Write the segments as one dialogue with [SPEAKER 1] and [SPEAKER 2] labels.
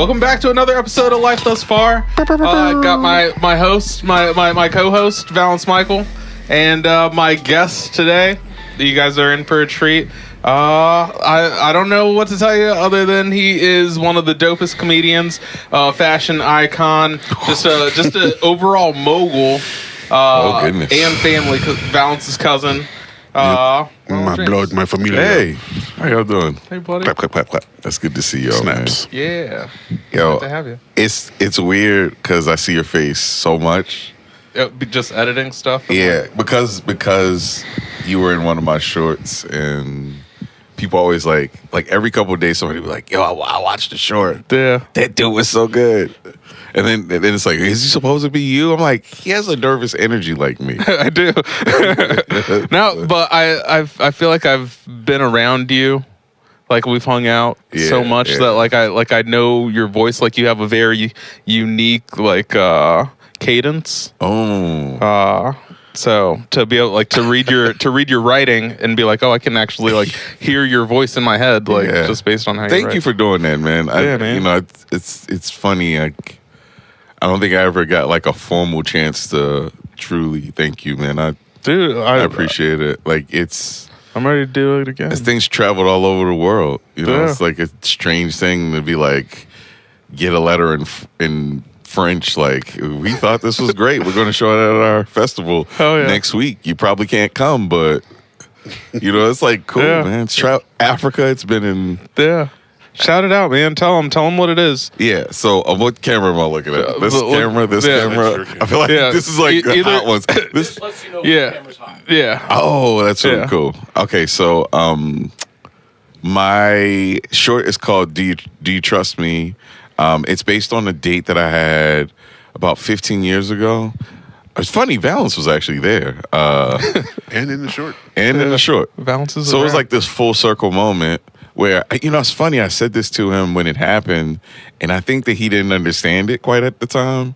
[SPEAKER 1] Welcome back to another episode of Life Thus Far. I got my host, my co-host, Valence Michael, and my guest today. You guys are in for a treat. I don't know what to tell you other than he is one of the dopest comedians, fashion icon, just a overall mogul, and family. Valence's cousin.
[SPEAKER 2] My blood, my familia.
[SPEAKER 3] Hey, how y'all doing?
[SPEAKER 1] Hey, buddy.
[SPEAKER 3] Clap, clap, clap, clap. That's good to see y'all,
[SPEAKER 2] Snaps.
[SPEAKER 1] Yeah.
[SPEAKER 3] Yo,
[SPEAKER 1] Good to have you.
[SPEAKER 3] it's weird because I see your face so much.
[SPEAKER 1] Just editing stuff.
[SPEAKER 3] Yeah, because you were in one of my shorts, and people always like every couple of days somebody be like, "Yo, I watched the short.
[SPEAKER 1] Yeah.
[SPEAKER 3] That dude was so good." And then it's like, is he supposed to be you? I'm like, he has a nervous energy like me.
[SPEAKER 1] I do. No, but I feel like I've been around you, like we've hung out so much that I know your voice. Like you have a very unique cadence.
[SPEAKER 3] Oh.
[SPEAKER 1] So to be able to read your writing and be like, oh, I can actually hear your voice in my head, just based on how.
[SPEAKER 3] Thank you for doing that, man.
[SPEAKER 1] Man.
[SPEAKER 3] You know, it's funny. I don't think I ever got a formal chance to truly thank you, man. I appreciate it.
[SPEAKER 1] I'm ready to do it again.
[SPEAKER 3] As things traveled all over the world, you know, it's like a strange thing to be get a letter in French. We thought this was great. We're going to show it at our festival next week. You probably can't come, but you know, it's cool, man. It's Africa. It's been in.
[SPEAKER 1] Yeah. Shout it out, man. Tell them what it is.
[SPEAKER 3] Yeah. So, what camera am I looking at? This camera. I feel like this is the hot ones. This
[SPEAKER 4] lets you know the camera's hot.
[SPEAKER 1] Yeah.
[SPEAKER 3] Oh, that's really cool. Okay, so my short is called Do You Trust Me? It's based on a date that I had about 15 years ago. It's funny, Valence was actually there.
[SPEAKER 2] And in the short.
[SPEAKER 1] Valence is
[SPEAKER 3] so it was this full circle moment where, you know, it's funny, I said this to him when it happened, and I think that he didn't understand it quite at the time,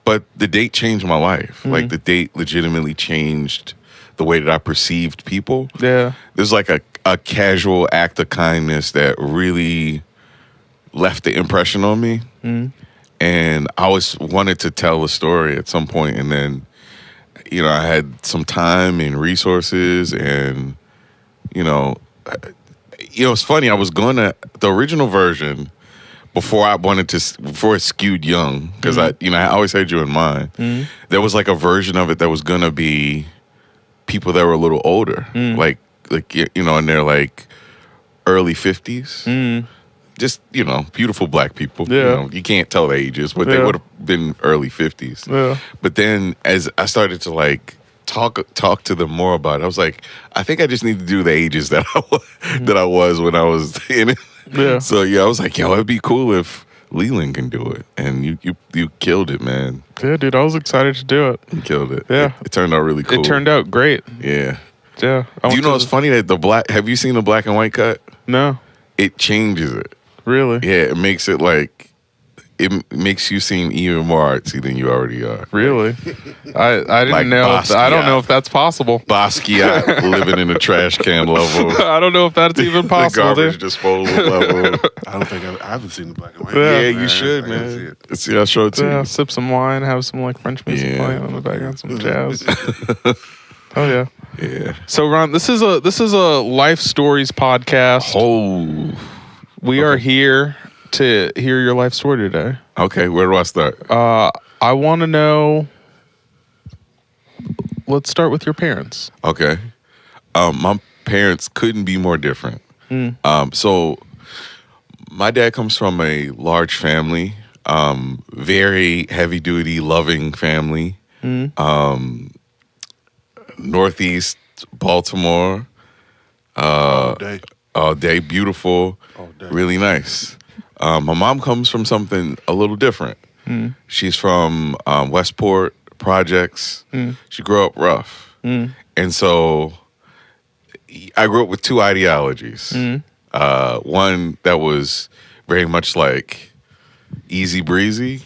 [SPEAKER 3] but the date changed my life.
[SPEAKER 1] Mm-hmm.
[SPEAKER 3] The date legitimately changed the way that I perceived people.
[SPEAKER 1] Yeah.
[SPEAKER 3] There's a casual act of kindness that really left the impression on me.
[SPEAKER 1] Mm-hmm.
[SPEAKER 3] And I always wanted to tell a story at some point, and then, you know, I had some time and resources, and, it's funny. I was the original version before it skewed young, because I always had you in mind.
[SPEAKER 1] Mm-hmm.
[SPEAKER 3] There was a version of it that was gonna be people that were a little older, and they're early 50s. Just, beautiful black people.
[SPEAKER 1] Yeah.
[SPEAKER 3] You can't tell the ages, but they would have been early 50s.
[SPEAKER 1] Yeah.
[SPEAKER 3] But then as I started to talk to them more about it, I was like, I think I just need to do the ages that I was when I was in it.
[SPEAKER 1] Yeah.
[SPEAKER 3] So I was like, it'd be cool if Leland can do it. And you killed it, man.
[SPEAKER 1] Yeah, dude, I was excited to do it.
[SPEAKER 3] You killed it.
[SPEAKER 1] Yeah.
[SPEAKER 3] It turned out really cool.
[SPEAKER 1] It turned out great.
[SPEAKER 3] Yeah.
[SPEAKER 1] Yeah.
[SPEAKER 3] Do you know it's funny that have you seen the black and white cut?
[SPEAKER 1] No.
[SPEAKER 3] It changes it.
[SPEAKER 1] Really?
[SPEAKER 3] Yeah, it makes it it makes you seem even more artsy than you already are.
[SPEAKER 1] Really? I didn't know. I don't know if that's possible.
[SPEAKER 3] Basquiat living in a trash can level.
[SPEAKER 1] I don't know if that's even possible.
[SPEAKER 3] The garbage disposal level.
[SPEAKER 2] I don't think I haven't seen the black and white.
[SPEAKER 1] Yeah,
[SPEAKER 3] you should, man. See, I'll show it to
[SPEAKER 1] Yeah,
[SPEAKER 3] you.
[SPEAKER 1] sip some wine, have some French music playing on the background, some jazz. Oh yeah.
[SPEAKER 3] Yeah.
[SPEAKER 1] So Ron, this is a life stories podcast.
[SPEAKER 3] Oh.
[SPEAKER 1] We are here to hear your life story today.
[SPEAKER 3] Okay, where do I start?
[SPEAKER 1] I want to know. Let's start with your parents.
[SPEAKER 3] Okay. My parents couldn't be more different. So my dad comes from a large family, very heavy duty, loving family. Northeast Baltimore. All day, beautiful, really nice. My mom comes from something a little different. She's from Westport Projects. She grew up rough. And so I grew up with two ideologies. One that was very much easy breezy.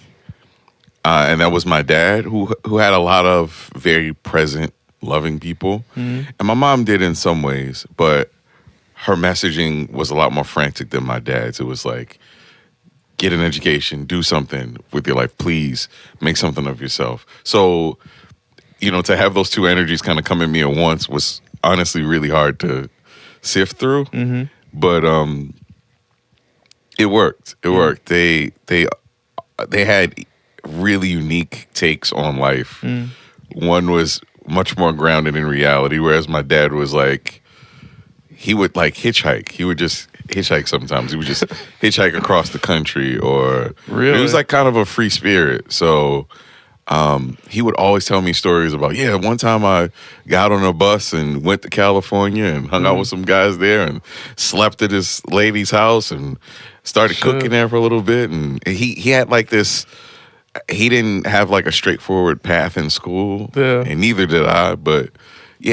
[SPEAKER 3] And that was my dad, who had a lot of very present, loving people. And my mom did in some ways, but her messaging was a lot more frantic than my dad's. It was get an education, do something with your life, please make something of yourself. So, to have those two energies kind of come at me at once was honestly really hard to sift through.
[SPEAKER 1] Mm-hmm.
[SPEAKER 3] But it worked. It worked. They had really unique takes on life. One was much more grounded in reality, whereas my dad was like, he would like hitchhike. He would just hitchhike sometimes. He would just hitchhike across the country, or
[SPEAKER 1] really?
[SPEAKER 3] He was like kind of a free spirit. So he would always tell me stories about, one time I got on a bus and went to California and hung out with some guys there and slept at this lady's house and started cooking there for a little bit. And he had like this, he didn't have like a straightforward path in school, and neither did I, but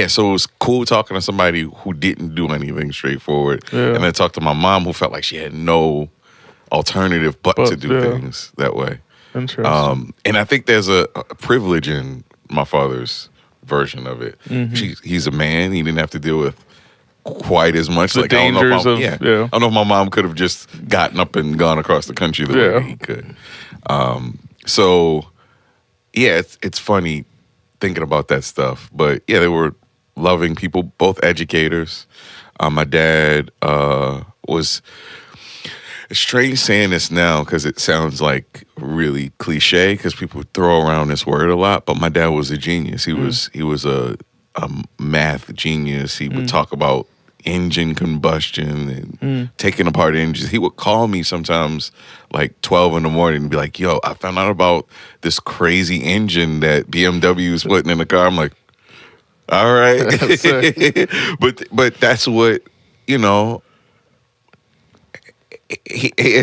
[SPEAKER 3] so it was cool talking to somebody who didn't do anything straightforward. And then talk to my mom, who felt like she had no alternative but to do things that way.
[SPEAKER 1] Interesting.
[SPEAKER 3] And I think there's a privilege in my father's version of it. He's a man. He didn't have to deal with quite as much.
[SPEAKER 1] The dangers of
[SPEAKER 3] I don't know if my mom could have just gotten up and gone across the country the way he could. So, it's funny thinking about that stuff. But, they were loving people, both educators. My dad was... It's strange saying this now because it sounds like really cliche because people throw around this word a lot. But my dad was a genius. He was a math genius. He would talk about engine combustion and taking apart engines. He would call me sometimes like 12 in the morning and be like, "Yo, I found out about this crazy engine that BMW is putting in the car." I'm like, "All right," but that's what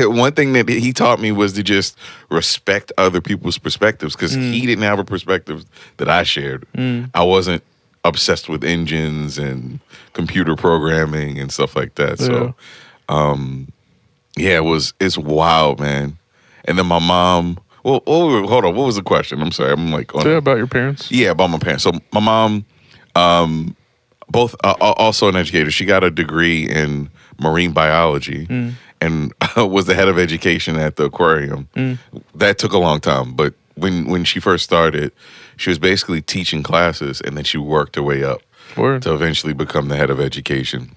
[SPEAKER 3] one thing that he taught me was to just respect other people's perspectives because he didn't have a perspective that I shared. I wasn't obsessed with engines and computer programming and stuff like that. So, it's wild, man. And then my mom. Well, hold on. What was the question? I'm sorry. I'm like
[SPEAKER 1] about your parents.
[SPEAKER 3] Yeah, about my parents. So my mom, both also an educator. She got a degree in marine biology. And was the head of education at the aquarium. That took a long time, but when she first started, she was basically teaching classes, and then she worked her way up to eventually become the head of education.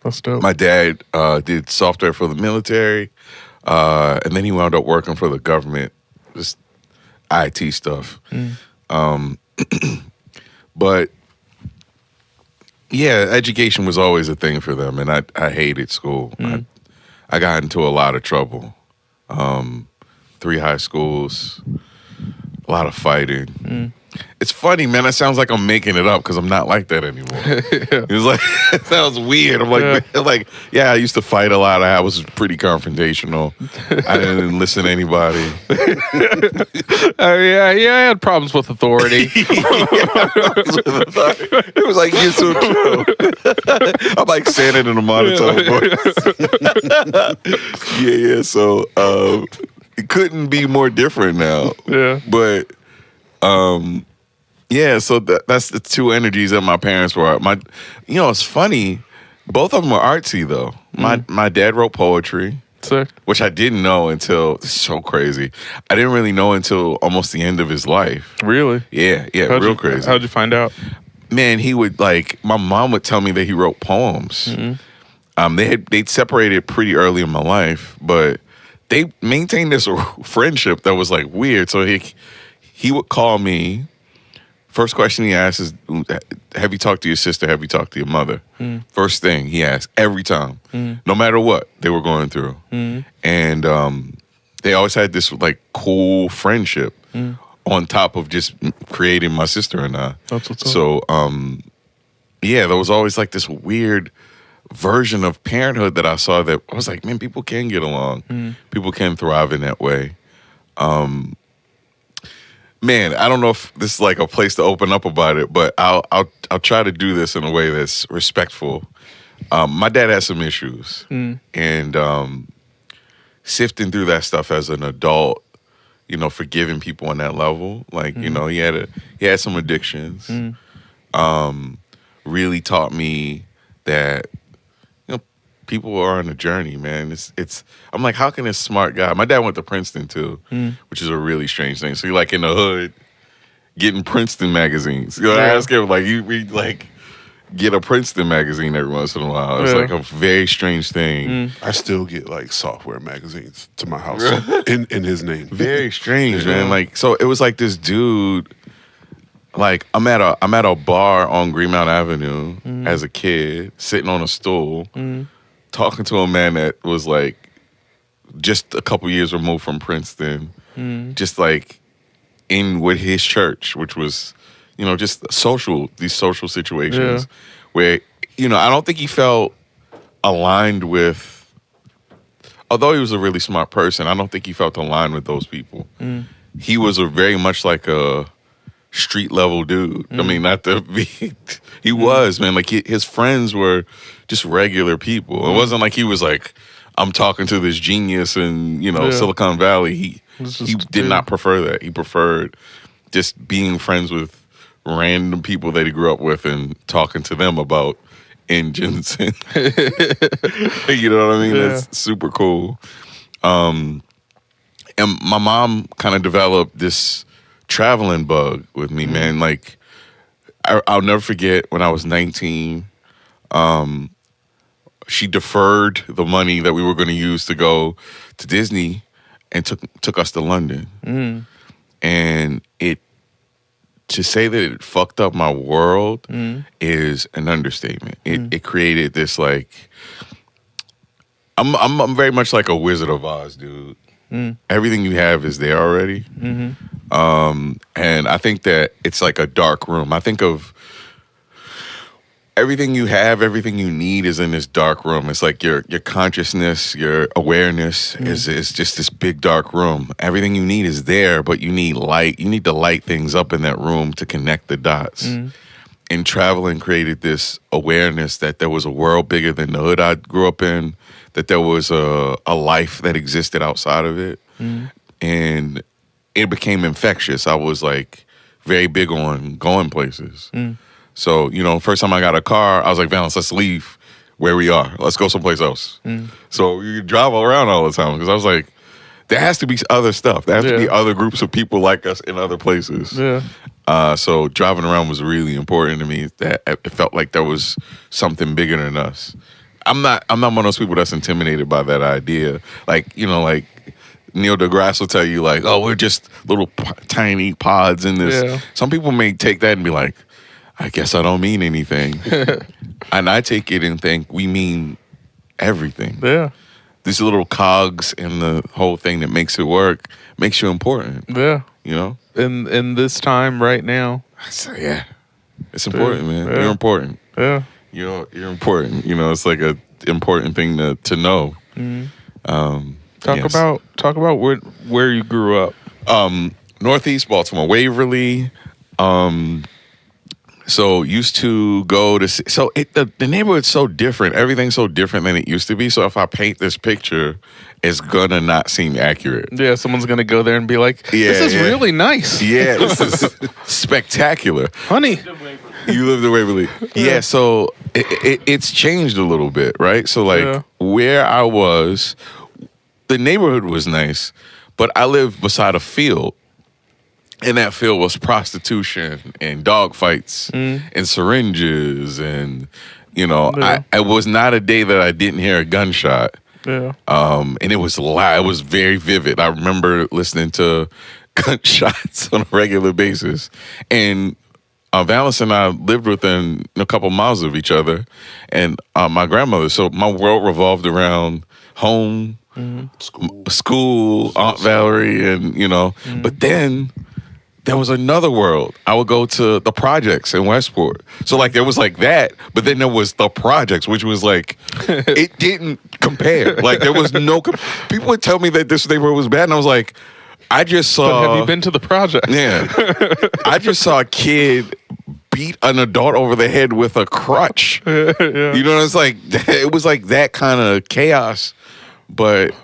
[SPEAKER 1] That's dope.
[SPEAKER 3] My dad did software for the military, and then he wound up working for the government, just IT stuff. But education was always a thing for them, and I hated school. I got into a lot of trouble. 3 high schools, a lot of fighting. It's funny, man. It sounds like I'm making it up because I'm not like that anymore. It was like, it sounds weird. I'm like, I used to fight a lot. I was pretty confrontational. I didn't listen to anybody.
[SPEAKER 1] I had problems with authority.
[SPEAKER 3] It was like, you're so true. I'm like saying it in a monotone voice. So it couldn't be more different now. But so that's the two energies that my parents were. It's funny. Both of them are artsy though. My dad wrote poetry.
[SPEAKER 1] Sick.
[SPEAKER 3] Which I didn't know until, it's so crazy. I didn't really know until almost the end of his life.
[SPEAKER 1] Really?
[SPEAKER 3] Yeah, real crazy.
[SPEAKER 1] How'd you find out?
[SPEAKER 3] Man, he would my mom would tell me that he wrote poems. They'd separated pretty early in my life, but they maintained this friendship that was like weird. So he would call me. First question he asked is, have you talked to your sister? Have you talked to your mother? First thing he asked every time, no matter what they were going through. And they always had this like cool friendship on top of just creating my sister and I.
[SPEAKER 1] That's what's up.
[SPEAKER 3] So, there was always like this weird version of parenthood that I saw that I was like, man, people can get along. People can thrive in that way. Man, I don't know if this is like a place to open up about it, but I'll try to do this in a way that's respectful. My dad had some issues, and sifting through that stuff as an adult, forgiving people on that level, like he had some addictions. Really taught me that people are on a journey, man. It's. I'm like, how can this smart guy? My dad went to Princeton too, which is a really strange thing. So you're like in the hood, getting Princeton magazines. You know, I ask him like, you read like. Get a Princeton magazine every once in a while. It's like a very strange thing.
[SPEAKER 2] I still get like software magazines to my house in his name.
[SPEAKER 3] Very strange, man. Like, so it was like this dude. Like, I'm at a bar on Greenmount Avenue as a kid, sitting on a stool, talking to a man that was like just a couple years removed from Princeton, just like in with his church, which was. You know, just these social situations where, you know, I don't think he felt aligned with, although he was a really smart person, I don't think he felt aligned with those people. He was very much like a street level dude. I mean, not to be, he was, man. Like his friends were just regular people. It wasn't like he was like, I'm talking to this genius in, you know, Silicon Valley. He did not prefer that. He preferred just being friends with random people that he grew up with and talking to them about engines and you know what I mean? That's super cool. And my mom kind of developed this traveling bug with me, man. Like I'll never forget when I was 19, she deferred the money that we were going to use to go to Disney and took us to London. And to say that it fucked up my world is an understatement. It created this like, I'm very much like a Wizard of Oz, dude. Everything you have is there already. And I think that it's like a dark room. I think of everything you have, everything you need is in this dark room. It's like your consciousness, your awareness is just this big dark room. Everything you need is there, but you need light. You need to light things up in that room to connect the dots. And traveling created this awareness that there was a world bigger than the hood I grew up in, that there was a life that existed outside of it. And it became infectious. I was like very big on going places. So, you know, first time I got a car, I was like, Valence, let's leave where we are. Let's go someplace else. So you drive around all the time because I was like, there has to be other stuff. There has to be other groups of people like us in other places. So driving around was really important to me. That it felt like there was something bigger than us. I'm not one of those people that's intimidated by that idea. Like, you know, like Neil deGrasse will tell you like, oh, we're just little tiny pods in this. Some people may take that and be like, I guess I don't mean anything. And I take it and think we mean everything. These little cogs in the whole thing that makes it work makes you important. You know?
[SPEAKER 1] In this time right now.
[SPEAKER 3] So, it's important, man. You're important. You know, you're important. You know, it's like a important thing to know.
[SPEAKER 1] Talk about where you grew up.
[SPEAKER 3] Northeast Baltimore, Waverly. So used to go to the neighborhood's so different. Everything's so different than it used to be. So if I paint this picture, it's gonna not seem accurate.
[SPEAKER 1] Someone's gonna go there and be like, "This is really nice."
[SPEAKER 3] This is spectacular,
[SPEAKER 1] honey.
[SPEAKER 3] You lived in Waverly. So it's changed a little bit, right? So like where I was, the neighborhood was nice, but I lived beside a field. And that field was prostitution and dog fights and syringes and, you know, it was not a day that I didn't hear a gunshot. And it was loud. It was very vivid. I remember listening to gunshots on a regular basis. And Valence and I lived within a couple miles of each other. And my grandmother, so my world revolved around home, school, Aunt Valerie, and, you know, but then there was another world. I would go to the projects in Westport. So like there was like that, but then there was the projects, which was like, it didn't compare. Like there was no, people would tell me that this neighborhood was bad. And I was like, I just saw.
[SPEAKER 1] But have you been to the projects?
[SPEAKER 3] I just saw a kid beat an adult over the head with a crutch. You know, it's like, it was like that kind of chaos. But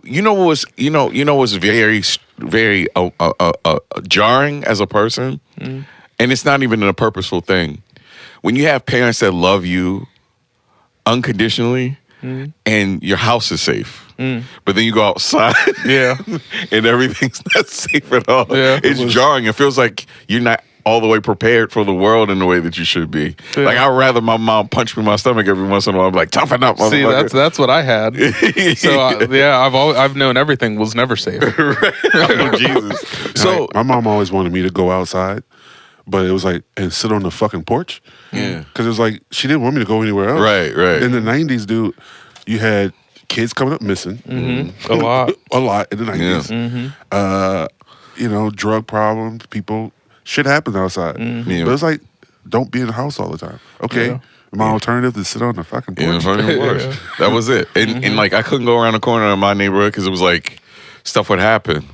[SPEAKER 3] you know what was very, very jarring as a person, and it's not even a purposeful thing. When you have parents that love you unconditionally, and your house is safe. But then you go outside, and everything's not safe at all.
[SPEAKER 1] Yeah.
[SPEAKER 3] It's jarring. It feels like you're not all the way prepared for the world in the way that you should be.
[SPEAKER 1] Yeah.
[SPEAKER 3] Like, I'd rather my mom punch me in my stomach every once in a while. I'm like, toughen up, motherfucker.
[SPEAKER 1] See, that's what I had. So I've known everything was never safe.
[SPEAKER 3] Oh, Jesus. So
[SPEAKER 2] my mom always wanted me to go outside, but it was like, and sit on the fucking porch.
[SPEAKER 3] Yeah.
[SPEAKER 2] Because it was like, she didn't want me to go anywhere else.
[SPEAKER 3] Right.
[SPEAKER 2] In the 90s, dude, you had kids coming up missing.
[SPEAKER 1] A lot.
[SPEAKER 2] A lot in the 90s. Drug problems, people, shit happens outside. But it's like, don't be in the house all the time. Okay.
[SPEAKER 1] Yeah.
[SPEAKER 2] My alternative is sit on the fucking porch.
[SPEAKER 3] Yeah. That was it. And like, I couldn't go around the corner in my neighborhood because it was like, stuff would happen.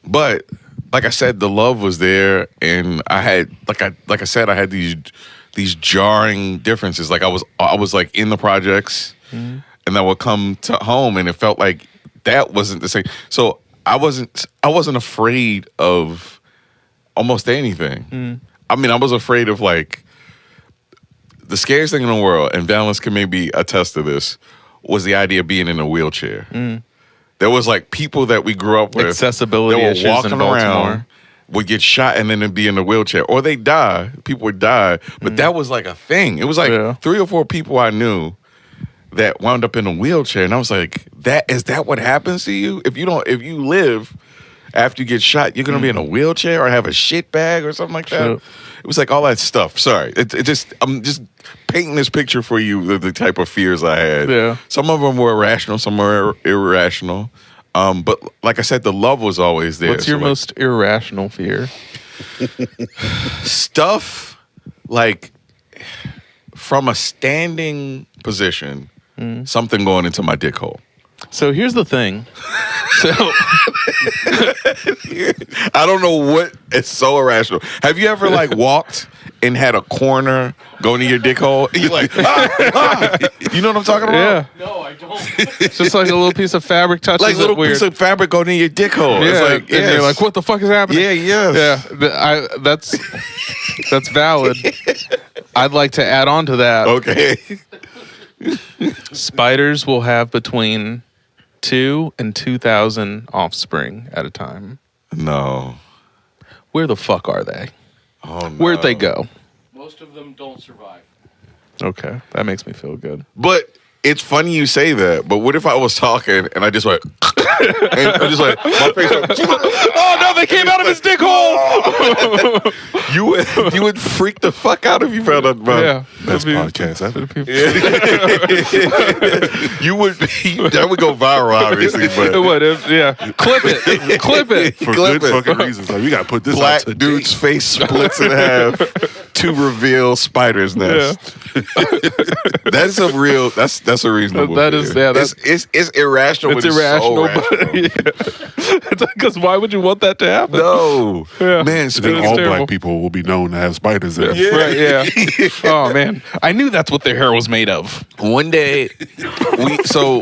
[SPEAKER 3] But like I said, the love was there, and I had like I said, I had these jarring differences. Like I was like in the projects, and I would come to home, and it felt like that wasn't the same. So I wasn't afraid of almost anything. I mean, I was afraid of like the scariest thing in the world, and Valence can maybe attest to this, was the idea of being in a wheelchair. There was like people that we grew up with,
[SPEAKER 1] accessibility
[SPEAKER 3] that were
[SPEAKER 1] issues
[SPEAKER 3] walking
[SPEAKER 1] in Baltimore.
[SPEAKER 3] around, would get shot and then they'd be in a wheelchair, or they die. People would die, but that was like a thing. It was like 3 or 4 people I knew that wound up in a wheelchair, and I was like, is that what happens to you? If you live after you get shot, you're gonna be in a wheelchair or have a shit bag or something like that.
[SPEAKER 1] Sure.
[SPEAKER 3] It was like all that stuff. Sorry, I'm just painting this picture for you, the type of fears I had.
[SPEAKER 1] Yeah.
[SPEAKER 3] Some of them were rational, some were irrational. But like I said, the love was always there.
[SPEAKER 1] What's your most irrational fear?
[SPEAKER 3] Stuff like from a standing position, something going into my dick hole.
[SPEAKER 1] So here's the thing. So
[SPEAKER 3] I don't know what, it's so irrational. Have you ever like walked and had a corner go into your dick hole? And you're like, you know what I'm talking about?
[SPEAKER 1] yeah,
[SPEAKER 4] No, I don't.
[SPEAKER 1] it's just like a little piece of fabric touches
[SPEAKER 3] Like a little
[SPEAKER 1] it weird.
[SPEAKER 3] piece of fabric going in your dick hole.
[SPEAKER 1] Yeah,
[SPEAKER 3] It's like,
[SPEAKER 1] and you're like, what the fuck is happening?
[SPEAKER 3] yes.
[SPEAKER 1] Yeah, that's valid. I'd like to add on to that.
[SPEAKER 3] Okay.
[SPEAKER 1] Spiders will have between 2 and 2,000 offspring at a time.
[SPEAKER 3] No.
[SPEAKER 1] Where the fuck are they?
[SPEAKER 3] Oh, no.
[SPEAKER 1] Where'd they go?
[SPEAKER 4] Most of them don't survive.
[SPEAKER 1] Okay, that makes me feel good.
[SPEAKER 3] But it's funny you say that, but what if I was talking and I just went, and I just like, my face went,
[SPEAKER 1] Oh no, they came out of his dick hole!
[SPEAKER 3] you would freak the fuck out if you found out about
[SPEAKER 1] Yeah.
[SPEAKER 2] Best podcast ever.
[SPEAKER 3] You would, that would go viral, obviously, but
[SPEAKER 1] What if, yeah. Clip it. Clip it.
[SPEAKER 2] For
[SPEAKER 3] Clip
[SPEAKER 2] good
[SPEAKER 3] it.
[SPEAKER 2] fucking reasons. Like, we got to put this
[SPEAKER 3] black
[SPEAKER 2] out today.
[SPEAKER 3] dude's face splits in half to reveal spider's nest. That's a real, that's a reasonable
[SPEAKER 1] That
[SPEAKER 3] fear.
[SPEAKER 1] is- yeah, that's-
[SPEAKER 3] it's irrational,
[SPEAKER 1] It's
[SPEAKER 3] but
[SPEAKER 1] irrational,
[SPEAKER 3] it's so
[SPEAKER 1] but
[SPEAKER 3] rational.
[SPEAKER 1] because why would you want that to happen?
[SPEAKER 3] No.
[SPEAKER 1] Yeah.
[SPEAKER 3] Man,
[SPEAKER 2] Then
[SPEAKER 3] speaking
[SPEAKER 2] all
[SPEAKER 1] terrible.
[SPEAKER 2] black people will be known to have spiders there.
[SPEAKER 3] Yeah.
[SPEAKER 1] Right, yeah. Oh man, I knew that's what their hair was made of.
[SPEAKER 3] One day,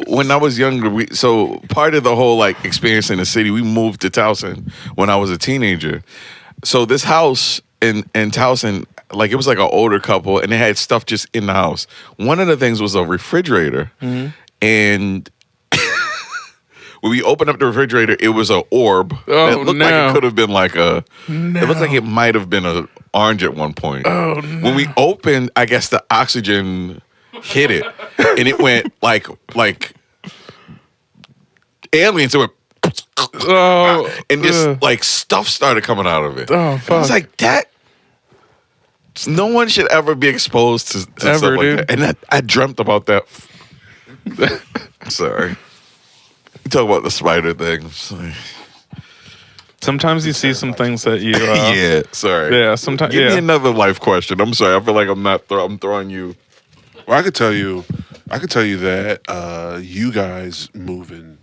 [SPEAKER 3] when I was younger, so part of the whole like experience in the city, we moved to Towson when I was a teenager. So this house in Towson, like it was like an older couple, and they had stuff just in the house. One of the things was a refrigerator, and when we opened up the refrigerator, it was an orb.
[SPEAKER 1] Oh,
[SPEAKER 3] It looked like
[SPEAKER 1] no.
[SPEAKER 3] it could have been like a. It looked like it might have been an orange at one point.
[SPEAKER 1] Oh no.
[SPEAKER 3] When we opened, I guess the oxygen hit it, and it went like aliens. It went,
[SPEAKER 1] Oh,
[SPEAKER 3] and this like stuff started coming out of it.
[SPEAKER 1] Oh,
[SPEAKER 3] And I
[SPEAKER 1] fuck.
[SPEAKER 3] was like, that. No one should ever be exposed to
[SPEAKER 1] Ever,
[SPEAKER 3] stuff like
[SPEAKER 1] dude.
[SPEAKER 3] that. And I dreamt about that. Sorry. You talk about the spider thing. It's like,
[SPEAKER 1] Sometimes you see some things that you.
[SPEAKER 3] yeah, sorry.
[SPEAKER 1] Yeah. Sometimes.
[SPEAKER 3] Give me
[SPEAKER 1] Yeah.
[SPEAKER 3] another life question. I'm sorry. I feel like I'm throwing you.
[SPEAKER 2] Well, I could tell you that you guys moving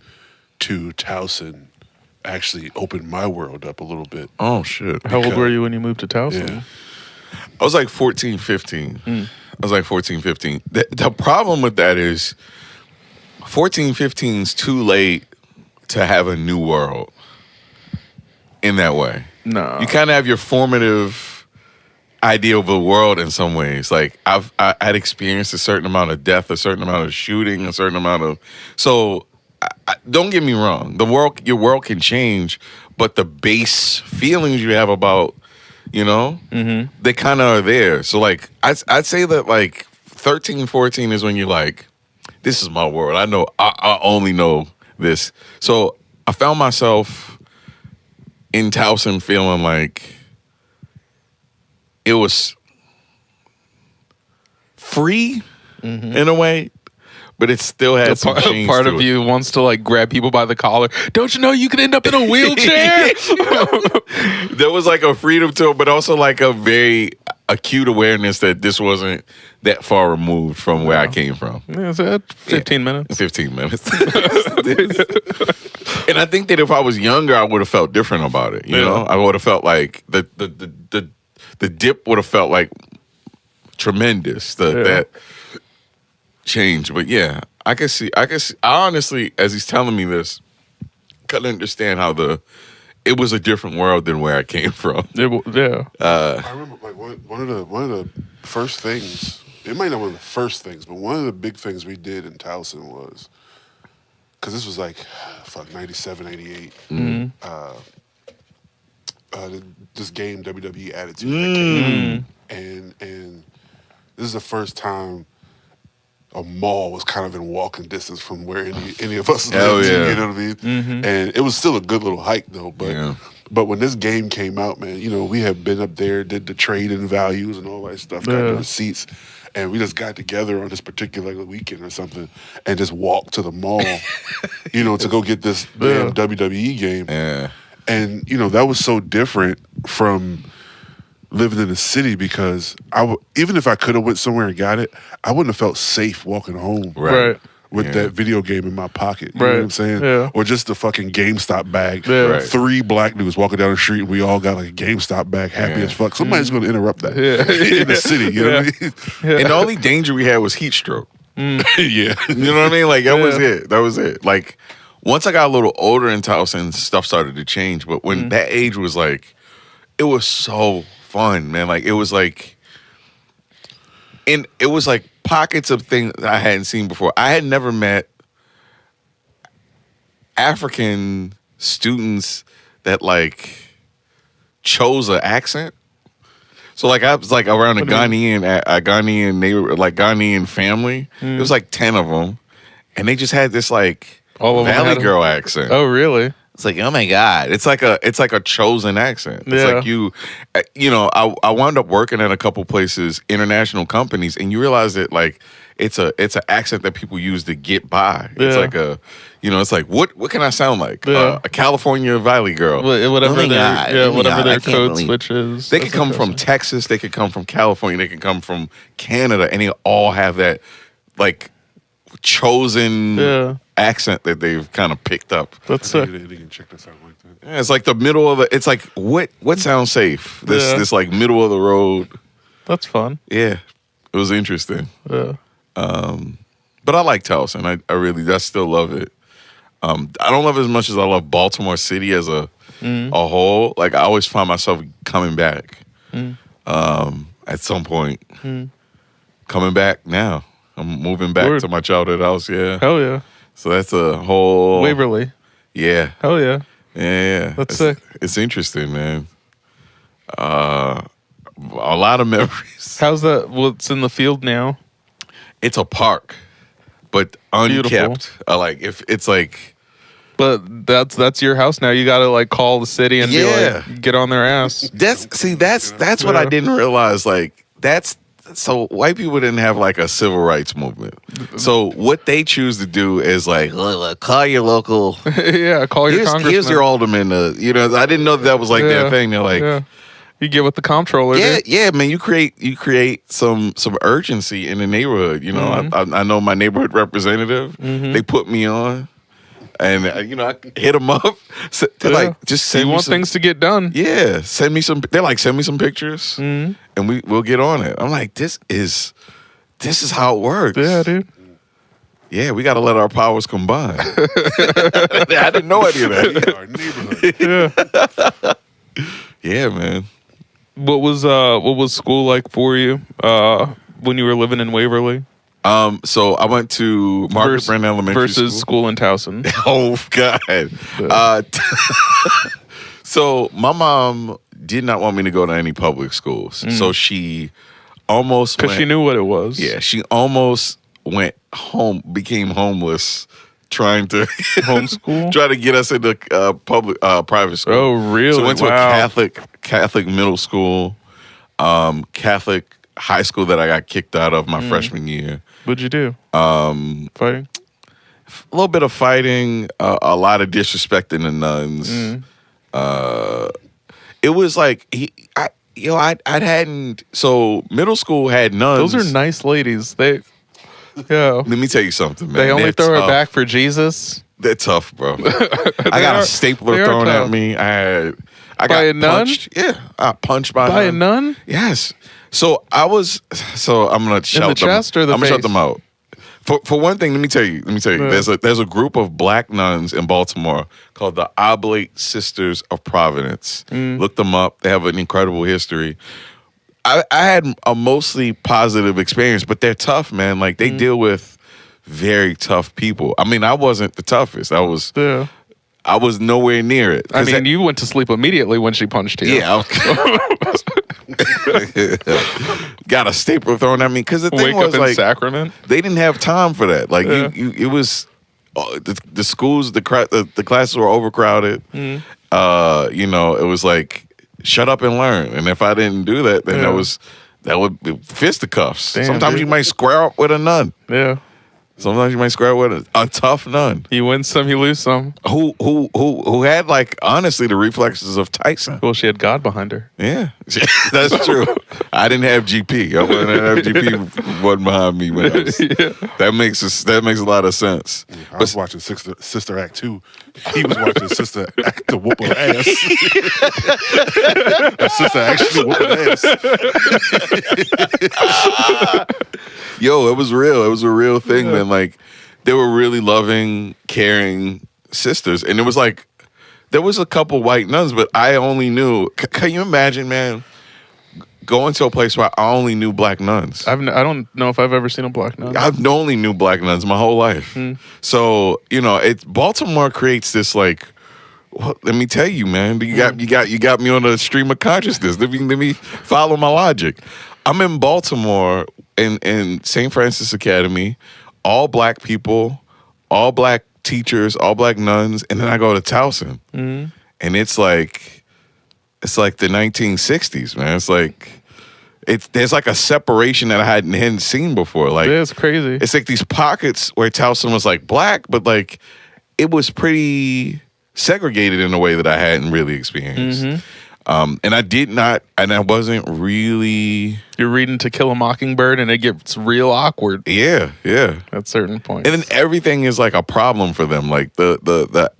[SPEAKER 2] to Towson actually opened my world up a little bit.
[SPEAKER 3] Oh shit.
[SPEAKER 1] How old were you when you moved to Towson?
[SPEAKER 2] Yeah.
[SPEAKER 3] I was like 14, 15. I was like 14, 15. The problem with that is 14, 15 is too late to have a new world in that way.
[SPEAKER 1] No.
[SPEAKER 3] You kind of have your formative idea of the world in some ways. Like I had experienced a certain amount of death, a certain amount of shooting, a certain amount of. So don't get me wrong. Your world can change, but the base feelings you have about, they kind of are there. So like I'd say that like 13, 14 is when you're like, this is my world. I know I only know this. So I found myself in Towson feeling like it was free in a way, but it still had some change
[SPEAKER 1] part
[SPEAKER 3] to
[SPEAKER 1] of
[SPEAKER 3] it.
[SPEAKER 1] you wants to like grab people by the collar. Don't you know you could end up in a wheelchair?
[SPEAKER 3] There was like a freedom to it, but also like a very acute awareness that this wasn't that far removed from where I came from.
[SPEAKER 1] Yeah, so 15 minutes.
[SPEAKER 3] 15 minutes. And I think that if I was younger, I would have felt different about it. You know, I would have felt like the dip would have felt like tremendous. That change. But yeah, I can see. I honestly, as he's telling me this, couldn't understand how it was a different world than where I came from.
[SPEAKER 2] I remember like one of the first things. It might not one of the first things, but one of the big things we did in Towson was, because this was like, 97, 88. This game, WWE Attitude, that came out. And this is the first time a mall was kind of in walking distance from where any of us lived.
[SPEAKER 3] Yeah.
[SPEAKER 2] You know what I mean? And it was still a good little hike, though. But when this game came out, man, we had been up there, did the trade-in values and all that stuff, got the receipts, and we just got together on this particular weekend or something and just walked to the mall, to go get this damn WWE game.
[SPEAKER 3] Yeah.
[SPEAKER 2] And, that was so different from living in the city, because even if I could have went somewhere and got it, I wouldn't have felt safe walking home with that video game in my pocket. You know what I'm saying?
[SPEAKER 1] Yeah.
[SPEAKER 2] Or just the fucking GameStop bag.
[SPEAKER 1] Yeah. Right.
[SPEAKER 2] 3 black dudes walking down the street and we all got like a GameStop bag, happy as fuck. Somebody's going to interrupt that in the city. You know what I mean?
[SPEAKER 3] And the only danger we had was heat stroke.
[SPEAKER 2] Yeah.
[SPEAKER 3] You know what I mean? Like, that was it. That was it. Like, once I got a little older in Towson, stuff started to change. But when that age was like, it was so fun, man. Like, it was like, and it was like pockets of things I hadn't seen before. I had never met African students that like chose an accent. So like I was like around a Ghanaian neighbor, like Ghanaian family. It was like 10 of them, and they just had this like Valley Girl accent.
[SPEAKER 1] Oh, really?
[SPEAKER 3] It's like, oh my God. It's like a chosen accent. It's like I wound up working at a couple places, international companies, and you realize that like it's an accent that people use to get by. It's like it's like what can I sound like? A California Valley girl.
[SPEAKER 1] Whatever their code switch is.
[SPEAKER 3] They could come from Texas, they could come from California, they could come from Canada, and they all have that like chosen accent that they've kind of picked up.
[SPEAKER 1] That's
[SPEAKER 2] They can check this out like that.
[SPEAKER 3] Yeah, it's like the middle of it's like what sounds safe? This like middle of the road.
[SPEAKER 1] That's fun.
[SPEAKER 3] Yeah. It was interesting.
[SPEAKER 1] Yeah.
[SPEAKER 3] But I like Towson. I still love it. I don't love it as much as I love Baltimore City as a whole. Like I always find myself coming back at some point. Coming back now. I'm moving back to my childhood house,
[SPEAKER 1] Hell yeah.
[SPEAKER 3] So that's a whole
[SPEAKER 1] Waverly.
[SPEAKER 3] Yeah.
[SPEAKER 1] Hell yeah.
[SPEAKER 3] Yeah.
[SPEAKER 1] That's sick.
[SPEAKER 3] It's interesting, man. A lot of memories.
[SPEAKER 1] How's that? What's in the field now?
[SPEAKER 3] It's a park, but unkept. Like if it's like,
[SPEAKER 1] but that's your house now. You got to like call the city and be like, get on their ass.
[SPEAKER 3] That's what I didn't realize. Like so white people didn't have like a civil rights movement. So what they choose to do is like, call your local.
[SPEAKER 1] Call your congressman.
[SPEAKER 3] Here's your alderman. I didn't know that was like that thing. They're like,
[SPEAKER 1] you get with the comptroller.
[SPEAKER 3] Yeah, man. You create some urgency in the neighborhood. I know my neighborhood representative. They put me on, and I hit them up. So they're like, just send me some
[SPEAKER 1] things to get done.
[SPEAKER 3] Yeah, send me some. They're like, send me some pictures, and we'll get on it. I'm like, this is how it works.
[SPEAKER 1] Yeah, dude.
[SPEAKER 3] Yeah, we got to let our powers combine. I didn't know any of that.
[SPEAKER 2] Our neighborhood.
[SPEAKER 3] Yeah, man.
[SPEAKER 1] What was school like for you when you were living in Waverly?
[SPEAKER 3] So I went to Margaret Brand Elementary
[SPEAKER 1] versus school in Towson.
[SPEAKER 3] Oh God. So my mom did not want me to go to any public schools. So she almost
[SPEAKER 1] because she knew what it was.
[SPEAKER 3] Yeah, she almost went home, became homeless, trying to
[SPEAKER 1] homeschool,
[SPEAKER 3] try to get us into private school.
[SPEAKER 1] Oh, really?
[SPEAKER 3] So went to a Catholic middle school, Catholic high school that I got kicked out of my freshman year.
[SPEAKER 1] What'd you do? Fighting.
[SPEAKER 3] A little bit of fighting, a lot of disrespecting the nuns. It was like I hadn't. So middle school had nuns.
[SPEAKER 1] Those are nice ladies. Let
[SPEAKER 3] me tell you something, man.
[SPEAKER 1] They only throw it back for Jesus.
[SPEAKER 3] They're tough, bro. I got a stapler thrown at me. I got punched. Yeah, I punched by
[SPEAKER 1] a nun.
[SPEAKER 3] Yes. So I'm gonna shout
[SPEAKER 1] in the chest or the
[SPEAKER 3] I'm gonna shut them out. For one thing, let me tell you.
[SPEAKER 1] Yeah.
[SPEAKER 3] There's a group of black nuns in Baltimore called the Oblate Sisters of Providence. Look them up. They have an incredible history. I had a mostly positive experience, but they're tough, man. Like they deal with very tough people. I mean, I wasn't the toughest. I was nowhere near it.
[SPEAKER 1] I mean, you went to sleep immediately when she punched you.
[SPEAKER 3] Yeah. Got a stapler thrown at me because the thing was like
[SPEAKER 1] Sacrament.
[SPEAKER 3] They didn't have time for that. Like it was the schools, the classes were overcrowded. It was like shut up and learn. And if I didn't do that, then that would be fisticuffs.
[SPEAKER 1] Damn,
[SPEAKER 3] sometimes
[SPEAKER 1] dude.
[SPEAKER 3] you might square up with a nun.
[SPEAKER 1] Yeah.
[SPEAKER 3] Sometimes you might square up with a tough nun.
[SPEAKER 1] You win some, you lose some.
[SPEAKER 3] Who had like honestly the reflexes of Tyson.
[SPEAKER 1] Well, she had God behind her.
[SPEAKER 3] Yeah, that's true. I didn't have GP. GP wasn't behind me when I was. That makes a lot of sense.
[SPEAKER 2] I was watching Sister Act 2. He was watching Sister Act to whoop her ass. Sister actually whoop her ass.
[SPEAKER 3] Yo, it was real. It was a real thing, man. Like they were really loving, caring sisters, and it was like there was a couple white nuns, but I only knew. Can you imagine, man? Going to a place where I only knew black nuns.
[SPEAKER 1] I don't know if I've ever seen a black nun.
[SPEAKER 3] I've only knew black nuns my whole life. So Baltimore creates this like. Well, let me tell you, man. You got me on a stream of consciousness. Let me follow my logic. I'm in Baltimore in St. Francis Academy, all black people, all black teachers, all black nuns, and then I go to Towson, and it's like the 1960s, man. It's like there's like a separation that I hadn't seen before. Like
[SPEAKER 1] it's crazy.
[SPEAKER 3] It's like these pockets where Towson was like black, but like it was pretty segregated in a way that I hadn't really experienced. And I wasn't really.
[SPEAKER 1] You're reading To Kill a Mockingbird, and it gets real awkward.
[SPEAKER 3] Yeah.
[SPEAKER 1] At certain points,
[SPEAKER 3] and then everything is like a problem for them. Like the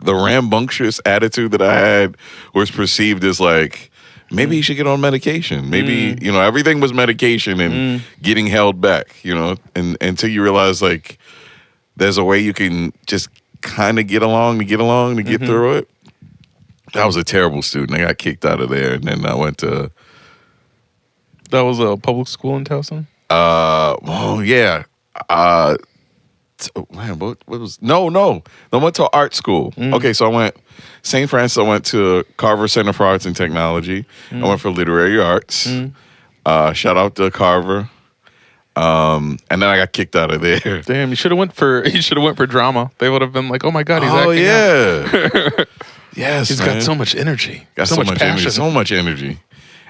[SPEAKER 3] rambunctious attitude that I had was perceived as like maybe you should get on medication. Maybe everything was medication and getting held back. And until you realize like there's a way you can just kind of get along to get through it. I was a terrible student. I got kicked out of there, and then I went to.
[SPEAKER 1] That was a public school in Towson?
[SPEAKER 3] Oh yeah. Man, what was? No. I went to art school. Okay, so I went St. Francis. I went to Carver Center for Arts and Technology. I went for literary arts. Shout out to Carver. And then I got kicked out of there.
[SPEAKER 1] Damn, you should have went for drama. They would have been like, "Oh my God, he's acting out."
[SPEAKER 3] Yes,
[SPEAKER 1] he's got so much energy.
[SPEAKER 3] Got so much passion. So much energy.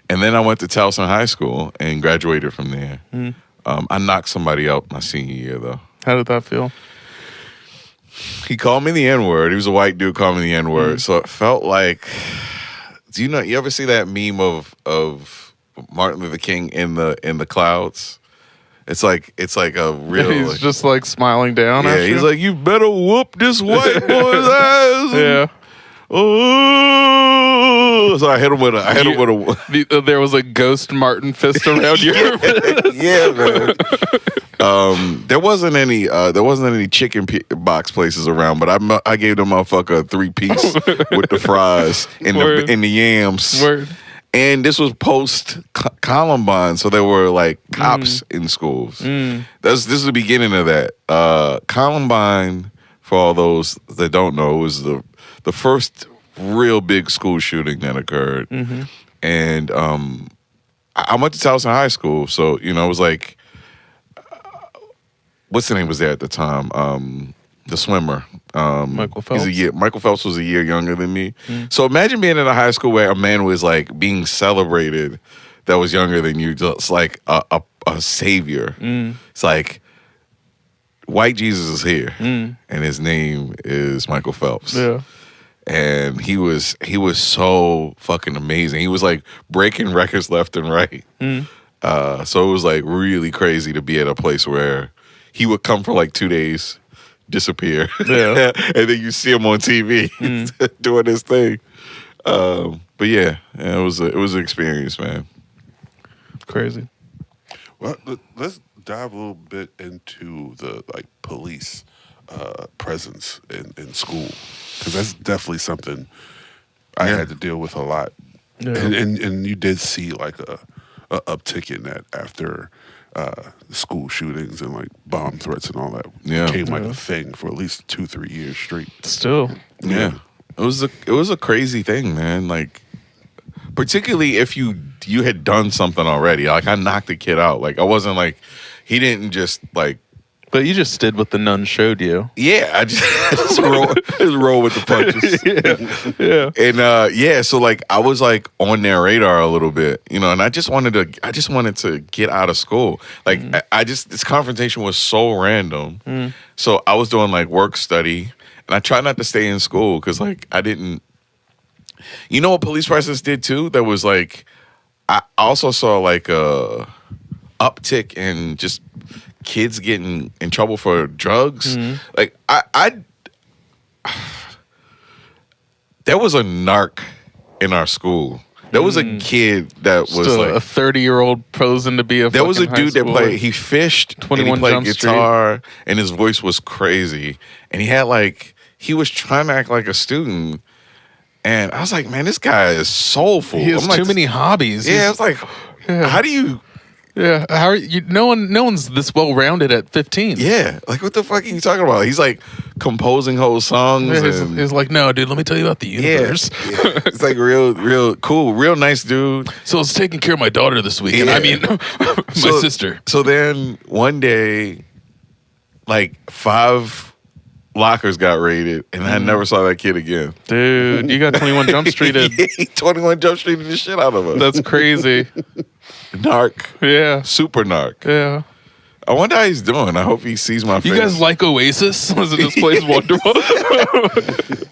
[SPEAKER 3] And then I went to Towson High School and graduated from there. I knocked somebody out my senior year, though.
[SPEAKER 1] How did that feel?
[SPEAKER 3] He called me the N-word. He was a white dude, called me the N-word. So it felt like, you ever see that meme of Martin Luther King in the clouds? It's like a real.
[SPEAKER 1] He's just like smiling down.
[SPEAKER 3] Yeah, he's like, you better whoop this white boy's ass.
[SPEAKER 1] Yeah.
[SPEAKER 3] Oh, so I hit him with a.
[SPEAKER 1] There was a ghost Martin fist around your.
[SPEAKER 3] Yeah, man. There wasn't any chicken box places around, but I gave the motherfucker a 3-piece with the fries and the yams.
[SPEAKER 1] Word.
[SPEAKER 3] And this was post Columbine, so there were like cops in schools. This is the beginning of that. Columbine, for all those that don't know, was the first real big school shooting that occurred. And I went to Towson High School, so it was like, what's the name was there at the time? The swimmer,
[SPEAKER 1] Michael Phelps.
[SPEAKER 3] Michael Phelps was a year younger than me. So imagine being in a high school where a man was like being celebrated that was younger than you, just like a savior. It's like white Jesus is here, and his name is Michael Phelps.
[SPEAKER 1] Yeah.
[SPEAKER 3] And he was so fucking amazing. He was like breaking records left and right. So it was like really crazy to be at a place where he would come for like 2 days, disappear, and then you see him on TV doing his thing. But yeah, it was an experience, man.
[SPEAKER 1] Crazy.
[SPEAKER 2] Well, let's dive a little bit into the police presence in school, because that's definitely something I had to deal with a lot. Yeah. And you did see like a uptick in that after school shootings and like bomb threats and all that became like a thing for at least 2-3 years straight.
[SPEAKER 1] Still,
[SPEAKER 3] yeah. It was a crazy thing, man. Like, particularly if you had done something already. Like, I knocked the kid out. Like, I wasn't like, he didn't just like.
[SPEAKER 1] But you just did what the nun showed you.
[SPEAKER 3] Yeah, I just roll with the punches. And so like I was like on their radar a little bit, and I just wanted to get out of school. Like I just, this confrontation was so random. So I was doing like work study, and I tried not to stay in school because like I didn't. You know what police presence did too? That was like, I also saw like a uptick in just kids getting in trouble for drugs. Like I there was a narc in our school. There was a kid that was
[SPEAKER 1] still
[SPEAKER 3] like
[SPEAKER 1] a 30-year-old posing to be a.
[SPEAKER 3] There was a dude that played. He fished.
[SPEAKER 1] 21
[SPEAKER 3] and he played
[SPEAKER 1] Jump
[SPEAKER 3] guitar, and his voice was crazy. And he had like, he was trying to act like a student. And I was like, man, this guy is soulful.
[SPEAKER 1] He has too many hobbies.
[SPEAKER 3] Yeah, I was like, how do you?
[SPEAKER 1] Yeah, how are you? No one's this well rounded at 15.
[SPEAKER 3] Yeah, like what the fuck are you talking about? He's like composing whole songs.
[SPEAKER 1] Yeah, he's like, no, dude, let me tell you about the universe.
[SPEAKER 3] Yeah. It's like real cool, real nice dude.
[SPEAKER 1] So I was taking care of my daughter this week. I mean, my sister.
[SPEAKER 3] So then one day, like 5 lockers got raided, and I never saw that kid again.
[SPEAKER 1] Dude, you got 21 Jump Streeted.
[SPEAKER 3] 21 Jump Streeted the shit out of us.
[SPEAKER 1] That's crazy.
[SPEAKER 3] Narc. Yeah. Super narc.
[SPEAKER 1] Yeah.
[SPEAKER 3] I wonder how he's doing. I hope he sees my face.
[SPEAKER 1] You guys like Oasis? Wasn't this place wonderful?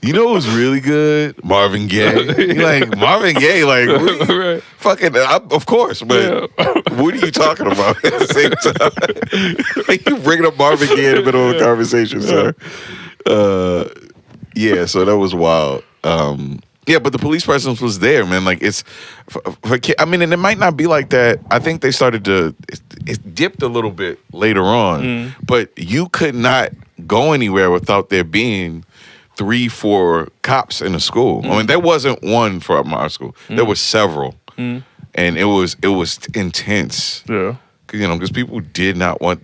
[SPEAKER 3] You know what was really good? Marvin Gaye. Like, Marvin Gaye, like,
[SPEAKER 1] right.
[SPEAKER 3] Fucking, of course, but what are you talking about at the same time? Like, you bringing up Marvin Gaye in the middle of a conversation, sir. Yeah, so that was wild. Yeah, but the police presence was there, man. Like, it's for kids. I mean, and it might not be like that. I think they started to, it dipped a little bit later on, but you could not go anywhere without there being 3-4 cops in a school. I mean, there wasn't one for my school. There were several, and it was intense. Yeah, because people did not want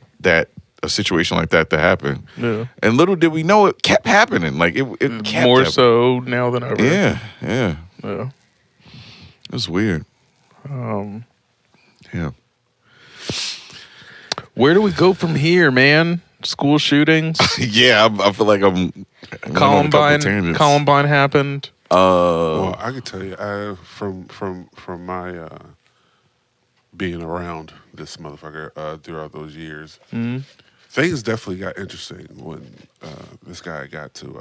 [SPEAKER 3] a situation like that to happen. Yeah. And little did we know it kept happening. Like it kept
[SPEAKER 1] more
[SPEAKER 3] happening.
[SPEAKER 1] so now than ever.
[SPEAKER 3] Yeah. It was weird. Yeah.
[SPEAKER 1] Where do we go from here, man? School shootings?
[SPEAKER 3] Yeah, I feel like I'm
[SPEAKER 1] Columbine happened.
[SPEAKER 2] Well, I can tell you, from my being around this motherfucker throughout those years, things definitely got interesting when this guy got to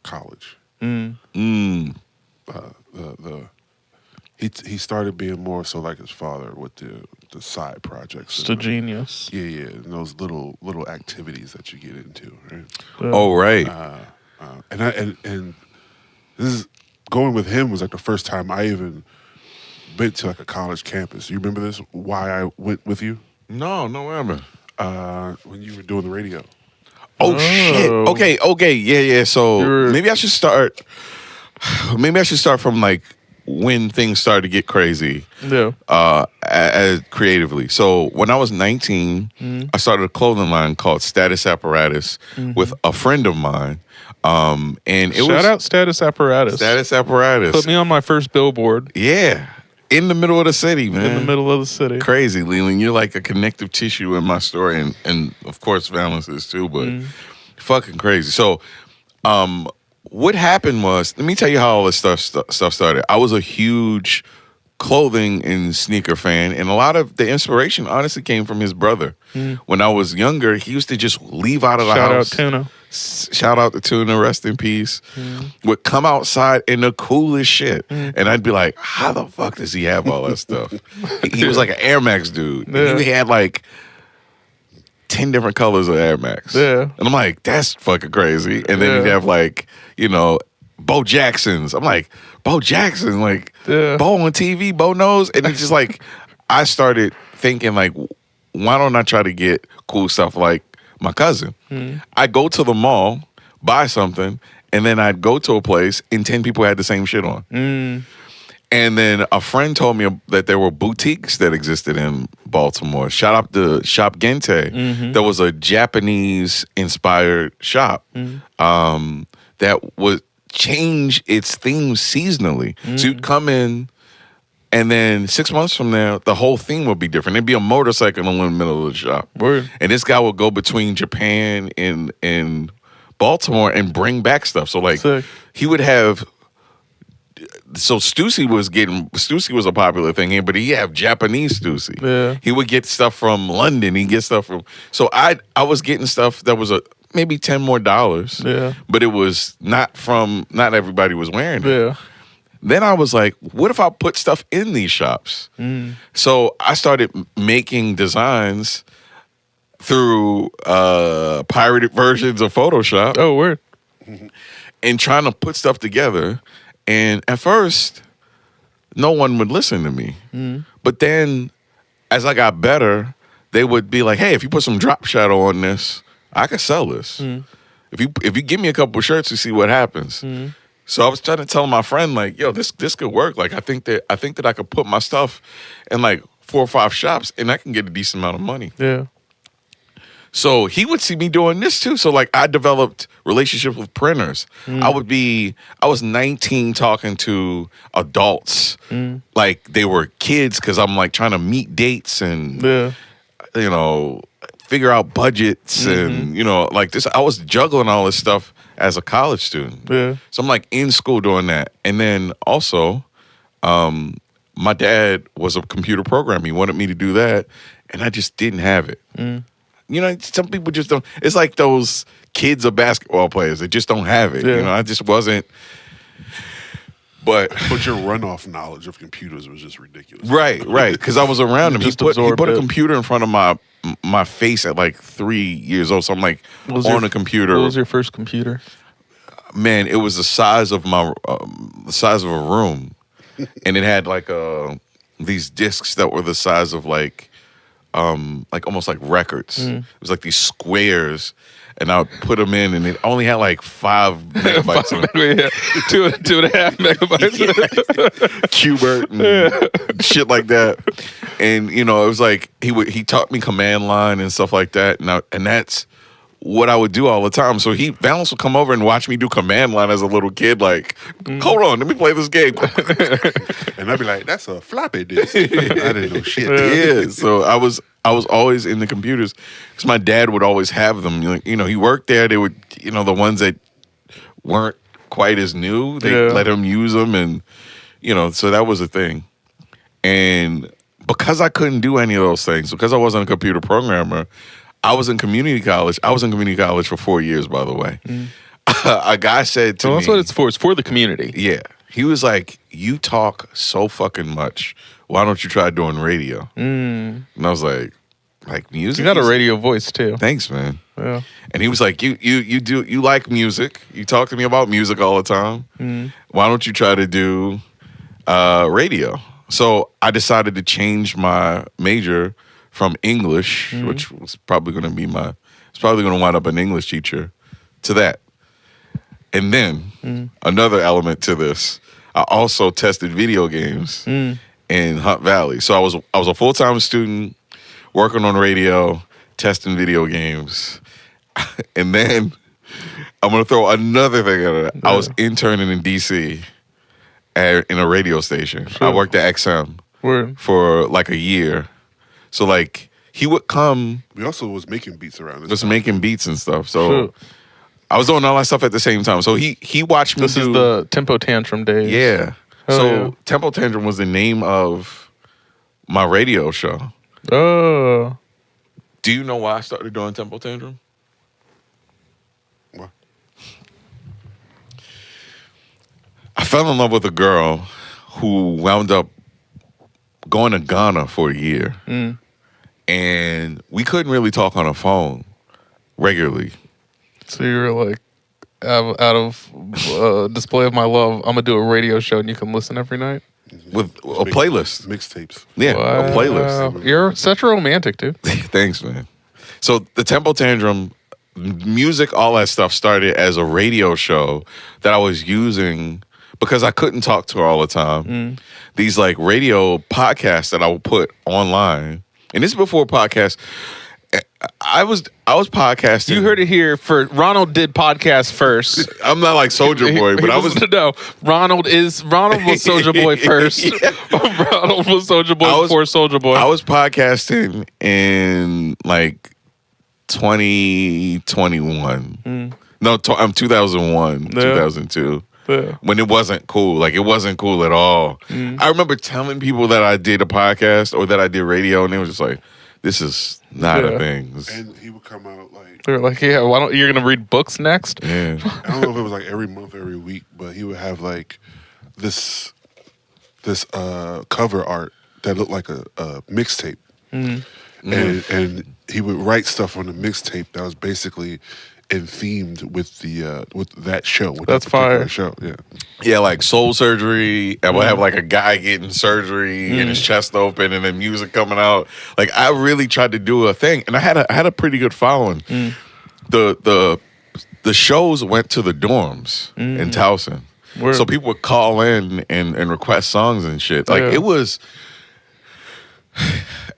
[SPEAKER 2] college. He started being more so like his father with the side projects.
[SPEAKER 1] Just a genius.
[SPEAKER 2] Yeah, and those little activities that you get into, right?
[SPEAKER 3] Oh, right.
[SPEAKER 2] And this is going with him was like the first time I even went to like a college campus. You remember this? Why I went with you?
[SPEAKER 3] No, remember.
[SPEAKER 2] When you were doing the radio.
[SPEAKER 3] Oh shit. Okay. Yeah. So maybe I should start. Maybe I should start from like when things started to get crazy.
[SPEAKER 1] Yeah.
[SPEAKER 3] As creatively. So when I was 19, I started a clothing line called Status Apparatus with a friend of mine. And it
[SPEAKER 1] Shout out Status Apparatus.
[SPEAKER 3] Status Apparatus.
[SPEAKER 1] Put me on my first billboard.
[SPEAKER 3] Yeah. In the middle of the city, man.
[SPEAKER 1] In the middle of the city.
[SPEAKER 3] Crazy, Leland. You're like a connective tissue in my story, and of course Valence is too, but fucking crazy. So what happened was, let me tell you how all this stuff started. I was a huge clothing and sneaker fan, and a lot of the inspiration honestly came from his brother. When I was younger, he used to just leave out of the house. Shout out to Tuna, rest in peace. Would come outside in the coolest shit, and I'd be like, how the fuck does he have all that stuff? He was like an Air Max dude.
[SPEAKER 1] Yeah.
[SPEAKER 3] He had like 10 different colors of Air Max.
[SPEAKER 1] Yeah.
[SPEAKER 3] And I'm like, that's fucking crazy. And then he'd have like, Bo Jacksons. I'm like, Bo Jackson, like, Bo on TV, Bo knows. And it's just like, I started thinking like, why don't I try to get cool stuff like my cousin? I go to the mall, buy something, and then I'd go to a place and 10 people had the same shit on. And then a friend told me that there were boutiques that existed in Baltimore. Shout out to Shop Gente. There was a Japanese-inspired shop that would change its theme seasonally. So you'd come in, and then 6 months from there, the whole theme would be different. It'd be a motorcycle in the middle of the shop.
[SPEAKER 1] Word.
[SPEAKER 3] And this guy would go between Japan and Baltimore and bring back stuff. So like,
[SPEAKER 1] Sick.
[SPEAKER 3] he would have... So Stussy was a popular thing here, but he'd have Japanese Stussy. Yeah. He would get stuff from London. He'd get stuff from... So I was getting stuff that was maybe $10 more. Yeah. But it was not everybody was wearing it. Yeah. Then I was like, what if I put stuff in these shops? So I started making designs through pirated versions of Photoshop.
[SPEAKER 1] Oh, word.
[SPEAKER 3] And trying to put stuff together. And at first, no one would listen to me. But then, as I got better, they would be like, hey, if you put some drop shadow on this, I could sell this. If you give me a couple shirts, you see what happens. So I was trying to tell my friend, like, yo, this could work. Like, I think that I could put my stuff in like 4 or 5 shops and I can get a decent amount of money. Yeah. So he would see me doing this too. So like I developed relationships with printers. I was 19 talking to adults like they were kids because I'm like trying to meet dates and figure out budgets and like this. I was juggling all this stuff as a college student. Yeah. So I'm like in school doing that. And then also my dad was a computer programmer. He wanted me to do that and I just didn't have it. Some people just don't. It's like those kids of basketball players that just don't have it. Yeah. I just wasn't. But
[SPEAKER 2] your runoff knowledge of computers was just ridiculous.
[SPEAKER 3] Right. Because I was around him. He put a computer in front of my face at like 3 years old. So I'm like a computer.
[SPEAKER 1] What was your first computer?
[SPEAKER 3] Man, it was the size of a room, and it had like these discs that were the size of like almost like records. It was like these squares, and I would put them in, and it only had like 5 megabytes.
[SPEAKER 1] 2.5 megabytes.
[SPEAKER 3] Qbert and shit like that. And it was like he taught me command line and stuff like that, and that's what I would do all the time. So Valence would come over and watch me do command line as a little kid, like, hold on, let me play this game.
[SPEAKER 2] And I'd be like, that's a floppy disk. I didn't know shit.
[SPEAKER 3] Yeah, so I was always in the computers because my dad would always have them. He worked there. They would, the ones that weren't quite as new, they let him use them. And, so that was a thing. And because I couldn't do any of those things, because I wasn't a computer programmer, I was in community college. I was in community college for 4 years, by the way. A guy said to me...
[SPEAKER 1] that's what it's for. It's for the community.
[SPEAKER 3] Yeah. He was like, you talk so fucking much. Why don't you try doing radio? And I was like music?
[SPEAKER 1] You got a radio voice, too.
[SPEAKER 3] Thanks, man.
[SPEAKER 1] Yeah.
[SPEAKER 3] And he was like, you like music. You talk to me about music all the time. Why don't you try to do radio? So I decided to change my major from English, which was probably going to be it's probably going to wind up an English teacher, to that. And then another element to this, I also tested video games in Hunt Valley. So I was a full-time student working on radio, testing video games. And then I'm going to throw another thing at it. I was interning in D.C. In a radio station. Sure. I worked at XM for like a year. So like he would come.
[SPEAKER 2] We also was making beats around this.
[SPEAKER 3] Was making beats and stuff. So I was doing all that stuff at the same time. So he watched me.
[SPEAKER 1] This is the Tempo Tantrum days.
[SPEAKER 3] Yeah. Tempo Tantrum was the name of my radio show.
[SPEAKER 1] Oh.
[SPEAKER 3] Do you know why I started doing Tempo Tantrum?
[SPEAKER 2] What?
[SPEAKER 3] I fell in love with a girl who wound up going to Ghana for a year. And we couldn't really talk on the phone regularly.
[SPEAKER 1] So you were like, out of display of my love, I'm going to do a radio show and you can listen every night?
[SPEAKER 3] With a playlist.
[SPEAKER 2] Mixtapes.
[SPEAKER 3] Yeah, a playlist.
[SPEAKER 1] You're such a romantic, dude.
[SPEAKER 3] Thanks, man. So the Tempo Tantrum, music, all that stuff started as a radio show that I was using because I couldn't talk to her all the time. These like radio podcasts that I would put online. And this is before podcasts. I was podcasting.
[SPEAKER 1] You heard it here. Ronald did podcast first.
[SPEAKER 3] I'm not like Soulja Boy, but I was.
[SPEAKER 1] No, Ronald was Soulja Boy first. Ronald was Soulja Boy before Soulja Boy.
[SPEAKER 3] I was podcasting in like 2021. No, I'm 2001, 2002. Yeah. When it wasn't cool. Like, it wasn't cool at all. I remember telling people that I did a podcast or that I did radio, and they were just like, this is not a thing.
[SPEAKER 2] And he would come out like...
[SPEAKER 1] They were like, yeah, you're going to read books next?
[SPEAKER 3] Yeah.
[SPEAKER 2] I don't know if it was like every month, every week, but he would have like this cover art that looked like a mixtape. And he would write stuff on the mixtape that was basically... and themed with that show.
[SPEAKER 1] That's fire.
[SPEAKER 2] Show,
[SPEAKER 3] yeah, like soul surgery. I would have like a guy getting surgery and his chest open, and then music coming out. Like I really tried to do a thing, and I had a pretty good following. The shows went to the dorms in Towson, so people would call in and request songs and shit. Like it was.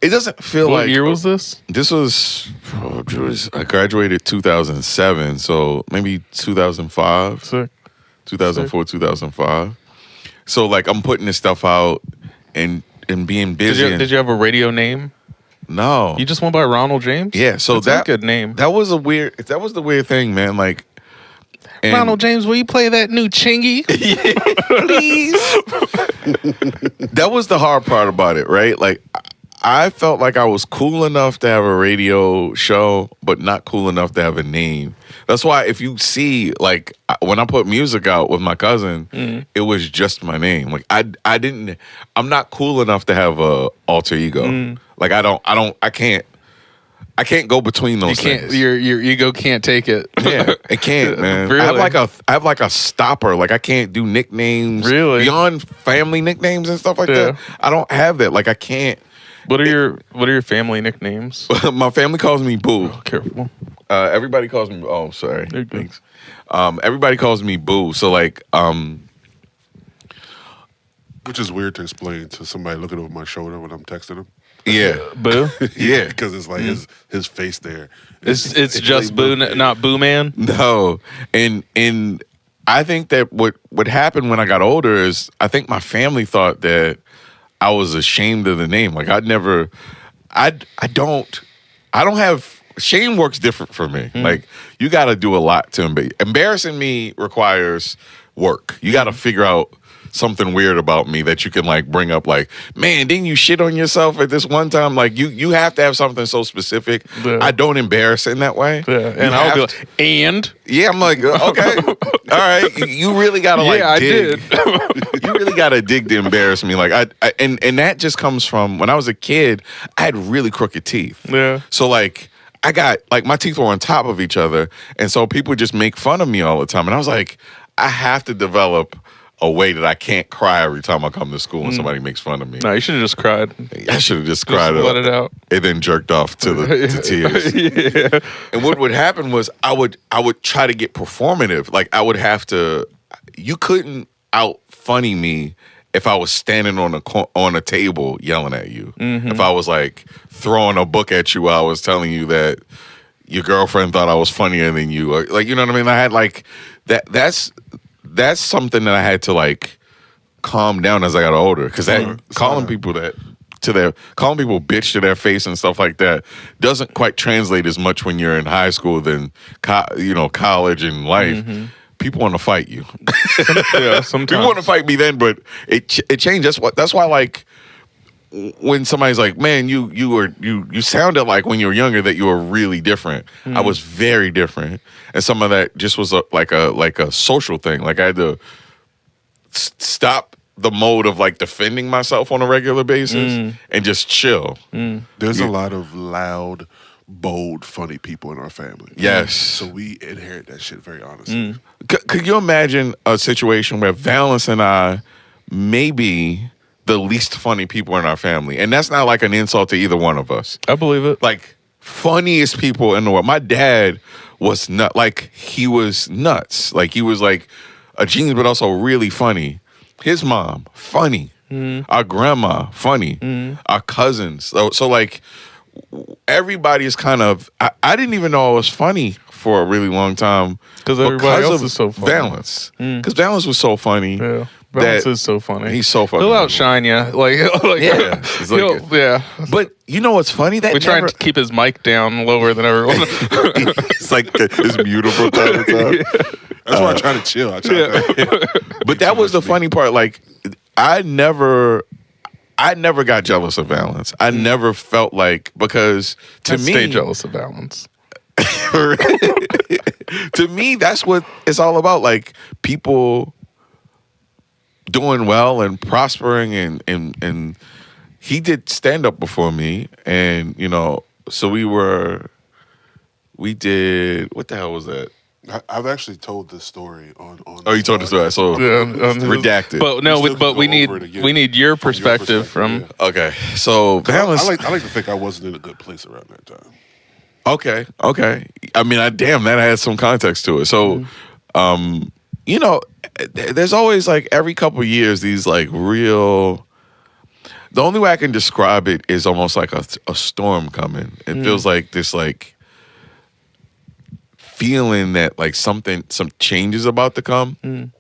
[SPEAKER 3] It doesn't feel like...
[SPEAKER 1] What year was this?
[SPEAKER 3] This was... I graduated 2007, so maybe 2005.
[SPEAKER 1] Sick.
[SPEAKER 3] 2004, 2005. So, like, I'm putting this stuff out and being busy.
[SPEAKER 1] Did you have a radio name?
[SPEAKER 3] No.
[SPEAKER 1] You just went by Ronald James?
[SPEAKER 3] Yeah, so
[SPEAKER 1] that's a good name.
[SPEAKER 3] That was the weird thing, man. Like...
[SPEAKER 1] Ronald James, will you play that new Chingy?
[SPEAKER 3] Please. That was the hard part about it, right? Like, I felt like I was cool enough to have a radio show, but not cool enough to have a name. That's why if you see, like, when I put music out with my cousin, it was just my name. Like, I'm not cool enough to have a alter ego. Like, I can't go between those things.
[SPEAKER 1] Your ego can't take it.
[SPEAKER 3] Yeah, it can't, man.
[SPEAKER 1] Really?
[SPEAKER 3] I have like a stopper. Like I can't do nicknames beyond family nicknames and stuff like that. I don't have that. Like I can't.
[SPEAKER 1] What are your family nicknames?
[SPEAKER 3] My family calls me Boo.
[SPEAKER 1] Oh, careful.
[SPEAKER 3] Everybody calls me. Oh, sorry. Thanks. Everybody calls me Boo. So like,
[SPEAKER 2] which is weird to explain to somebody looking over my shoulder when I'm texting them.
[SPEAKER 3] Yeah,
[SPEAKER 1] Boo.
[SPEAKER 3] Yeah,
[SPEAKER 2] because it's like his face there.
[SPEAKER 1] It's just Boo, not Boo Man.
[SPEAKER 3] No, and I think that what happened when I got older is I think my family thought that I was ashamed of the name. Like I don't have shame works different for me. Like you got to do a lot to embarrassing me requires work. You got to figure out something weird about me that you can like bring up, like, man, didn't you shit on yourself at this one time? Like you have to have something so specific. I don't embarrass in that way.
[SPEAKER 1] And I'll be like, and
[SPEAKER 3] I'm like, okay, all right, you really gotta like dig. You really gotta dig to embarrass me. Like and that just comes from when I was a kid. I had really crooked teeth.
[SPEAKER 1] Yeah.
[SPEAKER 3] So like I got like my teeth were on top of each other, and so people just make fun of me all the time. And I was like, I have to develop a way that I can't cry every time I come to school and somebody makes fun of me.
[SPEAKER 1] No, you should have just cried.
[SPEAKER 3] I should have just cried.
[SPEAKER 1] Let it out.
[SPEAKER 3] And then jerked off to tears.
[SPEAKER 1] Yeah.
[SPEAKER 3] And what would happen was I would try to get performative. Like I would have to. You couldn't out funny me if I was standing on a table yelling at you. If I was like throwing a book at you while I was telling you that your girlfriend thought I was funnier than you, or like, you know what I mean? I had like that's something that I had to like calm down as I got older, because calling people bitch to their face and stuff like that doesn't quite translate as much when you're in high school than college and life. People want to fight you.
[SPEAKER 1] Yeah, sometimes
[SPEAKER 3] people want to fight me then, but it changed. That's why like when somebody's like, man, you sounded like when you were younger that you were really different. I was very different, and some of that just was like a social thing. Like I had to stop the mode of like defending myself on a regular basis and just chill.
[SPEAKER 2] There's a lot of loud, bold, funny people in our family.
[SPEAKER 3] Yes.
[SPEAKER 2] So we inherit that shit very honestly.
[SPEAKER 3] Could you imagine a situation where Valence and I may be the least funny people in our family? And that's not like an insult to either one of us.
[SPEAKER 1] I believe it.
[SPEAKER 3] Like, funniest people in the world. My dad was he was nuts. Like, he was like a genius, but also really funny. His mom, funny. Our grandma, funny. Our cousins. So like, everybody is kind of... I didn't even know I was funny for a really long time.
[SPEAKER 1] Because everybody else is so funny.
[SPEAKER 3] Valence. Because Valence was so funny.
[SPEAKER 1] Yeah. Valence is so funny.
[SPEAKER 3] He's so funny.
[SPEAKER 1] He'll outshine you.
[SPEAKER 3] Yeah.
[SPEAKER 1] Yeah.
[SPEAKER 3] But you know what's funny? That
[SPEAKER 1] we try to keep his mic down lower than everyone.
[SPEAKER 3] It's like his beautiful time.
[SPEAKER 2] That's why I try to chill.
[SPEAKER 3] But that was the funny part. Like, I never got jealous of Valence. I never felt like, because to me,
[SPEAKER 1] stay jealous of Valence.
[SPEAKER 3] To me, that's what it's all about. Like, people doing well and prospering, and he did stand up before me, and so we did, what the hell was that?
[SPEAKER 2] I've actually told this story on
[SPEAKER 3] Oh, you told the story. So redacted.
[SPEAKER 1] But we need your perspective from.
[SPEAKER 2] Yeah.
[SPEAKER 3] Okay, so Valence.
[SPEAKER 2] I like to think I wasn't in a good place around that time.
[SPEAKER 3] Okay. I mean, that had some context to it. So, there's always like every couple of years these like real. The only way I can describe it is almost like a storm coming. It feels like this like feeling that like some change is about to come. And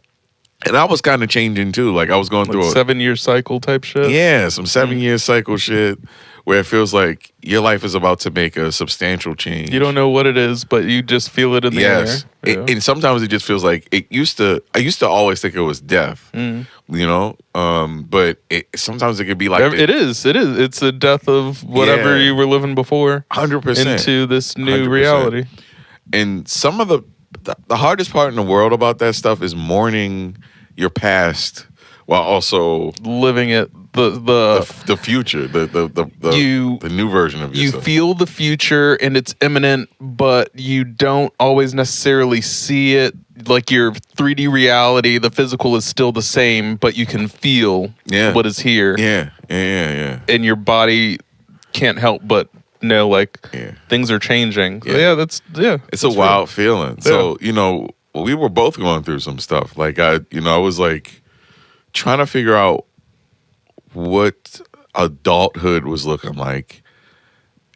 [SPEAKER 3] I was kind of changing too. Like I was going through a
[SPEAKER 1] 7-year cycle type shit.
[SPEAKER 3] Yeah, some 7-year cycle shit where it feels like your life is about to make a substantial change.
[SPEAKER 1] You don't know what it is, but you just feel it in the air. Yeah.
[SPEAKER 3] And sometimes it just feels like I used to always think it was death, but sometimes it could be like
[SPEAKER 1] it is. It's the death of whatever you were living before
[SPEAKER 3] 100%
[SPEAKER 1] into this new
[SPEAKER 3] 100%.
[SPEAKER 1] reality.
[SPEAKER 3] And some of the hardest part in the world about that stuff is mourning your past while also
[SPEAKER 1] living it
[SPEAKER 3] the future, the new version of yourself.
[SPEAKER 1] You feel the future and it's imminent, but you don't always necessarily see it. Like your 3D reality, the physical is still the same, but you can feel what is here.
[SPEAKER 3] Yeah.
[SPEAKER 1] And your body can't help but know things are changing.
[SPEAKER 3] Yeah. It's a wild
[SPEAKER 1] real.
[SPEAKER 3] feeling. So, we were both going through some stuff. Like I was like trying to figure out what adulthood was looking like.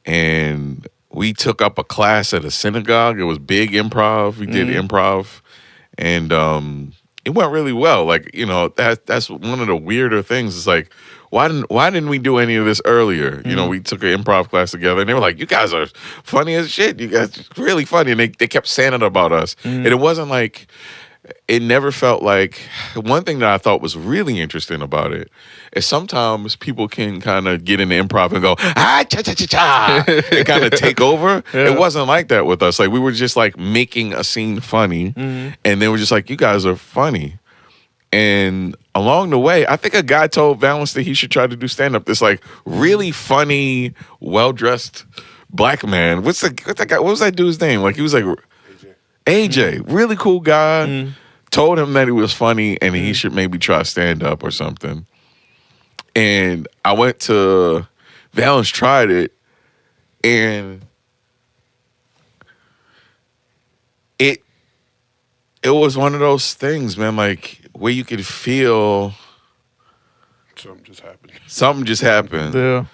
[SPEAKER 3] And we took up a class at a synagogue. It was big improv. We did improv. And it went really well. Like, that's one of the weirder things. It's like, why didn't we do any of this earlier? We took an improv class together, and they were like, you guys are funny as shit. You guys are really funny. And they kept saying it about us. And it wasn't like, it never felt like, one thing that I thought was really interesting about it is sometimes people can kind of get into improv and go, cha-cha-cha-cha, and kind of take over. Yeah. It wasn't like that with us. Like, we were just like making a scene funny, and they were just like, you guys are funny. And along the way, I think a guy told Valence that he should try to do stand-up. This like really funny, well-dressed black man. What's that guy? What was that dude's name? Like, he was like AJ, really cool guy. Told him that he was funny and he should maybe try stand-up or something. And I went to Valence, tried it, and it was one of those things, man. Like, where you could feel something just happened.
[SPEAKER 1] Yeah.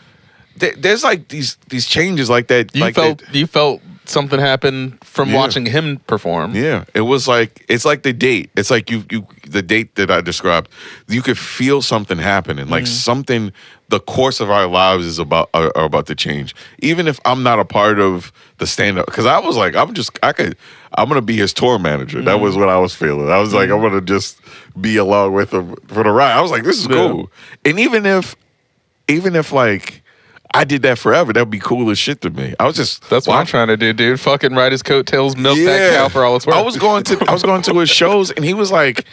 [SPEAKER 3] There's like these changes like that.
[SPEAKER 1] You felt something happen from watching him perform.
[SPEAKER 3] Yeah, it's like the date. It's like the date that I described. You could feel something happening, like something. The course of our lives is are about to change. Even if I'm not a part of the stand up, because I was like, I'm gonna be his tour manager. That was what I was feeling. I was like, I'm gonna just be along with him for the ride. I was like, this is cool. And even if like I did that forever, that would be cool as shit to me. That's
[SPEAKER 1] what I'm trying to do, dude. Fucking ride his coattails, milk that cow for all it's worth.
[SPEAKER 3] I was going to his shows, and he was like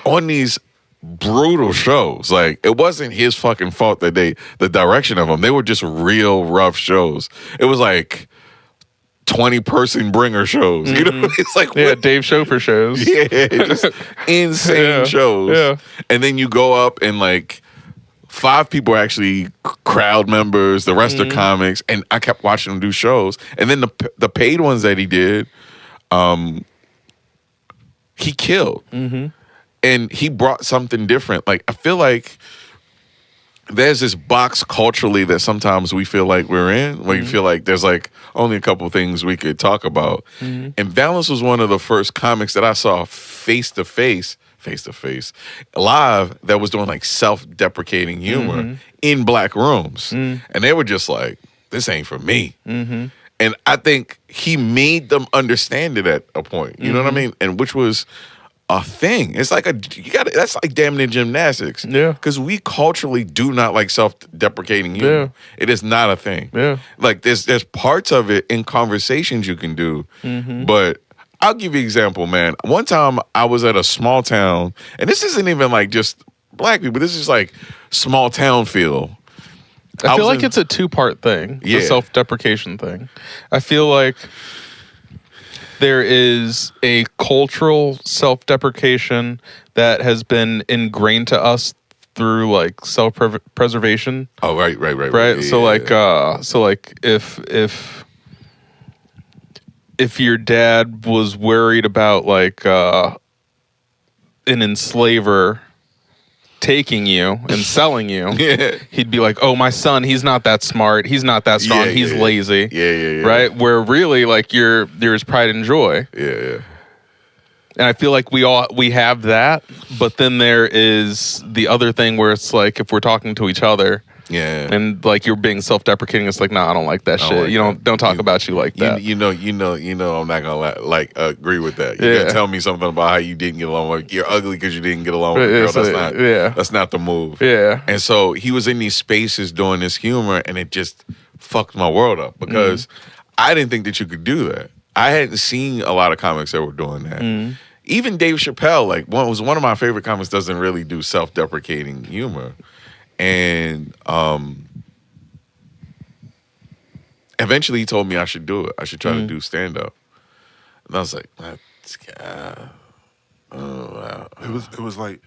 [SPEAKER 3] on these brutal shows. Like, it wasn't his fucking fault that the direction of them. They were just real rough shows. It was like 20-person bringer shows. You know, it's like
[SPEAKER 1] Dave Chauffeur shows.
[SPEAKER 3] Yeah, just insane shows. Yeah, and then you go up and like 5 people are actually crowd members. The rest are comics, and I kept watching him do shows. And then the paid ones that he did, he killed, and he brought something different. Like, I feel like there's this box culturally that sometimes we feel like we're in, where you feel like there's like only a couple things we could talk about. And Valance was one of the first comics that I saw face to face live that was doing like self-deprecating humor in black rooms. And they were just like, this ain't for me. And I think he made them understand it at a point. You know what I mean? And which was a thing. It's like that's like damn near gymnastics. Yeah. Because we culturally do not like self-deprecating humor. Yeah. It is not a thing. Yeah. Like there's parts of it in conversations you can do, but I'll give you an example, man. One time I was at a small town, and this isn't even like just black people. This is like small town feel.
[SPEAKER 1] I feel like it's a 2-part thing, the self-deprecation thing. I feel like there is a cultural self-deprecation that has been ingrained to us through like self-preservation.
[SPEAKER 3] Oh, right.
[SPEAKER 1] Yeah. So like if your dad was worried about like an enslaver taking you and selling you, he'd be like, "Oh, my son, he's not that smart. He's not that strong. He's lazy." Yeah. Right? Where really like there's pride and joy.
[SPEAKER 3] Yeah.
[SPEAKER 1] And I feel like we have that, but then there is the other thing where it's like if we're talking to each other. Yeah, and like you're being self-deprecating. It's like, nah, I don't like that shit. Like don't talk about you like that.
[SPEAKER 3] You know. I'm not gonna agree with that. You gotta tell me something about how you didn't get along with. You're ugly because you didn't get along with a girl. That's not the move. Yeah. And so he was in these spaces doing this humor, and it just fucked my world up because I didn't think that you could do that. I hadn't seen a lot of comics that were doing that. Even Dave Chappelle, like was one of my favorite comics, doesn't really do self-deprecating humor. And eventually he told me I should do it. I should try to do stand-up. And I was like, wow.
[SPEAKER 2] It was like,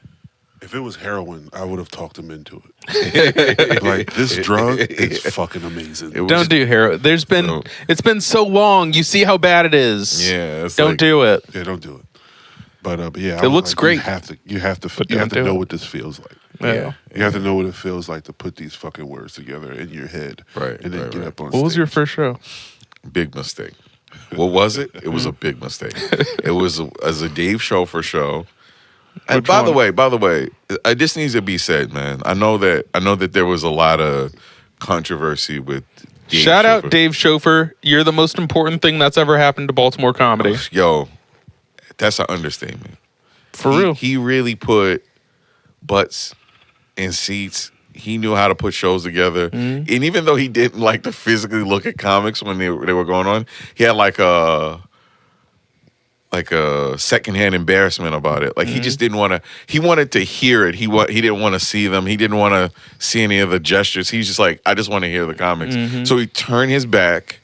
[SPEAKER 2] if it was heroin, I would have talked him into it. Like, this drug is fucking amazing.
[SPEAKER 1] Don't do heroin. It's been so long. You see how bad it is.
[SPEAKER 3] Yeah.
[SPEAKER 1] Don't do it.
[SPEAKER 2] Yeah, don't do it. But yeah,
[SPEAKER 1] it looks great.
[SPEAKER 2] You have to know what this feels like.
[SPEAKER 1] Yeah.
[SPEAKER 2] You have to know what it feels like to put these fucking words together in your head.
[SPEAKER 3] Right.
[SPEAKER 2] And then get up on
[SPEAKER 1] stage.
[SPEAKER 2] What
[SPEAKER 1] was your first show?
[SPEAKER 3] Big mistake. What was it? It was a big mistake. It was as a Dave Chauffeur show. And by the way, this needs to be said, man. I know that there was a lot of controversy with Dave
[SPEAKER 1] Shout
[SPEAKER 3] Chauffeur.
[SPEAKER 1] out Dave Chauffeur. You're the most important thing that's ever happened to Baltimore comedy.
[SPEAKER 3] Yo, that's an understatement.
[SPEAKER 1] For real.
[SPEAKER 3] He really put butts in seats. He knew how to put shows together. And even though he didn't like to physically look at comics when they were going on, he had like a secondhand embarrassment about it. Like he just didn't want to. He wanted to hear it. He didn't want to see them. He didn't want to see any of the gestures. He's just like, I just want to hear the comics. So he turned his back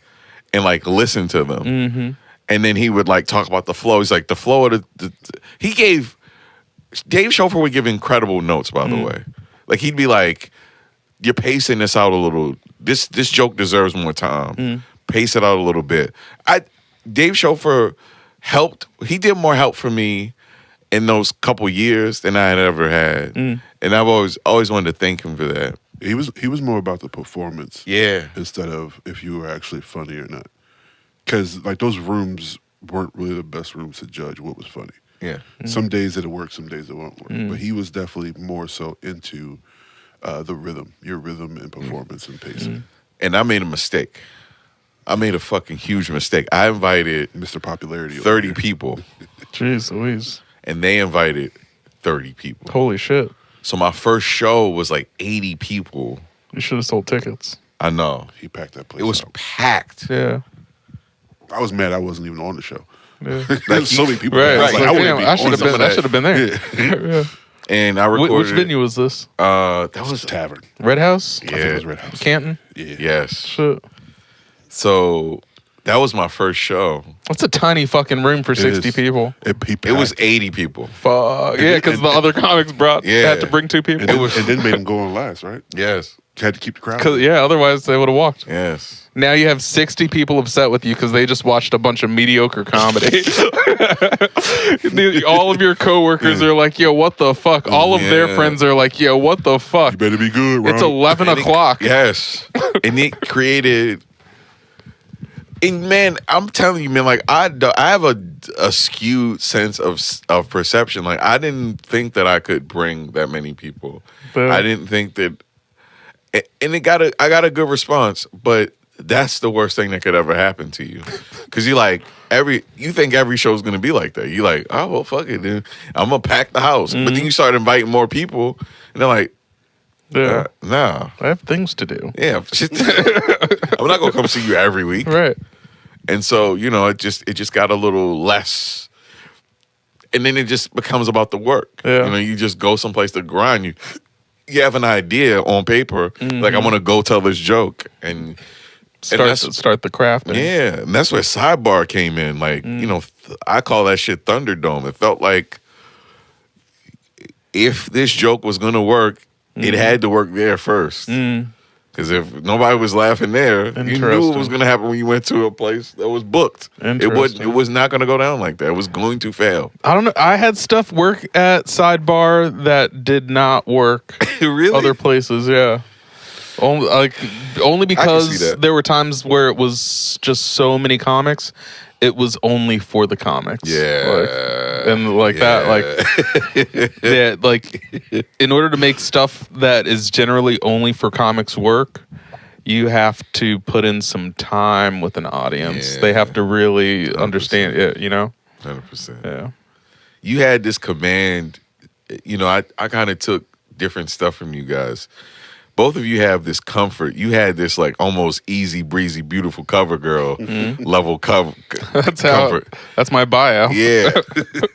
[SPEAKER 3] and like listened to them. And then he would like talk about the flow. He's like, the flow of he gave. Dave Chauffeur would give incredible notes, by the way. Like he'd be like, "You're pacing this out a little. This joke deserves more time. Pace it out a little bit." Dave Chauffeur helped. He did more help for me in those couple years than I had ever had. And I've always wanted to thank him for that.
[SPEAKER 2] He was more about the performance.
[SPEAKER 3] Yeah.
[SPEAKER 2] Instead of if you were actually funny or not. Because like those rooms weren't really the best rooms to judge what was funny.
[SPEAKER 3] Yeah.
[SPEAKER 2] Some days it'll work, some days it won't work. But he was definitely more so into the rhythm, your rhythm and performance and pacing.
[SPEAKER 3] And I made a mistake. I made a fucking huge mistake. I invited
[SPEAKER 2] Mr. Popularity.
[SPEAKER 3] 30 people,
[SPEAKER 5] Jeez Louise.
[SPEAKER 3] and they invited 30 people.
[SPEAKER 5] Holy shit.
[SPEAKER 3] So my first show was like 80 people.
[SPEAKER 5] You should have sold tickets.
[SPEAKER 3] I know.
[SPEAKER 2] He packed that place
[SPEAKER 3] It was
[SPEAKER 2] out.
[SPEAKER 3] packed.
[SPEAKER 5] Yeah.
[SPEAKER 2] I was mad I wasn't even on the show.
[SPEAKER 5] Yeah.
[SPEAKER 2] Like so many people.
[SPEAKER 5] Right.
[SPEAKER 2] I was
[SPEAKER 5] It's
[SPEAKER 2] like,
[SPEAKER 5] like,
[SPEAKER 2] I
[SPEAKER 5] damn,
[SPEAKER 2] wouldn't
[SPEAKER 5] I
[SPEAKER 2] be
[SPEAKER 5] should have
[SPEAKER 2] on
[SPEAKER 5] been.
[SPEAKER 2] that.
[SPEAKER 5] I should have been there. Yeah.
[SPEAKER 3] And I recorded
[SPEAKER 5] Which venue was this?
[SPEAKER 3] That was
[SPEAKER 2] Tavern.
[SPEAKER 5] Red House?
[SPEAKER 2] I think it was Red House.
[SPEAKER 5] Canton?
[SPEAKER 2] Yeah.
[SPEAKER 3] Yes.
[SPEAKER 5] Shit.
[SPEAKER 3] So that was my first show.
[SPEAKER 5] That's a tiny fucking room for 60
[SPEAKER 2] is.
[SPEAKER 5] people.
[SPEAKER 3] It was 80 people.
[SPEAKER 5] Fuck. Yeah, because the other comics had to bring 2 people.
[SPEAKER 2] and then made him go on last, right?
[SPEAKER 3] Yes.
[SPEAKER 2] Had to keep the crowd.
[SPEAKER 5] Yeah, otherwise they would have walked.
[SPEAKER 3] Yes.
[SPEAKER 5] Now you have 60 people upset with you because they just watched a bunch of mediocre comedy. All of your coworkers are like, yo, what the fuck? All of their friends are like, yo, what the fuck?
[SPEAKER 2] You better be good, Ron.
[SPEAKER 5] It's 11 o'clock.
[SPEAKER 3] Yes. And it created. And man, I'm telling you, man, like I have a skewed sense of perception. Like I didn't think that I could bring that many people.
[SPEAKER 5] Yeah.
[SPEAKER 3] I didn't think that, and I got a good response. But that's the worst thing that could ever happen to you, because you think every show's gonna be like that. You like, oh well, fuck it, dude. I'm gonna pack the house. But then you start inviting more people, and they're like,
[SPEAKER 5] Yeah.
[SPEAKER 3] nah.
[SPEAKER 5] I have things to do.
[SPEAKER 3] Yeah, I'm not gonna come see you every week.
[SPEAKER 5] Right.
[SPEAKER 3] And so, it just got a little less. And then it just becomes about the work.
[SPEAKER 5] Yeah.
[SPEAKER 3] You just go someplace to grind. You have an idea on paper, like I want to go tell this joke, and
[SPEAKER 5] Start the crafting.
[SPEAKER 3] yeah, and that's where Sidebar came in. Like, I call that shit Thunderdome. It felt like if this joke was gonna work, it had to work there first. Because if nobody was laughing there, you knew it was going to happen when you went to a place that was booked. It was not going to go down like that. It was going to fail.
[SPEAKER 5] I don't know. I had stuff work at Sidebar that did not work.
[SPEAKER 3] Really?
[SPEAKER 5] Other places, yeah. Only because there were times where it was just so many comics. It was only for the comics.
[SPEAKER 3] Yeah.
[SPEAKER 5] In order to make stuff that is generally only for comics work, you have to put in some time with an audience.
[SPEAKER 3] Yeah.
[SPEAKER 5] They have to really 100%. Understand it,
[SPEAKER 3] 100%.
[SPEAKER 5] Yeah.
[SPEAKER 3] You had this command. I kind of took different stuff from you guys. Both of you have this comfort. You had this like almost easy breezy, beautiful cover girl level comfort.
[SPEAKER 5] That's my bio.
[SPEAKER 3] Yeah,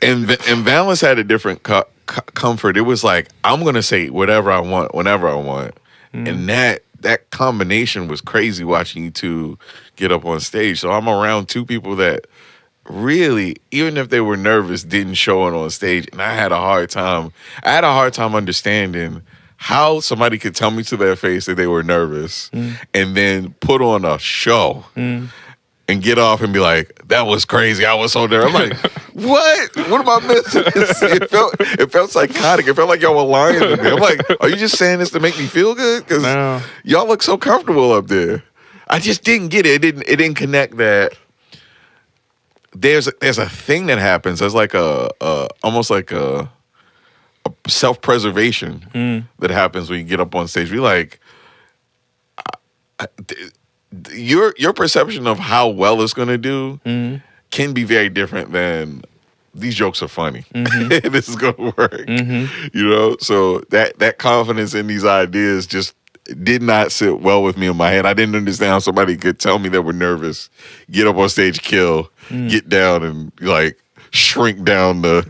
[SPEAKER 3] and Valance had a different comfort. It was like, I'm gonna say whatever I want, whenever I want, and that combination was crazy. Watching you two get up on stage, so I'm around 2 people that really, even if they were nervous, didn't show it on stage, and I had a hard time. Understanding how somebody could tell me to their face that they were nervous and then put on a show and get off and be like, that was crazy. I was so nervous. I'm like, what? What am I missing? It felt psychotic. It felt like y'all were lying to me. I'm like, are you just saying this to make me feel good? Because y'all look so comfortable up there. I just didn't get it. It didn't connect that. There's a thing that happens. There's like almost like a self-preservation that happens when you get up on stage. Be like, your perception of how well it's going to do can be very different than these jokes are funny. This is going to work. So that confidence in these ideas just did not sit well with me in my head. I didn't understand how somebody could tell me they were nervous, get up on stage, kill, get down, and like shrink down the,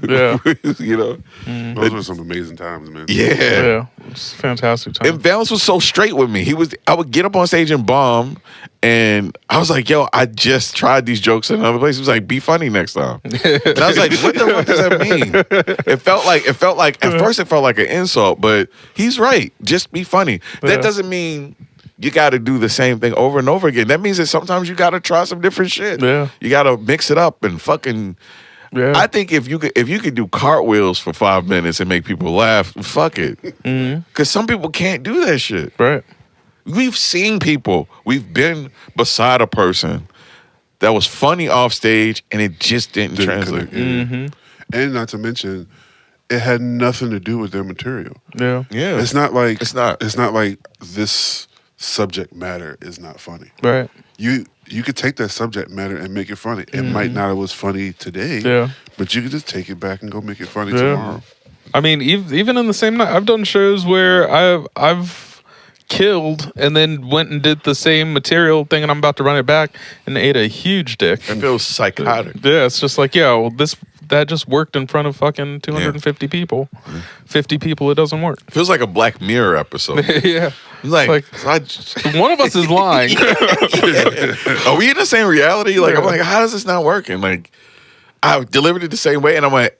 [SPEAKER 2] Those were some amazing times, man.
[SPEAKER 3] Yeah.
[SPEAKER 5] It's a fantastic time.
[SPEAKER 3] And Valance was so straight with me. I would get up on stage and bomb, and I was like, yo, I just tried these jokes in another place. He was like, be funny next time. And I was like, what the fuck does that mean? It felt like at first it felt like an insult, but he's right. Just be funny. That doesn't mean you got to do the same thing over and over again. That means that sometimes you got to try some different shit.
[SPEAKER 5] Yeah.
[SPEAKER 3] You got to mix it up and fucking...
[SPEAKER 5] Yeah.
[SPEAKER 3] I think if you could do cartwheels for 5 minutes and make people laugh, fuck it. Because some people can't do that shit.
[SPEAKER 5] Right.
[SPEAKER 3] We've seen people. We've been beside a person that was funny off stage and it just didn't translate.
[SPEAKER 2] connect, yeah. And not to mention, it had nothing to do with their material.
[SPEAKER 5] Yeah.
[SPEAKER 3] Yeah.
[SPEAKER 2] It's not like
[SPEAKER 3] It's not.
[SPEAKER 2] this subject matter is not funny.
[SPEAKER 5] Right.
[SPEAKER 2] You could take that subject matter and make it funny. It might not have was funny today,
[SPEAKER 5] Yeah.
[SPEAKER 2] but you could just take it back and go make it funny
[SPEAKER 5] Yeah.
[SPEAKER 2] tomorrow.
[SPEAKER 5] I mean, even in the same night, I've done shows where I've killed and then went and did the same material thing, and I'm about to run it back and ate a huge dick.
[SPEAKER 3] It feels psychotic.
[SPEAKER 5] Yeah, it's just like, yeah, well, that just worked in front of fucking 250 people. 50 people, it doesn't work.
[SPEAKER 3] Feels like a Black Mirror episode.
[SPEAKER 5] Yeah.
[SPEAKER 3] Like,
[SPEAKER 5] One of us is lying.
[SPEAKER 3] are we in the same reality? Like, I'm like, how is this not working? Like, I delivered it the same way, and I'm like,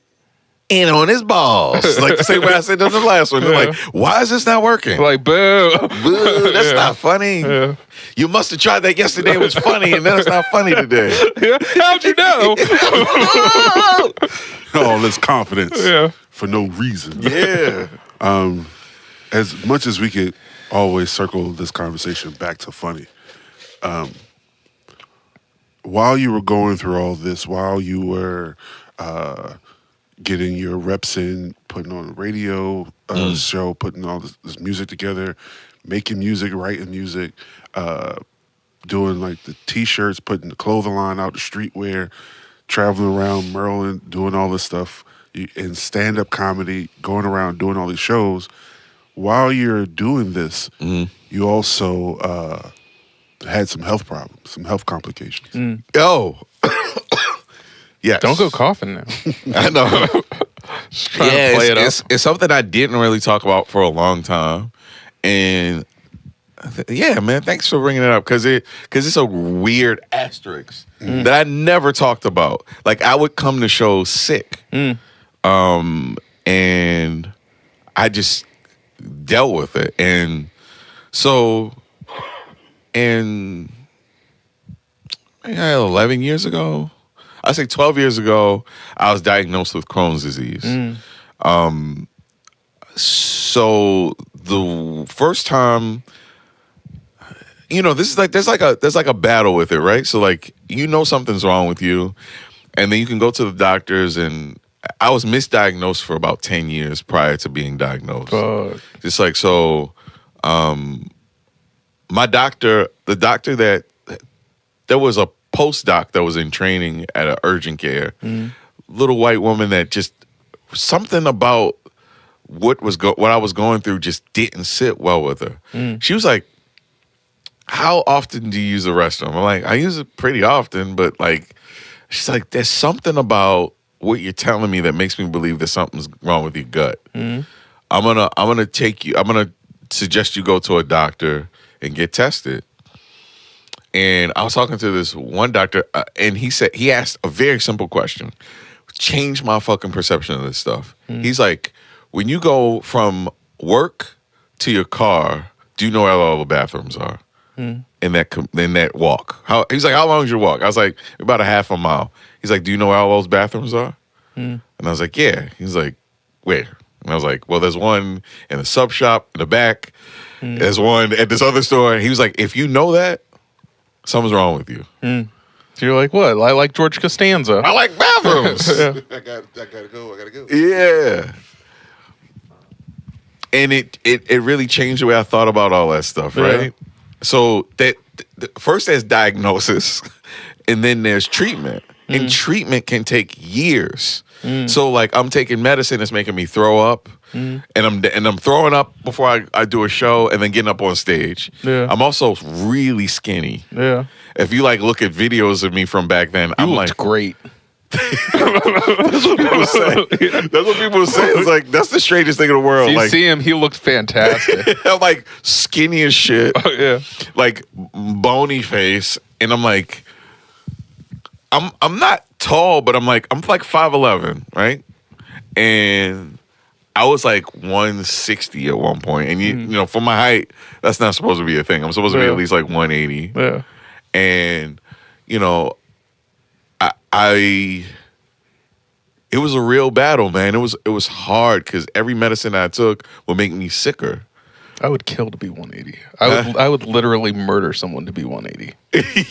[SPEAKER 3] in on his balls. Like the same way I said in the last one. Like, why is this not working?
[SPEAKER 5] Like, boo.
[SPEAKER 3] Boo, that's not funny.
[SPEAKER 5] Yeah.
[SPEAKER 3] You must have tried that yesterday. It was funny, and then it's not funny today.
[SPEAKER 5] How'd you know?
[SPEAKER 2] All this confidence
[SPEAKER 5] Yeah.
[SPEAKER 2] for no reason.
[SPEAKER 3] Yeah.
[SPEAKER 2] As much as we could always circle this conversation back to funny, while you were going through all this, while you were getting your reps in, putting on a radio show, putting all this music together, making music, writing music, doing like the T-shirts, putting the clothing line out, the streetwear, traveling around Maryland, doing all this stuff, in stand-up comedy, going around doing all these shows. While you're doing this, you also had some health problems, some health complications.
[SPEAKER 3] Oh. Yes.
[SPEAKER 5] Don't go coughing now.
[SPEAKER 3] I know.
[SPEAKER 5] Trying to play it up.
[SPEAKER 3] It's something I didn't really talk about for a long time. And yeah, man, thanks for bringing it up because it's a weird asterisk that I never talked about. Like, I would come to shows sick. And I just dealt with it. And so, and 11 years ago, I say 12 years ago, I was diagnosed with Crohn's disease. So the first time, this is like there's like a battle with it, right? So like, something's wrong with you, and then you can go to the doctors, and I was misdiagnosed for about 10 years prior to being diagnosed. Just like, so my doctor, the doctor that there was a postdoc that was in training at an urgent care, little white woman that just something about what I was going through just didn't sit well with her. She was like, "How often do you use the restroom?" I'm like, "I use it pretty often," but like, she's like, "There's something about what you're telling me that makes me believe that something's wrong with your gut. I'm gonna suggest you go to a doctor and get tested." And I was talking to this one doctor, and he asked a very simple question, changed my fucking perception of this stuff. He's like, when you go from work to your car, do you know where all the bathrooms are in that walk? He's like, how long is your walk? I was like, about a half a mile. He's like, do you know where all those bathrooms are? And I was like, yeah. He's like, where? And I was like, well, there's one in the sub shop in the back. There's one at this other store. And he was like, if you know that, something's wrong with you.
[SPEAKER 5] So you're like, what? I like George Costanza.
[SPEAKER 3] I like bathrooms.
[SPEAKER 2] I gotta go.
[SPEAKER 3] Yeah. And it really changed the way I thought about all that stuff, right?
[SPEAKER 5] Yeah.
[SPEAKER 3] So first there's diagnosis, and then there's treatment. And treatment can take years. So like, I'm taking medicine that's making me throw up, and I'm throwing up before I do a show, and then getting up on stage.
[SPEAKER 5] Yeah.
[SPEAKER 3] I'm also really skinny.
[SPEAKER 5] Yeah.
[SPEAKER 3] If you like look at videos of me from back then, I'm
[SPEAKER 5] looked
[SPEAKER 3] like
[SPEAKER 5] great.
[SPEAKER 3] That's what people say. That's what people say. It's like, that's the strangest thing in the world.
[SPEAKER 5] You
[SPEAKER 3] Like,
[SPEAKER 5] see him, he looked fantastic.
[SPEAKER 3] I'm like skinny as shit,
[SPEAKER 5] Yeah.
[SPEAKER 3] like bony face, and I'm like, I'm not tall, but I'm like 5'11", right? And I was like 160 at one point, and you know, for my height, that's not supposed to be a thing. I'm supposed to be at least like 180.
[SPEAKER 5] Yeah.
[SPEAKER 3] And you know, I it was a real battle, man. It was hard because every medicine I took would make me sicker.
[SPEAKER 5] I would kill to be 180. I would literally murder someone to be 180.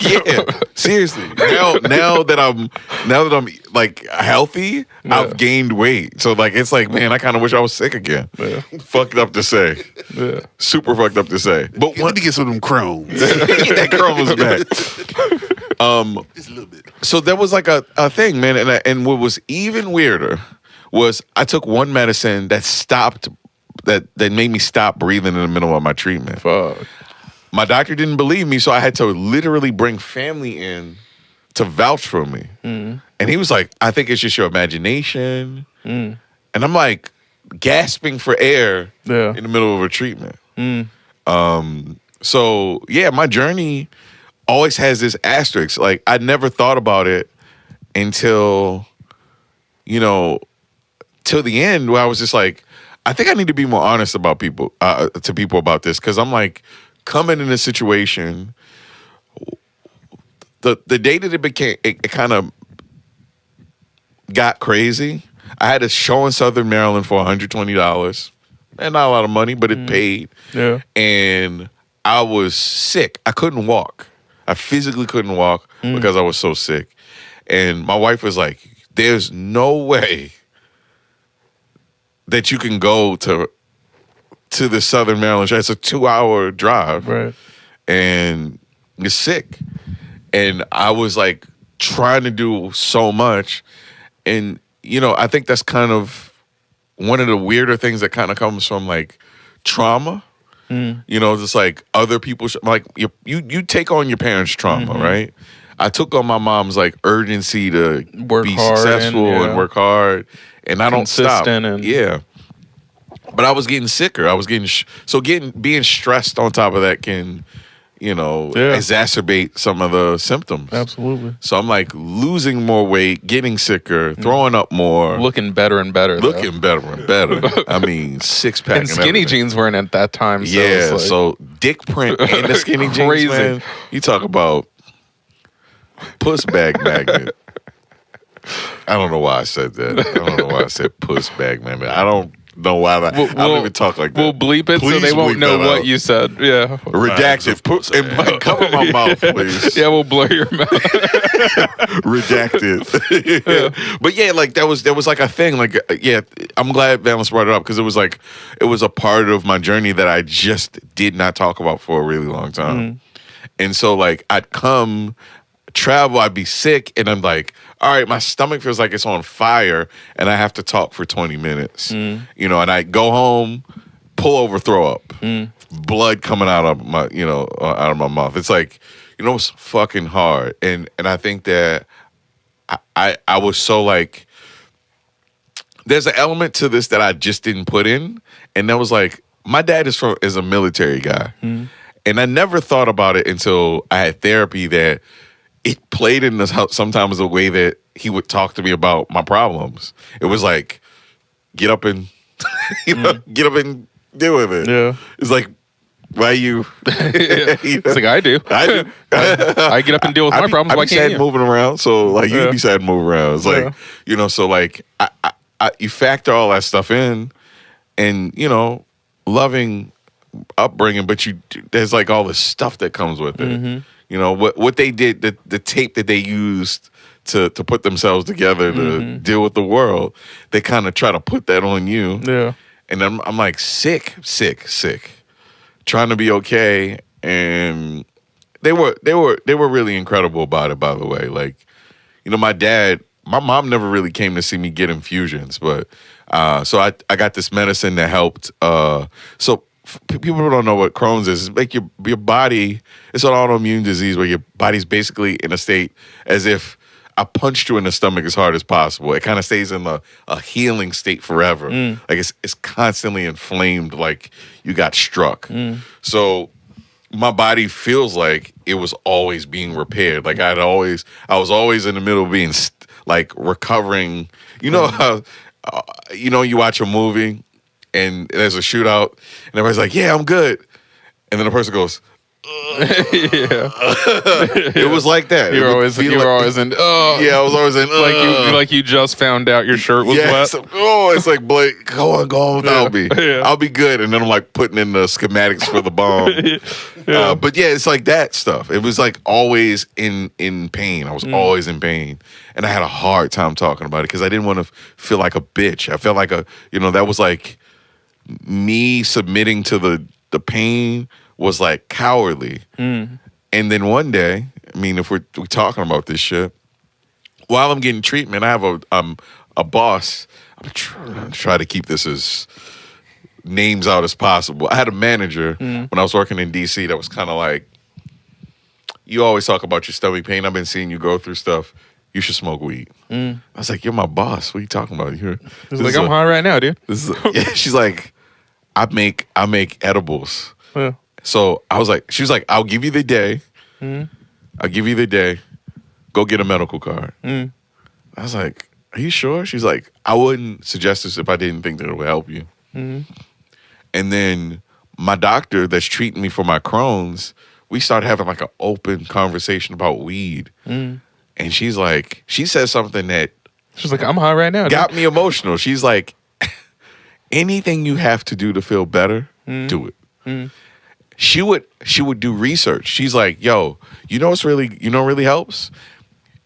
[SPEAKER 3] Yeah, seriously. Now that I'm like healthy, I've gained weight. So like it's like, man, I kind of wish I was sick again.
[SPEAKER 5] Yeah.
[SPEAKER 3] Fucked up to say.
[SPEAKER 5] Yeah.
[SPEAKER 3] Super fucked up to say. But
[SPEAKER 2] Let me get some of them Crohn's.
[SPEAKER 3] get that Crohn's back.
[SPEAKER 2] Just a little bit.
[SPEAKER 3] So there was like a thing, man, and what was even weirder was I took one medicine that made me stop breathing in the middle of my treatment.
[SPEAKER 5] Fuck.
[SPEAKER 3] My doctor didn't believe me, so I had to literally bring family in to vouch for me. And he was like, I think it's just your imagination. And I'm like gasping for air in the middle of a treatment. So yeah, my journey always has this asterisk. Like I never thought about it until, till the end where I was just like, I think I need to be more honest about people about this, because I'm like coming in a situation. The day that it kind of got crazy. I had a show in Southern Maryland for $120, and not a lot of money, but it paid.
[SPEAKER 5] Yeah,
[SPEAKER 3] and I was sick. I couldn't walk. I physically couldn't walk because I was so sick. And my wife was like, "There's no way that you can go to the Southern Maryland show. It's a 2-hour drive,
[SPEAKER 5] right?
[SPEAKER 3] And you're sick." And I was like trying to do so much, and I think that's kind of one of the weirder things that kind of comes from like trauma. Just like other people, like you take on your parents' trauma, right? I took on my mom's like urgency to be successful and work hard, and I don't stop. But I was getting sicker. I was getting being stressed on top of that can, exacerbate some of the symptoms.
[SPEAKER 5] Absolutely.
[SPEAKER 3] So I'm like losing more weight, getting sicker, throwing up more,
[SPEAKER 5] looking better and better.
[SPEAKER 3] Looking better and better. I mean, 6-pack
[SPEAKER 5] and skinny jeans weren't at that time. So
[SPEAKER 3] yeah, so dick print and the skinny jeans, man. You talk about puss bag magnet. I don't know why I said that. I don't know why I said puss bag magnet. I don't know why I don't even talk like that.
[SPEAKER 5] We'll bleep it so they won't know what you said. Yeah.
[SPEAKER 3] Redacted. Cover my mouth, please.
[SPEAKER 5] Yeah, we'll blur your mouth.
[SPEAKER 3] Redacted. But yeah, like there was like a thing. Like I'm glad Valence brought it up, because it was a part of my journey that I just did not talk about for a really long time. And so like I'd travel, I'd be sick, and I'm like, all right, my stomach feels like it's on fire, and I have to talk for 20 minutes. And I go home, pull over, throw up, blood coming out of my, out of my mouth. It's like, it's fucking hard, and I think that I was so like, there's an element to this that I just didn't put in, and that was like, my dad is a military guy, and I never thought about it until I had therapy that it played in this sometimes the way that he would talk to me about my problems. It was like, get up and get up and deal with it.
[SPEAKER 5] Yeah.
[SPEAKER 3] It's like, why you?
[SPEAKER 5] It's like I do. I get up and deal with my problems. Why can't you?
[SPEAKER 3] Moving around, so like you be sad moving around. It's like so like I you factor all that stuff in, and loving upbringing, but there's like all the stuff that comes with it. What they did, the tape that they used to put themselves together to deal with the world, they kind of try to put that on you.
[SPEAKER 5] Yeah.
[SPEAKER 3] And I'm like sick, trying to be okay. And they were really incredible about it, by the way. Like, my mom never really came to see me get infusions, but so I got this medicine that helped. So people don't know what Crohn's is. It's like your body, it's an autoimmune disease where your body's basically in a state as if I punched you in the stomach as hard as possible. It kind of stays in a healing state forever. Like it's constantly inflamed, like you got struck. So my body feels like it was always being repaired. Like I was always in the middle of being like recovering. How you watch a movie and there's a shootout, and everybody's like, "Yeah, I'm good," and then the person goes, It was like that.
[SPEAKER 5] You were always in.
[SPEAKER 3] Yeah, I was always in.
[SPEAKER 5] Like you just found out your shirt was wet.
[SPEAKER 3] So, it's like Blake, go on without me.
[SPEAKER 5] Yeah.
[SPEAKER 3] I'll be good. And then I'm like putting in the schematics for the bomb. But yeah, it's like that stuff. It was like always in pain. I was always in pain, and I had a hard time talking about it because I didn't want to feel like a bitch. I felt like that was like me submitting to the pain was like cowardly. And then one day, I mean, if we're talking about this shit, while I'm getting treatment, I have a boss. I'm trying to keep this as names out as possible. I had a manager when I was working in DC that was kind of like, you always talk about your stomach pain. I've been seeing you go through stuff. You should smoke weed. I was like, you're my boss. What are you talking about?
[SPEAKER 5] He's like, I'm high right now, dude.
[SPEAKER 3] She's like, I make edibles.
[SPEAKER 5] Yeah.
[SPEAKER 3] So she was like, I'll give you the day. I'll give you the day. Go get a medical card. I was like, are you sure? She's like, I wouldn't suggest this if I didn't think that it would help you. And then my doctor that's treating me for my Crohn's, we started having like an open conversation about weed. And she's like, she says something that
[SPEAKER 5] she's like, I'm high right now.
[SPEAKER 3] Got me emotional. She's like, anything you have to do to feel better, do it. She would do research. She's like, yo, you know really helps?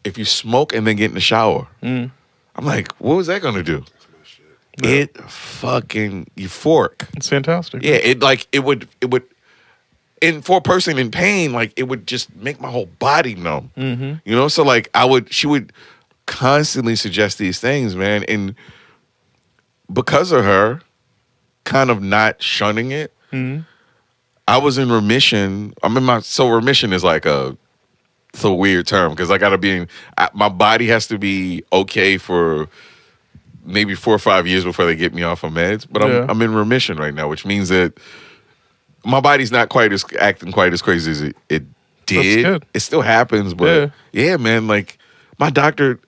[SPEAKER 3] If you smoke and then get in the shower. I'm like, what was that gonna do? It fucking euphoric.
[SPEAKER 5] It's fantastic.
[SPEAKER 3] Yeah, it would and for a person in pain, like it would just make my whole body numb. So like she would constantly suggest these things, man. And because of her kind of not shunning it, I was in remission. Remission is like it's a weird term because I gotta be my body has to be okay for maybe 4 or 5 years before they get me off of meds. But I'm in remission right now, which means that my body's not acting quite as crazy as it did.
[SPEAKER 5] That's good.
[SPEAKER 3] It still happens, but yeah, man, like my doctor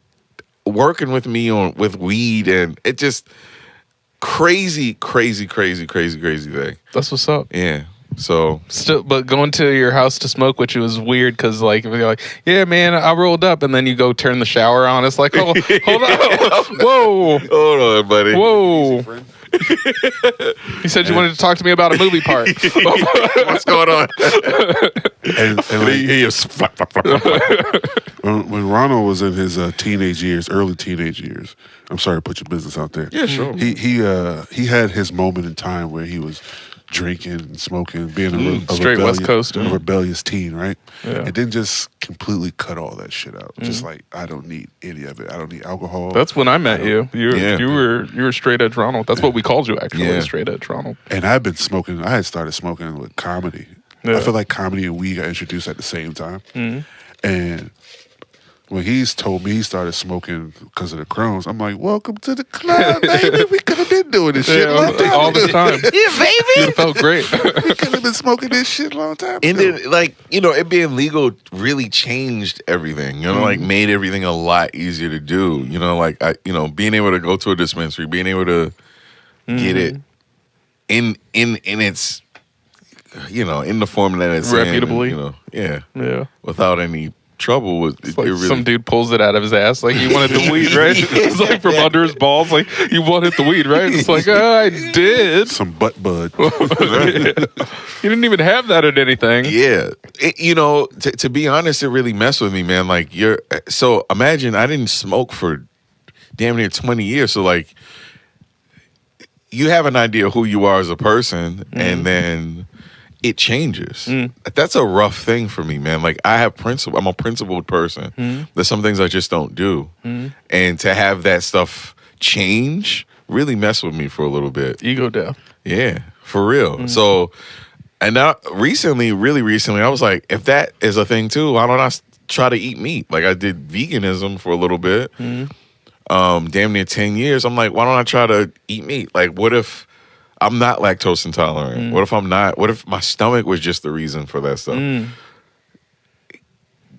[SPEAKER 3] working with me with weed, and it just crazy thing.
[SPEAKER 5] That's what's up.
[SPEAKER 3] Yeah. So
[SPEAKER 5] still, but going to your house to smoke, which was weird because like if you're like, yeah, man, I rolled up, and then you go turn the shower on. It's like, oh, hold on, whoa,
[SPEAKER 3] hold on, buddy,
[SPEAKER 5] whoa. He said you wanted to talk to me about a movie part.
[SPEAKER 3] What's going on?
[SPEAKER 2] When Ronald was in his early teenage years, I'm sorry to put your business out there.
[SPEAKER 3] Yeah, sure.
[SPEAKER 2] He had his moment in time where he was drinking and smoking, being a
[SPEAKER 5] straight West Coast,
[SPEAKER 2] rebellious teen, right?
[SPEAKER 5] Yeah.
[SPEAKER 2] And then just completely cut all that shit out. Just like, I don't need any of it. I don't need alcohol.
[SPEAKER 5] That's when I met you. You were straight edge Ronald. That's what we called you actually, straight edge Ronald.
[SPEAKER 2] And I've been smoking. I had started smoking with comedy. I feel like comedy and weed got introduced at the same time. And when he's told me he started smoking because of the Crohn's, I'm like, welcome to the club, baby. We could have been doing this shit a long time
[SPEAKER 5] all the time.
[SPEAKER 3] Yeah, baby.
[SPEAKER 5] It felt great.
[SPEAKER 2] We could have been smoking this shit a long time ago.
[SPEAKER 3] And then, like, it being legal really changed everything. Like, made everything a lot easier to do. Like, being able to go to a dispensary, being able to get it in its, in the form that it's
[SPEAKER 5] reputably,
[SPEAKER 3] without any trouble with
[SPEAKER 5] it. Like really, some dude pulls it out of his ass like he wanted the weed, right? It's like from under his balls, like you wanted the weed, right? It's like, I did.
[SPEAKER 2] Some butt bud.
[SPEAKER 5] You didn't even have that at anything.
[SPEAKER 3] Yeah. To be honest, it really messed with me, man. Like so imagine I didn't smoke for damn near 20 years. So like you have an idea of who you are as a person, and then it changes. That's a rough thing for me, man. Like I have principle. I'm a principled person. There's some things I just don't do. And to have that stuff change really messed with me for a little bit.
[SPEAKER 5] Ego death.
[SPEAKER 3] Yeah, for real. So, and now really recently, I was like, if that is a thing too, why don't I try to eat meat? Like I did veganism for a little bit. Damn near 10 years. I'm like, why don't I try to eat meat? Like what if I'm not lactose intolerant? What if I'm not? What if my stomach was just the reason for that stuff?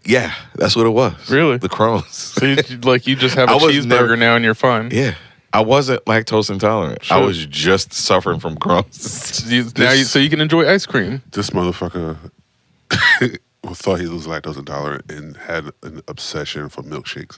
[SPEAKER 3] Yeah, that's what it was.
[SPEAKER 5] Really?
[SPEAKER 3] The Crohn's.
[SPEAKER 5] So you just have a cheeseburger now and you're fine.
[SPEAKER 3] Yeah. I wasn't lactose intolerant. Sure. I was just suffering from Crohn's.
[SPEAKER 5] So you can enjoy ice cream.
[SPEAKER 2] This motherfucker thought he was lactose intolerant and had an obsession for milkshakes.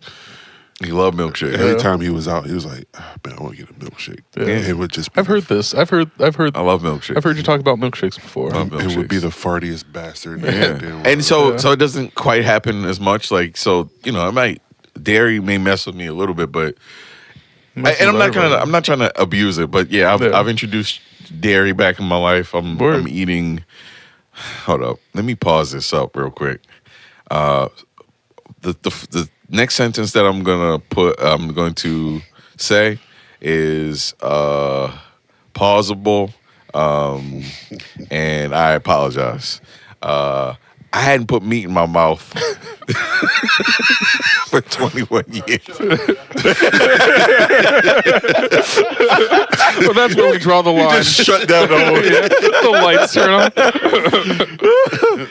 [SPEAKER 3] He loved milkshake.
[SPEAKER 2] Every time he was out, he was like, man, I want to get a milkshake.
[SPEAKER 5] Yeah.
[SPEAKER 2] And it would just be
[SPEAKER 5] I've heard this. I've heard.
[SPEAKER 3] I love milkshake.
[SPEAKER 5] I've heard you talk about milkshakes before.
[SPEAKER 3] Love
[SPEAKER 2] It would be
[SPEAKER 3] milkshakes.
[SPEAKER 2] the fartiest bastard.
[SPEAKER 3] Yeah. And so it doesn't quite happen as much. Like, so, you know, dairy may mess with me a little bit, but I'm not trying to abuse it, but yeah, I've introduced dairy back in my life. I'm eating. Hold up, let me pause this up real quick. The next sentence that I'm going to say is pausable, and I apologize. I hadn't put meat in my mouth for 21 years.
[SPEAKER 5] Well, that's where we draw the line.
[SPEAKER 3] Just shut down the whole.
[SPEAKER 5] The lights turn on.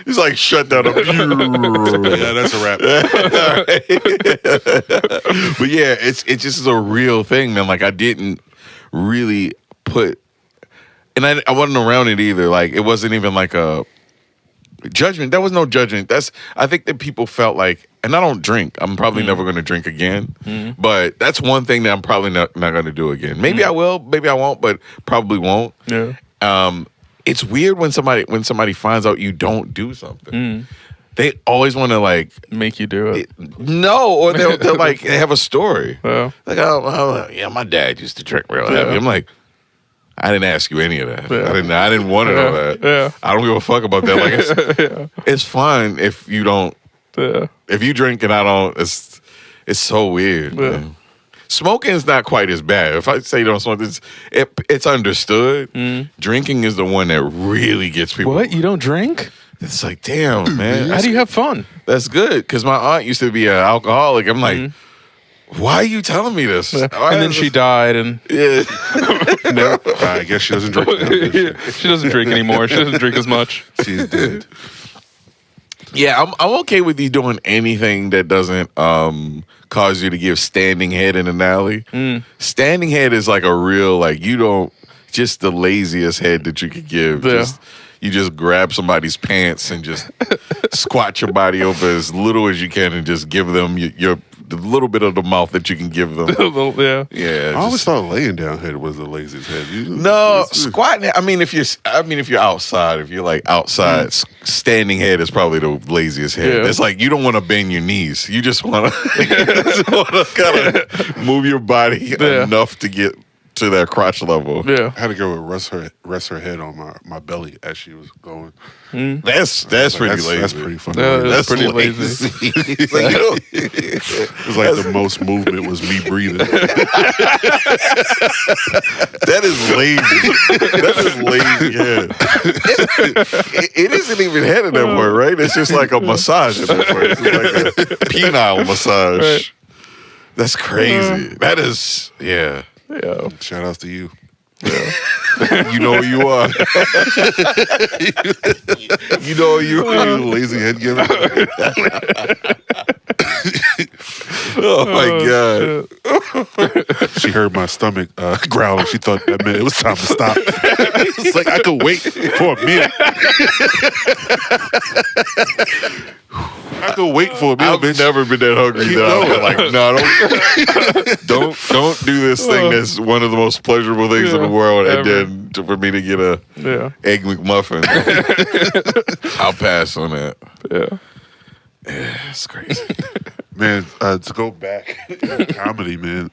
[SPEAKER 3] He's like, shut down the.
[SPEAKER 2] yeah, that's a wrap.
[SPEAKER 3] But yeah, it's just is a real thing, man. Like, I didn't really put, and I wasn't around it either. Like, it wasn't even like a judgment. There was no judgment. I think that people felt like, and I don't drink. I'm probably never going to drink again. But that's one thing that I'm probably not going to do again. Maybe I will, maybe I won't, but probably won't.
[SPEAKER 5] Yeah.
[SPEAKER 3] It's weird when somebody finds out you don't do something. They always want to like
[SPEAKER 5] make you do it.
[SPEAKER 3] No, or they'll like have a story.
[SPEAKER 5] Yeah.
[SPEAKER 3] Like, oh, yeah, my dad used to drink real heavy. I'm like, I didn't ask you any of that.
[SPEAKER 5] Yeah.
[SPEAKER 3] I didn't want to know that.
[SPEAKER 5] Yeah.
[SPEAKER 3] I don't give a fuck about that. Like, it's fine if you don't.
[SPEAKER 5] Yeah.
[SPEAKER 3] If you drink and I don't, it's so weird.
[SPEAKER 5] Yeah.
[SPEAKER 3] Man. Smoking is not quite as bad. If I say you don't smoke, it's understood. Drinking is the one that really gets people.
[SPEAKER 5] What? You don't drink?
[SPEAKER 3] It's like, damn, man.
[SPEAKER 5] How do you have fun?
[SPEAKER 3] That's good, because my aunt used to be an alcoholic. I'm like, why are you telling me this?
[SPEAKER 5] And then she died, and
[SPEAKER 3] Yeah.
[SPEAKER 2] No, I guess she doesn't drink now.
[SPEAKER 5] she doesn't drink anymore. She doesn't drink as much.
[SPEAKER 2] She's dead.
[SPEAKER 3] Yeah, I'm okay with you doing anything that doesn't cause you to give standing head in an alley. Standing head is like a real, like, you don't, just the laziest head that you could give.
[SPEAKER 5] Yeah.
[SPEAKER 3] You just grab somebody's pants and just squat your body over as little as you can and just give them the little bit of the mouth that you can give them.
[SPEAKER 5] Yeah.
[SPEAKER 3] Yeah.
[SPEAKER 2] I always thought laying down head was the laziest head.
[SPEAKER 3] No, squatting. I mean, if you're outside, if you're like outside, standing head is probably the laziest head.
[SPEAKER 5] Yeah.
[SPEAKER 3] It's like you don't want to bend your knees. You just want to kind of move your body enough to get to that crotch level.
[SPEAKER 5] Yeah.
[SPEAKER 2] I had a girl rest her head on my belly as she was going.
[SPEAKER 3] That's pretty lazy.
[SPEAKER 2] That's pretty fucking
[SPEAKER 5] Yeah,
[SPEAKER 2] lazy.
[SPEAKER 5] that's pretty lazy.
[SPEAKER 3] It's like, you know,
[SPEAKER 2] It was like the most movement was me breathing.
[SPEAKER 3] that is lazy. That is lazy head. It isn't even head at that point, right? It's just like a massage at that point. It's like a penile massage.
[SPEAKER 5] Right.
[SPEAKER 3] That's crazy. That is, yeah.
[SPEAKER 5] Yeah.
[SPEAKER 2] Shout outs to you.
[SPEAKER 3] You know who you are. You know who you
[SPEAKER 2] You
[SPEAKER 3] are.
[SPEAKER 2] lazy head giver.
[SPEAKER 3] Oh my God.
[SPEAKER 2] She heard my stomach growling. She thought that meant it was time to stop. It's like I could wait for a minute. I could wait for a minute,
[SPEAKER 3] I've
[SPEAKER 2] bitch.
[SPEAKER 3] never been that hungry.
[SPEAKER 2] Keep
[SPEAKER 3] That
[SPEAKER 2] going.
[SPEAKER 3] I'm like, no, don't do this thing that's one of the most pleasurable things in the world, and then for me to get a egg McMuffin, I'll pass on that.
[SPEAKER 5] Yeah.
[SPEAKER 3] Yeah, it's crazy.
[SPEAKER 2] Man, to go back to comedy, man,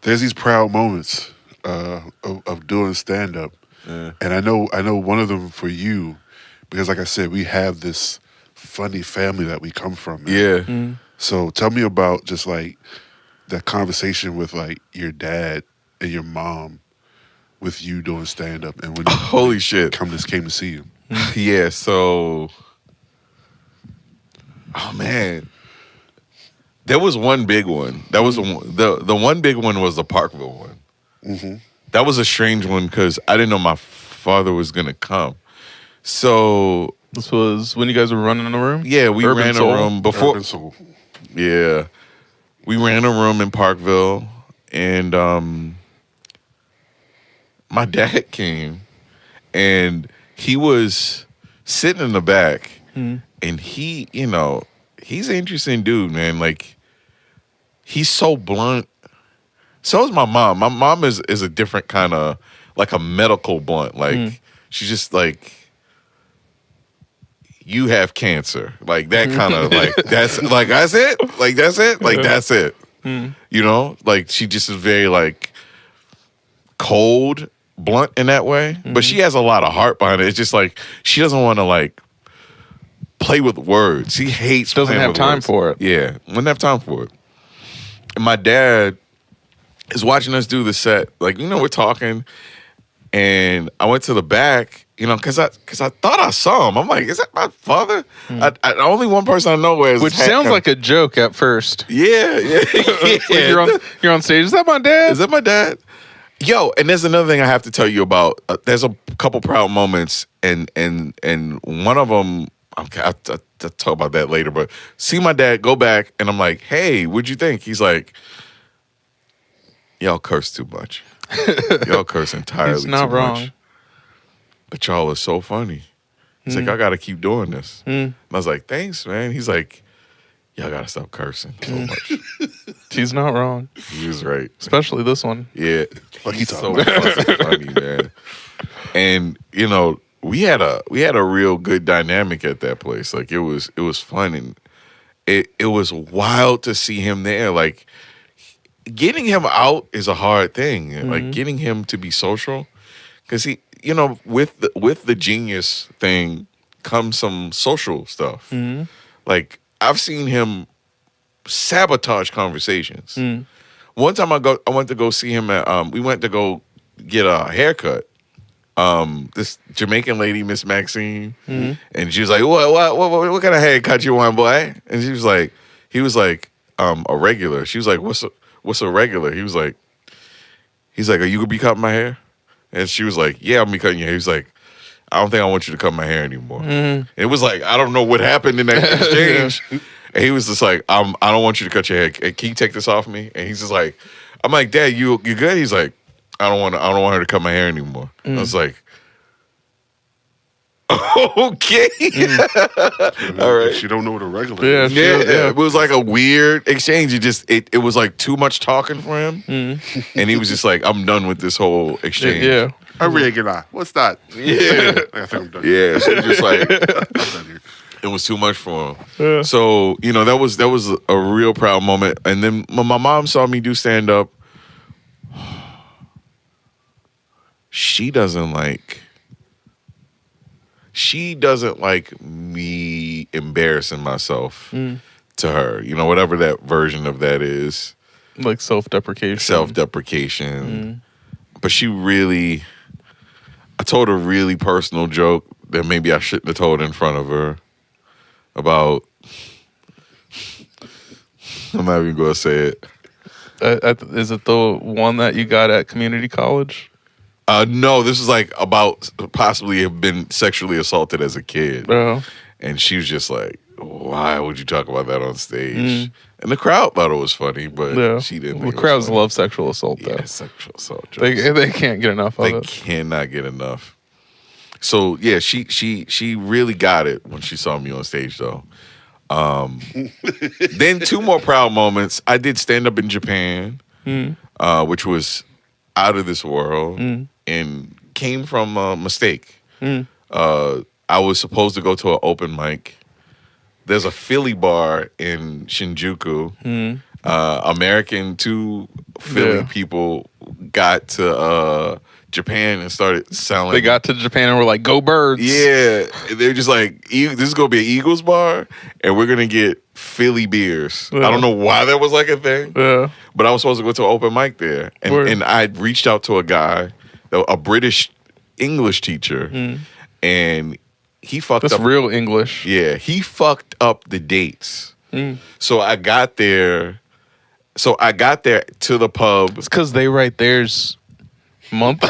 [SPEAKER 2] there's these proud moments of doing stand up. And I know one of them for you, because like I said, we have this funny family that we come from, man.
[SPEAKER 3] Yeah.
[SPEAKER 2] So tell me about just like that conversation with like your dad and your mom with you doing stand up, and when you
[SPEAKER 3] Holy shit.
[SPEAKER 2] came to see you.
[SPEAKER 3] Yeah, so oh man. There was one big one. That was the one big one was the Parkville one. That was a strange one because I didn't know my father was gonna come. So
[SPEAKER 5] This was when you guys were running in the room?
[SPEAKER 3] yeah, we
[SPEAKER 5] Urban
[SPEAKER 3] ran
[SPEAKER 5] Soul?
[SPEAKER 3] a room before.
[SPEAKER 2] Urban Soul.
[SPEAKER 3] Yeah, we ran a room in Parkville, and my dad came, and he was sitting in the back, and he, he's an interesting dude, man. Like, he's so blunt. So is my mom. My mom is a different kind of, like a medical blunt. Like, she's just like, you have cancer. Like, that kind of, like, that's it. Like, that's it. Like, that's it. Like, she just is very, like, cold, blunt in that way. But she has a lot of heart behind it. It's just like, she doesn't want to, like, play with words. She hates
[SPEAKER 5] Doesn't
[SPEAKER 3] playing
[SPEAKER 5] have
[SPEAKER 3] with
[SPEAKER 5] time
[SPEAKER 3] words.
[SPEAKER 5] for it.
[SPEAKER 3] Yeah, wouldn't have time for it. And my dad is watching us do the set. Like, we're talking, and I went to the back, because I thought I saw him. I'm like, is that my father? Only one person I know wears.
[SPEAKER 5] Which sounds like a joke at first.
[SPEAKER 3] Yeah.
[SPEAKER 5] Like you're on stage. Is that my dad?
[SPEAKER 3] Is that my dad? Yo, and there's another thing I have to tell you about. There's a couple proud moments, and one of them, I'll talk about that later. But see my dad go back, and I'm like, hey, what'd you think? He's like, y'all curse too much. Y'all curse entirely
[SPEAKER 5] He's not
[SPEAKER 3] too
[SPEAKER 5] wrong.
[SPEAKER 3] much. But y'all are so funny. He's like, I got to keep doing this. And I was like, thanks, man. He's like, y'all got to stop cursing so much.
[SPEAKER 5] He's not wrong.
[SPEAKER 3] He was right.
[SPEAKER 5] Especially this one.
[SPEAKER 3] Yeah.
[SPEAKER 2] What
[SPEAKER 3] He's
[SPEAKER 2] you
[SPEAKER 3] so
[SPEAKER 2] talking
[SPEAKER 3] fucking funny, man. And, we had a real good dynamic at that place. Like, it was fun, and it was wild to see him there. Like, getting him out is a hard thing. Like, getting him to be social, because he, with the genius thing comes some social stuff. Like, I've seen him sabotage conversations. One time I went to go see him at we went to go get a haircut. This Jamaican lady, Miss Maxine, and she was like, what kind of haircut you want, boy? And he was like, a regular. She was like, what's a regular? He's like, are you gonna be cutting my hair? And she was like, yeah, I'm gonna be cutting your hair. He's like, I don't think I want you to cut my hair anymore. And it was like, I don't know what happened in that exchange. And he was just like, I don't want you to cut your hair. Can you take this off me? And he's just like, I'm like, Dad, you good? He's like, I don't want her to cut my hair anymore. I was like, okay. All right.
[SPEAKER 2] She don't know what a regular is.
[SPEAKER 3] Yeah. It was like a weird exchange. It was like too much talking for him. And he was just like, I'm done with this whole exchange.
[SPEAKER 5] Yeah.
[SPEAKER 2] A regular. What's that?
[SPEAKER 3] Yeah.
[SPEAKER 2] I think I'm done.
[SPEAKER 3] Yeah. So just like,
[SPEAKER 2] I'm done here.
[SPEAKER 3] it was too much for him. Yeah. So, that was a real proud moment. And then when my mom saw me do stand up, she doesn't like me embarrassing myself to her. Whatever that version of that is.
[SPEAKER 5] Like self-deprecation.
[SPEAKER 3] But I told a really personal joke that maybe I shouldn't have told in front of her about, I'm not even going to say it.
[SPEAKER 5] Is it the one that you got at community college?
[SPEAKER 3] No, this is like about possibly have been sexually assaulted as a kid.
[SPEAKER 5] Oh.
[SPEAKER 3] And she was just like, why would you talk about that on stage? And the crowd thought it was funny, but she didn't.
[SPEAKER 5] The crowds love sexual assault, though.
[SPEAKER 3] Yeah, sexual assault jokes.
[SPEAKER 5] They can't get enough of it.
[SPEAKER 3] They cannot get enough. So yeah, she really got it when she saw me on stage, though. Then two more proud moments. I did stand up in Japan, which was out of this world, and came from a mistake. I was supposed to go to an open mic. There's a Philly bar in Shinjuku. Two Philly people got to Japan and started selling.
[SPEAKER 5] They got to Japan and were like, "Go Birds!"
[SPEAKER 3] Yeah, they're just like, this is gonna be an Eagles bar, and we're gonna get Philly beers. I don't know why that was like a thing. But I was supposed to go to an open mic there, and I reached out to a guy, a British English teacher, and he fucked up.
[SPEAKER 5] That's real English.
[SPEAKER 3] Yeah, he fucked up the dates. So I got there. To the pub.
[SPEAKER 5] It's because they write theirs month.
[SPEAKER 3] He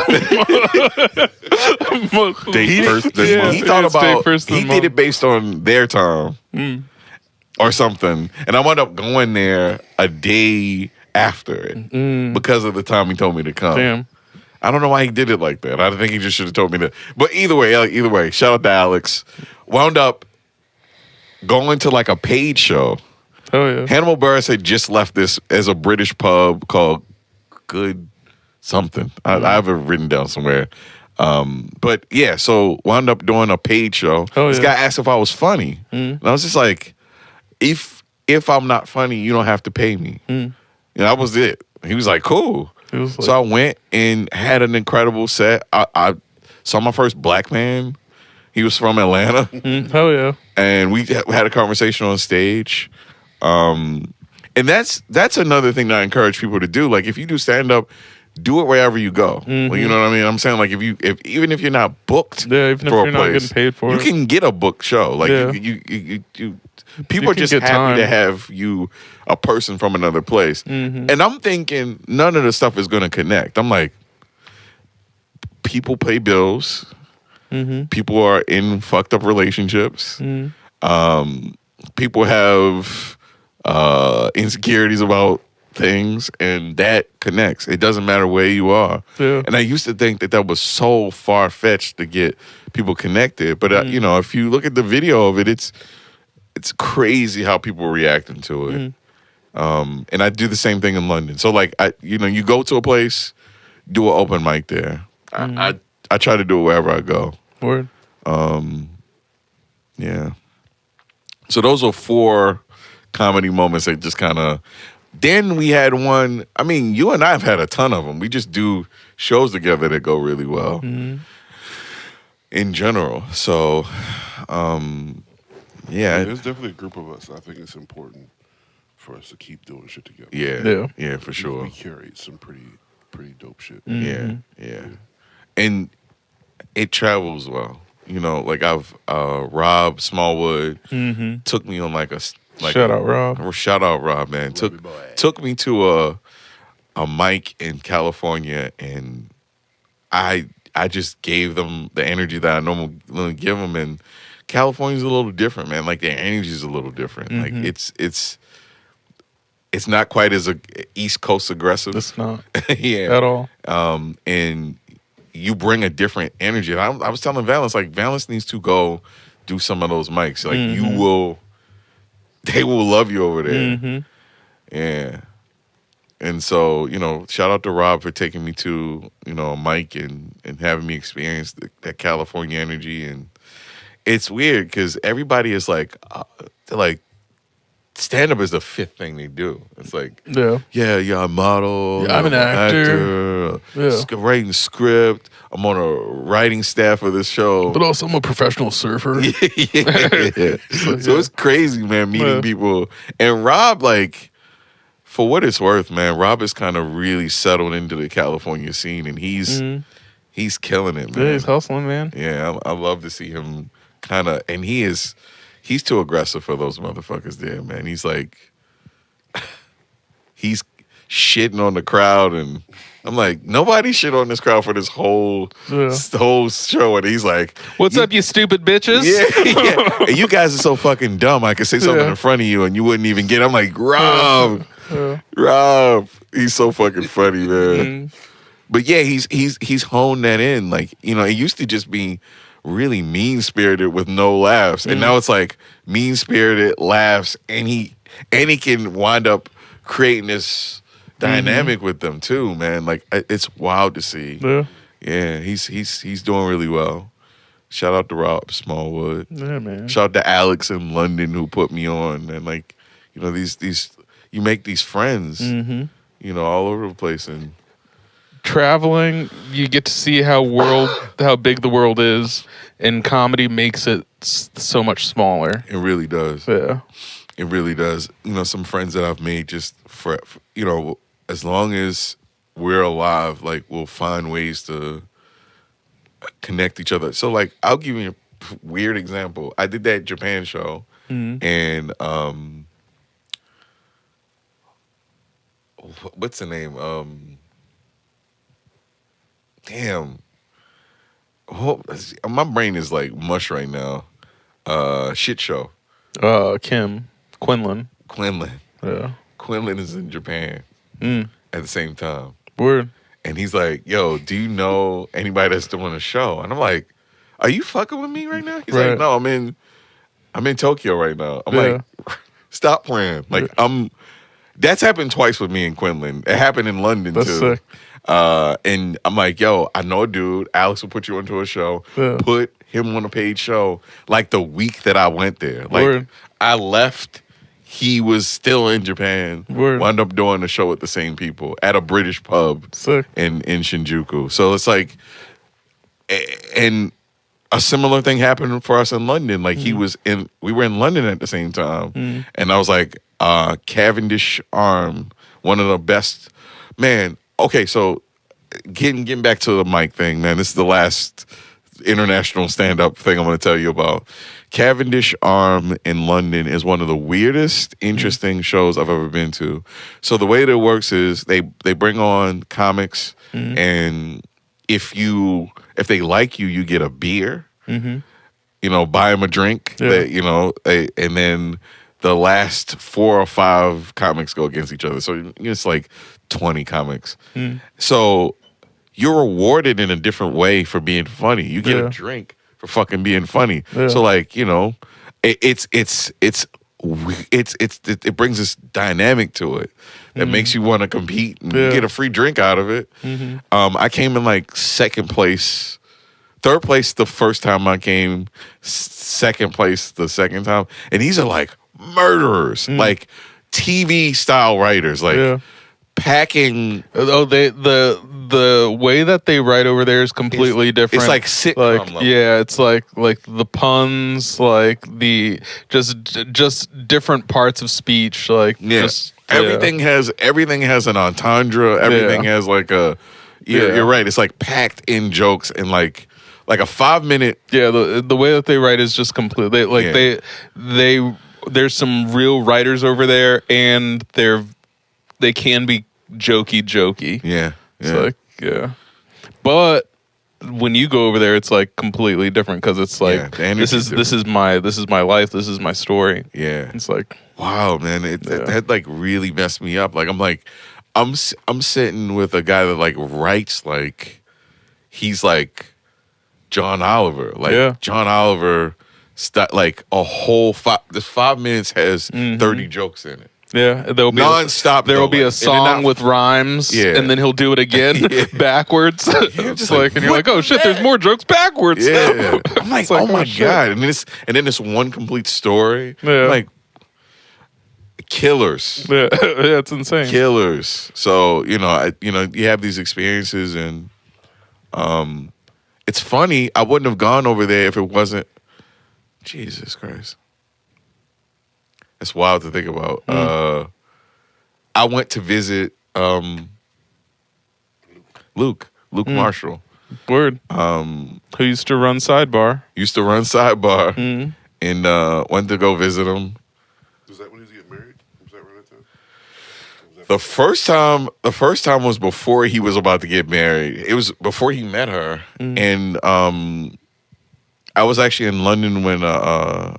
[SPEAKER 3] thought about. He did it based on their time or something, and I wound up going there a day after it because of the time he told me to come.
[SPEAKER 5] Damn.
[SPEAKER 3] I don't know why he did it like that. I think he just should have told me that. But either way, shout out to Alex. Wound up going to like a paid show.
[SPEAKER 5] Oh yeah.
[SPEAKER 3] Hannibal Buress had just left this as a British pub called Good something. I have it written down somewhere. But yeah, so wound up doing a paid show. This guy asked if I was funny. And I was just like, if I'm not funny, you don't have to pay me. And that was it. He was like, cool. Was like, so I went and had an incredible set. I saw my first black man. He was from Atlanta.
[SPEAKER 5] Hell yeah.
[SPEAKER 3] And we had a conversation on stage. And that's another thing that I encourage people to do. Like, if you do stand-up, do it wherever you go. Well, you know what I mean? I'm saying, like, even if you're not booked
[SPEAKER 5] even if you're not getting paid for
[SPEAKER 3] you
[SPEAKER 5] it,
[SPEAKER 3] can get a booked show. Like, you people are just happy to have you, a person from another place. And I'm thinking none of the stuff is going to connect. I'm like, people pay bills. People are in fucked up relationships. People have insecurities about things, and that connects. It doesn't matter where you are. And I used to think that was so far-fetched to get people connected. But, you know, if you look at the video of it, it's crazy how people are reacting to it. And I do the same thing in London. So, like, you go to a place, do an open mic there. I try to do it wherever I go.
[SPEAKER 5] Word.
[SPEAKER 3] Yeah. So those are 4 comedy moments that just kind of. Then we had one. I mean, you and I have had a ton of them. We just do shows together that go really well. In general. So, yeah.
[SPEAKER 2] There's definitely a group of us. I think it's important for us to keep doing shit together.
[SPEAKER 3] Yeah, for sure.
[SPEAKER 2] We curate some pretty dope shit.
[SPEAKER 3] Yeah. And it travels well. You know, like Rob Smallwood took me on
[SPEAKER 5] shout out Rob.
[SPEAKER 3] Shout out Rob, man. Took me to a mic in California, and I just gave them the energy that I normally give them. And California's a little different, man. Like, their energy is a little different. Like, it's not quite as East Coast aggressive.
[SPEAKER 5] It's not.
[SPEAKER 3] Yeah,
[SPEAKER 5] at all.
[SPEAKER 3] And you bring a different energy. And I was telling Valence, like, Valence needs to go do some of those mics. Like, they will love you over there. Yeah. And so, you know, shout out to Rob for taking me to, you know, a mic and having me experience that California energy. And it's weird because everybody is like, stand-up is the 5th thing they do. It's like, you're a model.
[SPEAKER 5] I'm an actor.
[SPEAKER 3] Writing script. I'm on a writing staff of this show.
[SPEAKER 5] But also I'm a professional surfer.
[SPEAKER 3] So it's crazy, man, meeting people. And Rob, like, for what it's worth, man, Rob is kind of really settled into the California scene, and he's killing it, man.
[SPEAKER 5] Yeah, he's hustling, man.
[SPEAKER 3] Yeah, I love to see him kind of, and he's too aggressive for those motherfuckers there, man. He's like, he's shitting on the crowd, and I'm like, nobody shit on this crowd for this whole show, and he's like,
[SPEAKER 5] "What's up, you stupid bitches?"
[SPEAKER 3] Yeah. And you guys are so fucking dumb. I could say something in front of you, and you wouldn't even get it. I'm like, Rob, he's so fucking funny, man. But yeah, he's honed that in. Like, you know, it used to just be really mean-spirited with no laughs, and now it's like mean-spirited laughs, and he can wind up creating this dynamic with them too, man. Like, it's wild to see. Yeah, he's doing really well. Shout out to Rob Smallwood.
[SPEAKER 5] Yeah, man.
[SPEAKER 3] Shout out to Alex in London who put me on, and, like, you know, these you make these friends, you know, all over the place. And
[SPEAKER 5] traveling, you get to see how big the world is, and comedy makes it so much smaller.
[SPEAKER 3] It really does.
[SPEAKER 5] Yeah,
[SPEAKER 3] it really does. You know, some friends that I've made just for you know, as long as we're alive, like, we'll find ways to connect each other. So, like, I'll give you a weird example. I did that Japan show, and what's the name? Damn. My brain is like mush right now. Shit show.
[SPEAKER 5] Quinlan.
[SPEAKER 3] Yeah. Quinlan is in Japan at the same time.
[SPEAKER 5] Word.
[SPEAKER 3] and he's like, "Yo, do you know anybody that's doing a show?" And I'm like, "Are you fucking with me right now?" He's
[SPEAKER 5] Right.
[SPEAKER 3] like, "No, I'm in Tokyo right now." I'm
[SPEAKER 5] Yeah.
[SPEAKER 3] like, "Stop playing!" Like that's happened twice with me in Quinlan. It happened in London
[SPEAKER 5] That's
[SPEAKER 3] too.
[SPEAKER 5] sick.
[SPEAKER 3] And I'm like, "Yo, I know a dude. Alex will put you into a show.
[SPEAKER 5] Yeah.
[SPEAKER 3] Put him on a paid show." Like the week that I went there, like
[SPEAKER 5] Word.
[SPEAKER 3] I left. He was still in Japan.
[SPEAKER 5] Word.
[SPEAKER 3] Wound up doing the show with the same people at a British pub
[SPEAKER 5] Sick.
[SPEAKER 3] in Shinjuku. So it's like, and a similar thing happened for us in London. Like we were in London at the same time, and I was like, Cavendish Arm, one of the best, man. Okay, so getting back to the mic thing, man. This is the last international stand-up thing I'm going to tell you about. Cavendish Arm in London is one of the weirdest, interesting shows I've ever been to. So the way that it works is they bring on comics, and if they like you, you get a beer. You know, buy them a drink.
[SPEAKER 5] Yeah.
[SPEAKER 3] And then the last 4 or 5 comics go against each other. So it's like 20 comics. So you're rewarded in a different way for being funny. You get a drink for fucking being funny.
[SPEAKER 5] Yeah.
[SPEAKER 3] So like, you know, it brings this dynamic to it that makes you want to compete and you get a free drink out of it. I came in like 2nd place, 3rd place the first time I came, 2nd place the second time, and these are like murderers, like TV style writers, like packing.
[SPEAKER 5] Oh, the way that they write over there is completely different.
[SPEAKER 3] It's like sitcom level.
[SPEAKER 5] Yeah, it's like the puns, like the just different parts of speech, like
[SPEAKER 3] everything has an entendre. Everything has like a. You're right. It's like packed in jokes and like a 5-minute.
[SPEAKER 5] Yeah, the way that they write is just completely they there's some real writers over there, and they can be jokey.
[SPEAKER 3] Yeah.
[SPEAKER 5] It's like, but when you go over there, it's like completely different because it's like this is my life, this is my story.
[SPEAKER 3] Yeah,
[SPEAKER 5] it's like,
[SPEAKER 3] wow, man, that like really messed me up. Like I'm sitting with a guy that like writes like he's like John Oliver. Like John Oliver, like a whole 5 minutes has 30 jokes in it.
[SPEAKER 5] Yeah, there'll be
[SPEAKER 3] non-stop.
[SPEAKER 5] There will be a song with rhymes, and then he'll do it again backwards. Just like, and you're like, oh shit, there's more jokes backwards.
[SPEAKER 3] Yeah, I'm like, oh my god, and then this one complete story.
[SPEAKER 5] Yeah.
[SPEAKER 3] Like killers.
[SPEAKER 5] Yeah, it's insane.
[SPEAKER 3] Killers. So you have these experiences, and it's funny. I wouldn't have gone over there if it wasn't. Jesus Christ. It's wild to think about. I went to visit Luke Marshall.
[SPEAKER 5] Word. Who used to run Sidebar.
[SPEAKER 3] And went to go visit him.
[SPEAKER 2] Was that when he was getting married? Was that right at that?
[SPEAKER 3] The first time was before he was about to get married. It was before he met her. And I was actually in London when a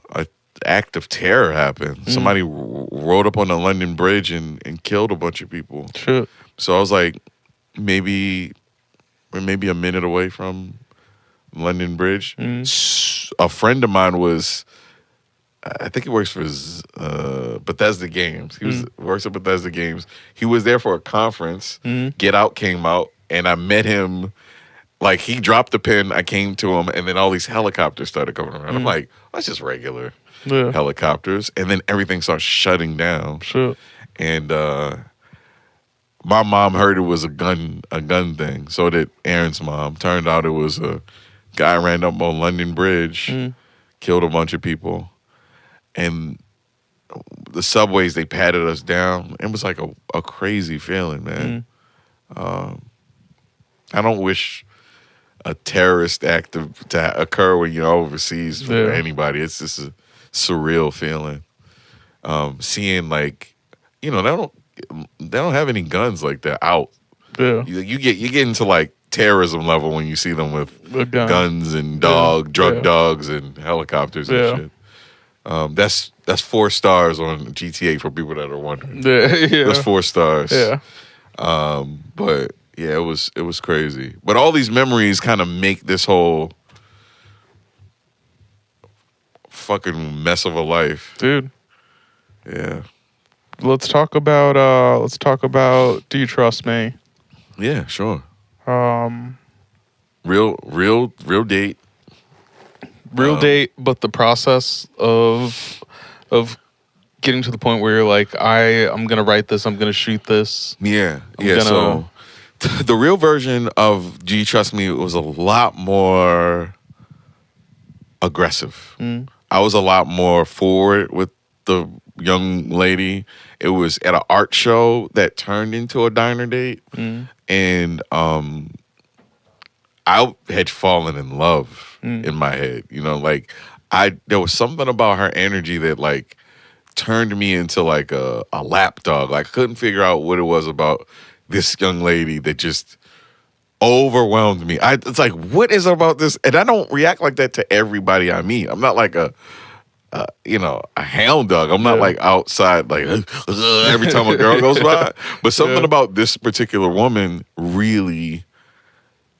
[SPEAKER 3] act of terror happened. Somebody rode up on the London Bridge and killed a bunch of people.
[SPEAKER 5] Sure.
[SPEAKER 3] So I was like, maybe a minute away from London Bridge. A friend of mine was, I think he works for Bethesda Games. He works at Bethesda Games. He was there for a conference. Get Out came out, and I met him. Like, he dropped the pen, I came to him, and then all these helicopters started coming around. I'm like, that's just regular helicopters. And then everything starts shutting down.
[SPEAKER 5] Sure.
[SPEAKER 3] And my mom heard it was a gun thing. So did Aaron's mom. Turned out it was a guy ran up on London Bridge, killed a bunch of people. And the subways, they patted us down. It was like a crazy feeling, man. I don't wish a terrorist act to occur when you're overseas for anybody. It's just a surreal feeling. Seeing like, they don't have any guns like that out.
[SPEAKER 5] Yeah.
[SPEAKER 3] You get into like terrorism level when you see them with guns and drug dogs and helicopters and shit. That's 4 stars on GTA for people that are wondering.
[SPEAKER 5] Yeah.
[SPEAKER 3] That's 4 stars.
[SPEAKER 5] Yeah.
[SPEAKER 3] But Yeah, it was crazy. But all these memories kind of make this whole fucking mess of a life.
[SPEAKER 5] Dude.
[SPEAKER 3] Yeah.
[SPEAKER 5] Let's talk about Do You Trust Me?
[SPEAKER 3] Yeah, sure.
[SPEAKER 5] Um
[SPEAKER 3] Real date.
[SPEAKER 5] Real date, but the process of getting to the point where you're like, I'm gonna write this, I'm gonna shoot this.
[SPEAKER 3] Yeah.
[SPEAKER 5] gonna-
[SPEAKER 3] So the real version of Do You Trust Me was a lot more aggressive. I was a lot more forward with the young lady. It was at an art show that turned into a diner date. And I had fallen in love in my head. You know, like there was something about her energy that like turned me into like a lap dog. Like I couldn't figure out what it was about this young lady that just overwhelmed me. It's like, what is it about this? And I don't react like that to everybody I meet. I'm not like a hound dog. I'm not like outside like every time a girl goes by. But something about this particular woman really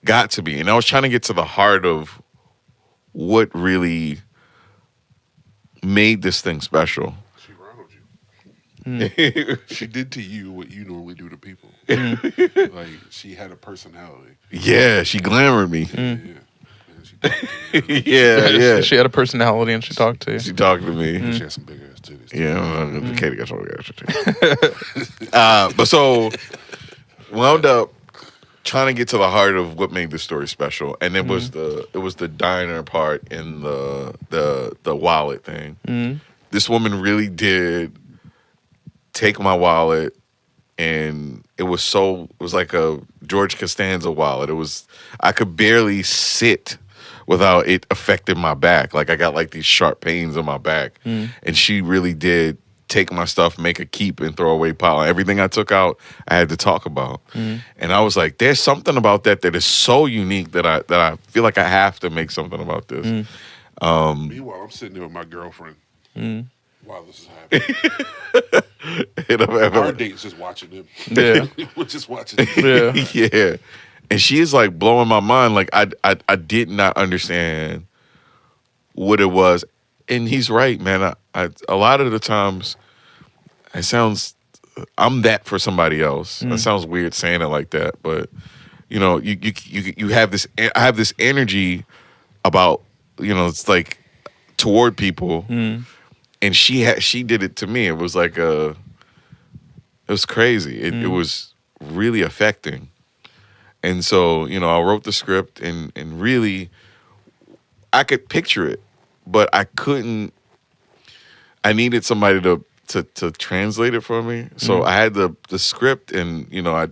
[SPEAKER 3] got to me. And I was trying to get to the heart of what really made this thing special.
[SPEAKER 2] She Ronald you. She did to you what you normally do to people. Like she had a personality.
[SPEAKER 3] Yeah, she glamored me.
[SPEAKER 2] Yeah. She talked to you.
[SPEAKER 3] Yeah.
[SPEAKER 5] She had a personality and she talked to you.
[SPEAKER 3] She talked to me.
[SPEAKER 2] She had some big ass titties.
[SPEAKER 3] Yeah, Katie got some big ass titties. But so wound up trying to get to the heart of what made the story special, and it was the diner part in the wallet thing. This woman really did take my wallet, and it was like a George Costanza wallet. I could barely sit without it affecting my back. Like I got like these sharp pains in my back, and she really did take my stuff, make a keep and throw away pile. Everything I took out, I had to talk about. And I was like, there's something about that is so unique that I feel like I have to make something about this.
[SPEAKER 2] Meanwhile, I'm sitting there with my girlfriend while this is happening. Our date's just watching them.
[SPEAKER 5] Yeah.
[SPEAKER 2] We're just watching them.
[SPEAKER 3] Yeah. And she is like blowing my mind. Like I did not understand what it was. And he's right, man. A lot of the times, I'm that for somebody else. It sounds weird saying it like that, but you know, you have this. I have this energy about, you know, it's like toward people, and she did it to me. It was like it was crazy. It was really affecting, and so you know, I wrote the script and really, I could picture it, but I couldn't. I needed somebody to translate it for me. So I had the script, and you know,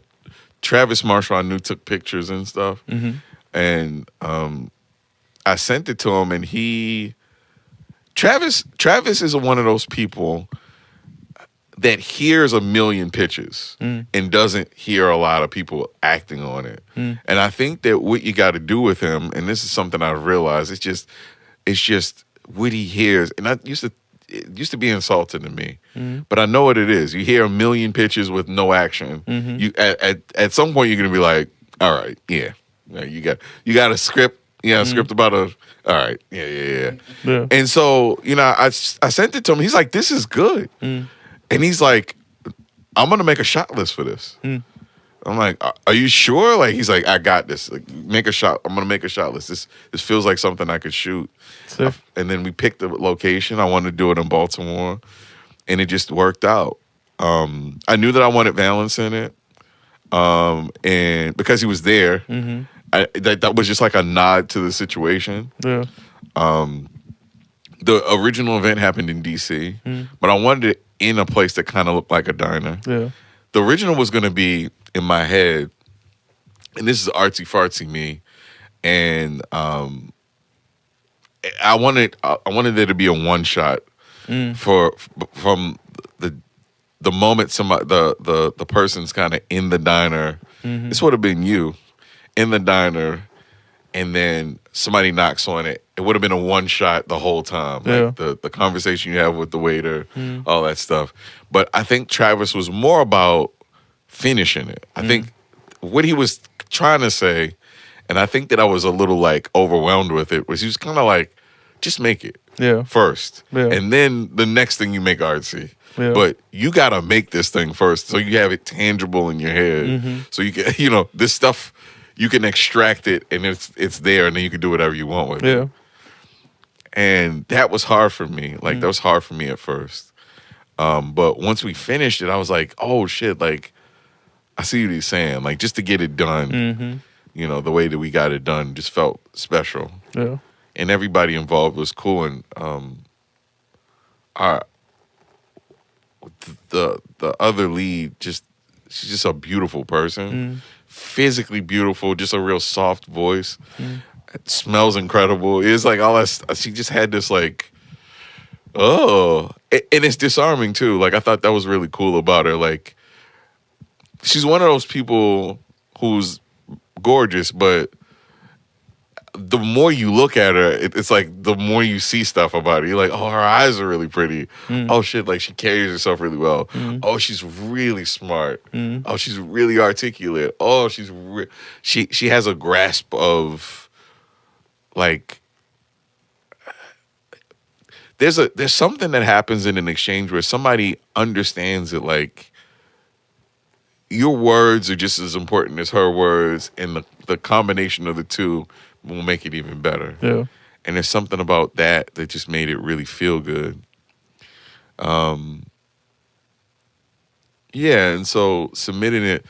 [SPEAKER 3] Travis Marshall I knew took pictures and stuff, and I sent it to him, and Travis is one of those people that hears a million pitches and doesn't hear a lot of people acting on it. And I think that what you got to do with him, and this is something I've realized, it's just what he hears, and it used to be insulting to me, but I know what it is. You hear a million pitches with no action. You at some point you're gonna be like, all right, yeah, you got a script. You got a script about all right, yeah. And so you know, I sent it to him. He's like, this is good, and he's like, I'm gonna make a shot list for this. I'm like, are you sure? Like, he's like, I got this. Like, make a shot. I'm gonna make a shot list. This feels like something I could shoot. And then we picked the location. I wanted to do it in Baltimore, and it just worked out. I knew that I wanted Valance in it, and because he was there, that was just like a nod to the situation.
[SPEAKER 5] Yeah.
[SPEAKER 3] The original event happened in D.C., but I wanted it in a place that kind of looked like a diner.
[SPEAKER 5] Yeah.
[SPEAKER 3] The original was going to be in my head, and this is artsy fartsy me, and I wanted there to be a one shot from the moment the person's kind of in the diner. This would have been you in the diner, and then somebody knocks on it. It would have been a one shot the whole time, like the conversation you have with the waiter, all that stuff. But I think Travis was more about finishing it. I think what he was trying to say, and I think that I was a little like overwhelmed with it, was he was kind of like, just make it first.
[SPEAKER 5] Yeah.
[SPEAKER 3] And then the next thing you make artsy.
[SPEAKER 5] Yeah.
[SPEAKER 3] But you got to make this thing first so you have it tangible in your head.
[SPEAKER 5] Mm-hmm.
[SPEAKER 3] So you can, you know, this stuff, you can extract it and it's there and then you can do whatever you want with it. And that was hard for me. Like, that was hard for me at first. But once we finished it, I was like, oh, shit, like, I see what he's saying. Like, just to get it done, you know, the way that we got it done just felt special.
[SPEAKER 5] Yeah.
[SPEAKER 3] And everybody involved was cool. And the other lead, she's just a beautiful person. Physically beautiful, just a real soft voice. It smells incredible. It's like all that. She just had this like, and it's disarming too. Like I thought that was really cool about her. Like she's one of those people who's gorgeous, but the more you look at her, it's like the more you see stuff about her. You're like, oh, her eyes are really pretty. Oh shit, like she carries herself really well. Oh, she's really smart. Oh, she's really articulate. Oh, she has a grasp of like there's something that happens in an exchange where somebody understands that like your words are just as important as her words, and the combination of the two will make it even better.
[SPEAKER 5] Yeah.
[SPEAKER 3] And there's something about that just made it really feel good. Yeah, and so submitting it,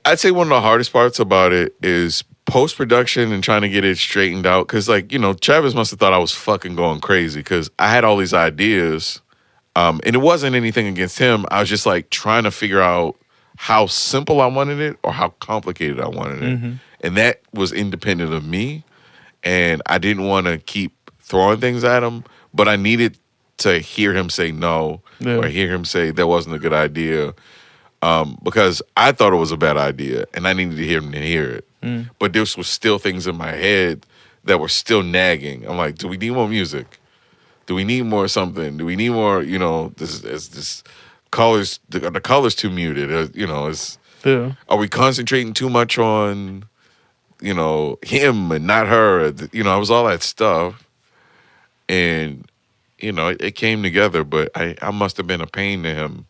[SPEAKER 3] I'd say one of the hardest parts about it is post-production and trying to get it straightened out. Because, like, you know, Travis must have thought I was fucking going crazy because I had all these ideas. And it wasn't anything against him. I was just, like, trying to figure out how simple I wanted it or how complicated I wanted it. And that was independent of me. And I didn't want to keep throwing things at him, but I needed to hear him say no or hear him say that wasn't a good idea because I thought it was a bad idea and I needed to hear him to hear it. But there was still things in my head that were still nagging. I'm like, do we need more music? Do we need more something? Do we need more, you know, this colors, the color's too muted, you know, are we concentrating too much on, you know, him and not her? You know, it was all that stuff. And, you know, it came together, but I must have been a pain to him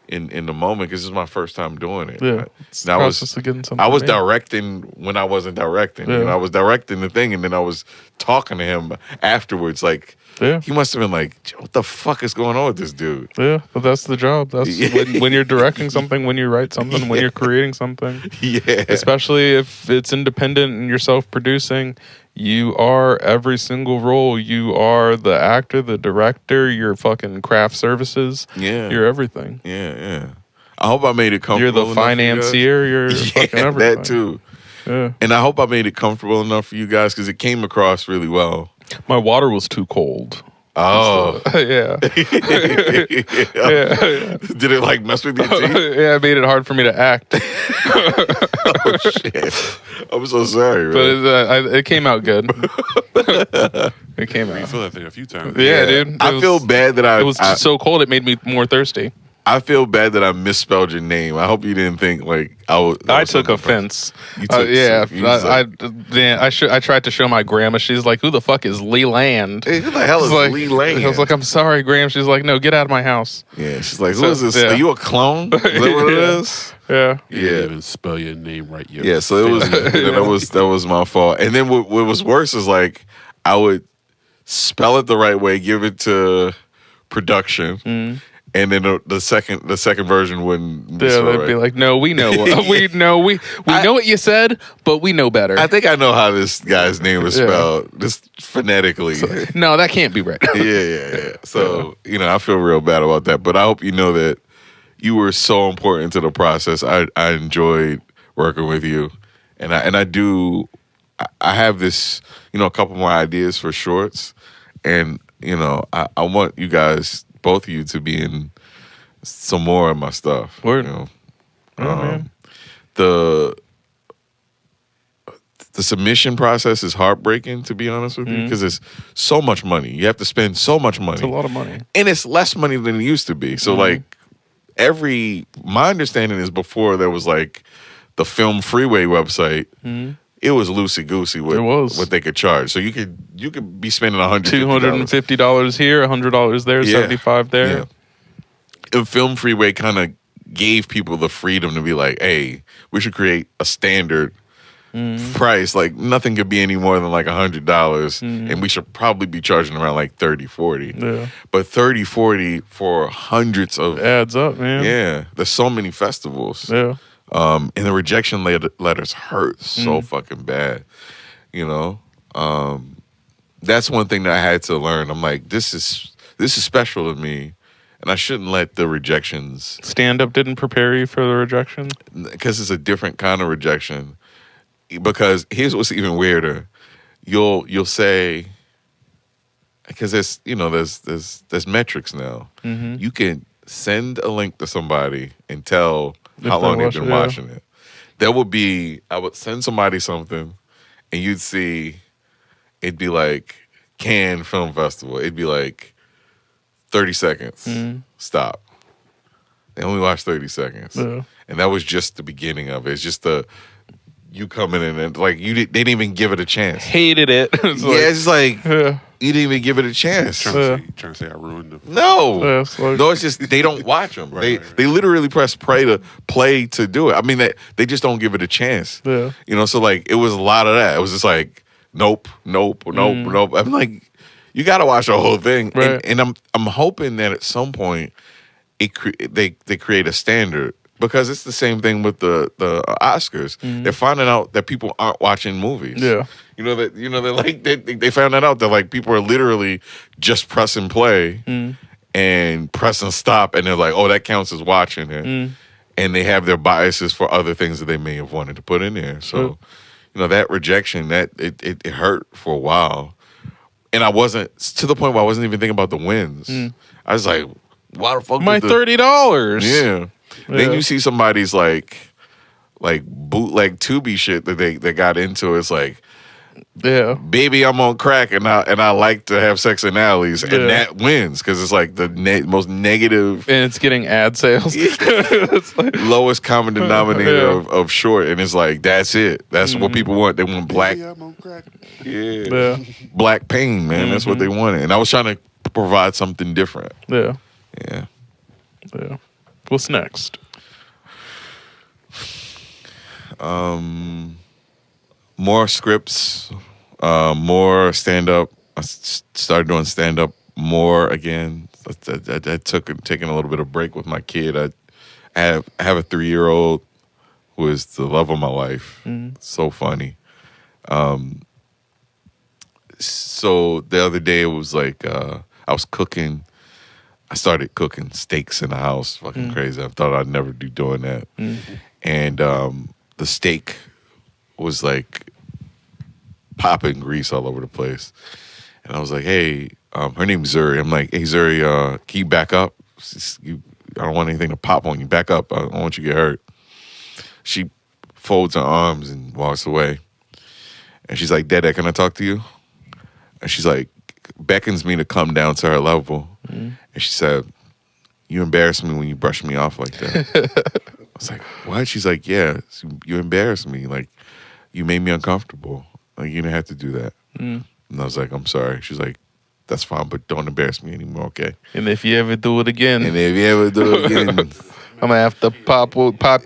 [SPEAKER 3] in the moment because this is my first time doing it.
[SPEAKER 5] Yeah.
[SPEAKER 3] I was directing when I wasn't directing.
[SPEAKER 5] Yeah.
[SPEAKER 3] You know, I was directing the thing and then I was talking to him afterwards. Like, he must have been like, what the fuck is going on with this dude?
[SPEAKER 5] Yeah, but that's the job. That's when you're directing something, when you write something, when you're creating something.
[SPEAKER 3] Yeah.
[SPEAKER 5] Especially if it's independent and you're self-producing, you are every single role. You are the actor, the director, your fucking craft services.
[SPEAKER 3] Yeah.
[SPEAKER 5] You're everything.
[SPEAKER 3] Yeah. I hope I made it comfortable.
[SPEAKER 5] You're the financier. You're fucking everything.
[SPEAKER 3] That too.
[SPEAKER 5] Yeah.
[SPEAKER 3] And I hope I made it comfortable enough for you guys because it came across really well.
[SPEAKER 5] My water was too cold.
[SPEAKER 3] Oh.
[SPEAKER 5] Yeah. Yeah.
[SPEAKER 3] Did it like mess with your teeth?
[SPEAKER 5] Yeah, it made it hard for me to act.
[SPEAKER 3] Oh, shit. I'm so sorry, man.
[SPEAKER 5] But it came out good. It came
[SPEAKER 2] You
[SPEAKER 5] out.
[SPEAKER 2] feel that thing a few times.
[SPEAKER 5] Yeah, dude.
[SPEAKER 3] I feel bad that
[SPEAKER 5] It was so cold, it made me more thirsty.
[SPEAKER 3] I feel bad that I misspelled your name. I hope you didn't think like
[SPEAKER 5] I took offense.
[SPEAKER 3] You took
[SPEAKER 5] I tried to show my grandma. She's like, "Who the fuck is Lee Land?"
[SPEAKER 3] Hey, who the hell is Lee Land?
[SPEAKER 5] I was like, "I'm sorry, Graham." She's like, "No, get out of my house."
[SPEAKER 3] Yeah, she's like, "Who is this? Are you a clone? Is that what it is?"
[SPEAKER 5] Yeah.
[SPEAKER 2] You didn't even spell your name right.
[SPEAKER 3] Yeah, so it was that was my fault. And then what was worse is like I would spell it the right way, give it to production. And then the second version wouldn't be so
[SPEAKER 5] they'd
[SPEAKER 3] right.
[SPEAKER 5] be like, "No, we know, we know what you said, but we know better."
[SPEAKER 3] I think I know how this guy's name is spelled, just phonetically.
[SPEAKER 5] No, that can't be right.
[SPEAKER 3] Yeah. So you know, I feel real bad about that, but I hope you know that you were so important to the process. I enjoyed working with you, and I have this, you know, a couple more ideas for shorts, and you know, I want you guys, both of you, to be in some more of my stuff.
[SPEAKER 5] Word.
[SPEAKER 3] You know?
[SPEAKER 5] Man.
[SPEAKER 3] The submission process is heartbreaking, to be honest with you, because it's so much money. You have to spend so much money.
[SPEAKER 5] It's a lot of money.
[SPEAKER 3] And it's less money than it used to be. So, like, my understanding is before there was like the Film Freeway website. It was loosey goosey with what they could charge. So you could be spending
[SPEAKER 5] $250 here, $100 there, $75 there.
[SPEAKER 3] Yeah. And Film Freeway kind of gave people the freedom to be like, hey, we should create a standard price. Like nothing could be any more than like $100, and we should probably be charging around like 30, 40.
[SPEAKER 5] Yeah.
[SPEAKER 3] But 30, 40 for hundreds of
[SPEAKER 5] adds up, man.
[SPEAKER 3] Yeah, there's so many festivals.
[SPEAKER 5] Yeah.
[SPEAKER 3] And the rejection letters hurt so fucking bad. You know, that's one thing that I had to learn. I'm like, this is special to me. And I shouldn't let the rejections...
[SPEAKER 5] Stand-up didn't prepare you for the rejection?
[SPEAKER 3] Because it's a different kind of rejection. Because here's what's even weirder. You'll say... Because there's metrics now. You can send a link to somebody and tell how long they've been watching it. There would be... I would send somebody something and you'd see... It'd be like Cannes Film Festival. It'd be like... 30 seconds. Stop. They only watched 30 seconds.
[SPEAKER 5] Yeah.
[SPEAKER 3] And that was just the beginning of it. It's just you coming in and like they didn't even give it a chance.
[SPEAKER 5] Hated it.
[SPEAKER 3] It's like you didn't even give it a chance.
[SPEAKER 2] Trying to say I ruined them.
[SPEAKER 3] No. No, it's just they don't watch them. They literally press play to do it. I mean they just don't give it a chance.
[SPEAKER 5] Yeah.
[SPEAKER 3] You know, so like it was a lot of that. It was just like nope. I'm like, you got to watch the whole thing,
[SPEAKER 5] right.
[SPEAKER 3] and I'm hoping that at some point they create a standard, because it's the same thing with the Oscars. They're finding out that people aren't watching movies.
[SPEAKER 5] Yeah,
[SPEAKER 3] they found that out that like people are literally just pressing play and pressing stop, and they're like, oh, that counts as watching it, and they have their biases for other things that they may have wanted to put in there. So, that rejection it hurt for a while. And I wasn't, to the point where I wasn't even thinking about the wins. I was like, why the fuck?
[SPEAKER 5] My $30.
[SPEAKER 3] Yeah. Then you see somebody's like bootleg Tubi shit that they got into. It's like,
[SPEAKER 5] yeah,
[SPEAKER 3] baby, I'm on crack and I like to have sex in alleys, and that wins because it's like the most negative,
[SPEAKER 5] and it's getting ad sales.
[SPEAKER 3] It's like, lowest common denominator of short, and it's like that's it. That's what people want. They want black.
[SPEAKER 2] Baby, I'm on crack.
[SPEAKER 3] Yeah, black pain, man. That's what they wanted, and I was trying to provide something different.
[SPEAKER 5] Yeah. What's next?
[SPEAKER 3] More scripts, more stand-up. I started doing stand-up more again. I taking a little bit of break with my kid. I have a 3-year-old who is the love of my life. So funny. So the other day it was like I was cooking. I started cooking steaks in the house. Fucking crazy. I thought I'd never be doing that. And the steak was like popping grease all over the place. And I was like, hey, her name's Zuri. I'm like, hey, Zuri, can you back up? I don't want anything to pop on you. Back up. I don't want you to get hurt. She folds her arms and walks away. And she's like, Dad, can I talk to you? And she's like, beckons me to come down to her level. And she said, you embarrass me when you brush me off like that. I was like, what? She's like, yeah, you embarrassed me. Like, you made me uncomfortable. Like, you didn't have to do that. And I was like, I'm sorry. She's like, that's fine, but don't embarrass me anymore, okay?
[SPEAKER 5] And if you ever do it again.
[SPEAKER 3] I'm
[SPEAKER 5] going to have to pop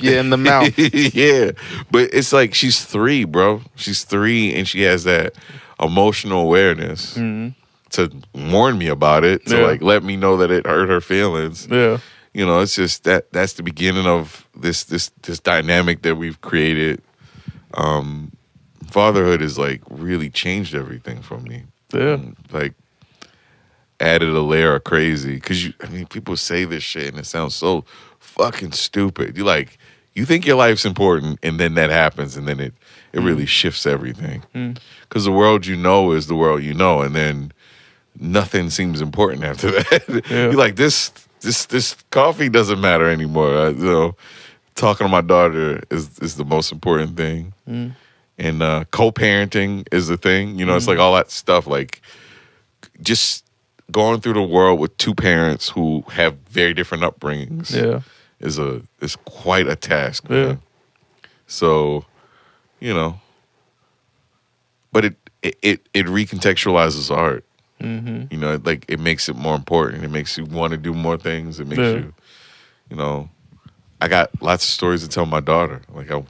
[SPEAKER 5] you in the mouth.
[SPEAKER 3] Yeah. But it's like, she's 3, bro. She's 3, and she has that emotional awareness to warn me about it, to like let me know that it hurt her feelings.
[SPEAKER 5] Yeah.
[SPEAKER 3] You know, it's just that's the beginning of this dynamic that we've created. Fatherhood has like really changed everything for me.
[SPEAKER 5] Yeah.
[SPEAKER 3] Like added a layer of crazy. Cause people say this shit and it sounds so fucking stupid. You think your life's important, and then that happens, and then it really shifts everything. Cause the world you know is the world you know, and then nothing seems important after that. You're like, this coffee doesn't matter anymore. Talking to my daughter is the most important thing. And co-parenting is the thing. It's like all that stuff, like just going through the world with 2 parents who have very different upbringings.
[SPEAKER 5] Yeah.
[SPEAKER 3] is quite a task.
[SPEAKER 5] Yeah.
[SPEAKER 3] Man. So, you know, but it recontextualizes art.
[SPEAKER 5] Mm-hmm.
[SPEAKER 3] You know, like it makes it more important. It makes you want to do more things. It makes you, you know, I got lots of stories to tell my daughter. Like I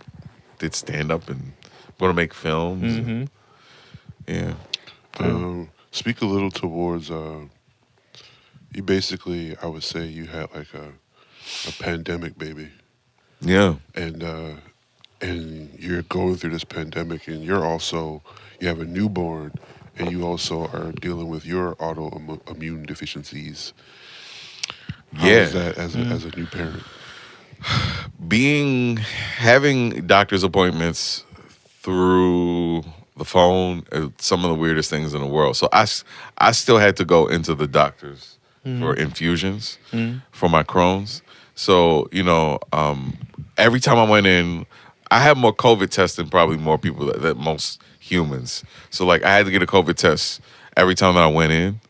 [SPEAKER 3] did stand up and going to make films.
[SPEAKER 5] Mm-hmm.
[SPEAKER 3] Yeah.
[SPEAKER 2] Speak a little towards you basically, I would say you had like a pandemic baby,
[SPEAKER 3] Yeah.
[SPEAKER 2] and you're going through this pandemic, and you have a newborn, and you also are dealing with your autoimmune deficiencies. How
[SPEAKER 3] Yeah.
[SPEAKER 2] is that as a new parent?
[SPEAKER 3] Having doctor's appointments through the phone are some of the weirdest things in the world. So I still had to go into the doctors for infusions for my Crohn's. So, you know, every time I went in, I had more COVID tests than probably more people than most humans. So like I had to get a COVID test every time that I went in.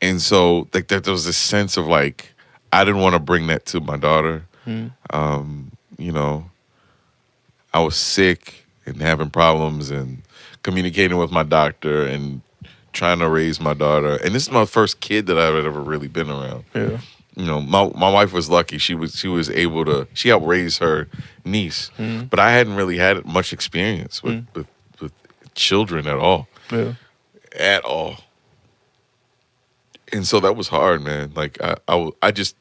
[SPEAKER 3] And so like there was this sense of like I didn't want to bring that to my daughter. You know, I was sick and having problems and communicating with my doctor and trying to raise my daughter. And this is my first kid that I've ever really been around.
[SPEAKER 5] Yeah.
[SPEAKER 3] You know, my wife was lucky. She was able to. She helped raise her niece, but I hadn't really had much experience with children at all.
[SPEAKER 5] Yeah.
[SPEAKER 3] At all. And so that was hard, man. Like I just,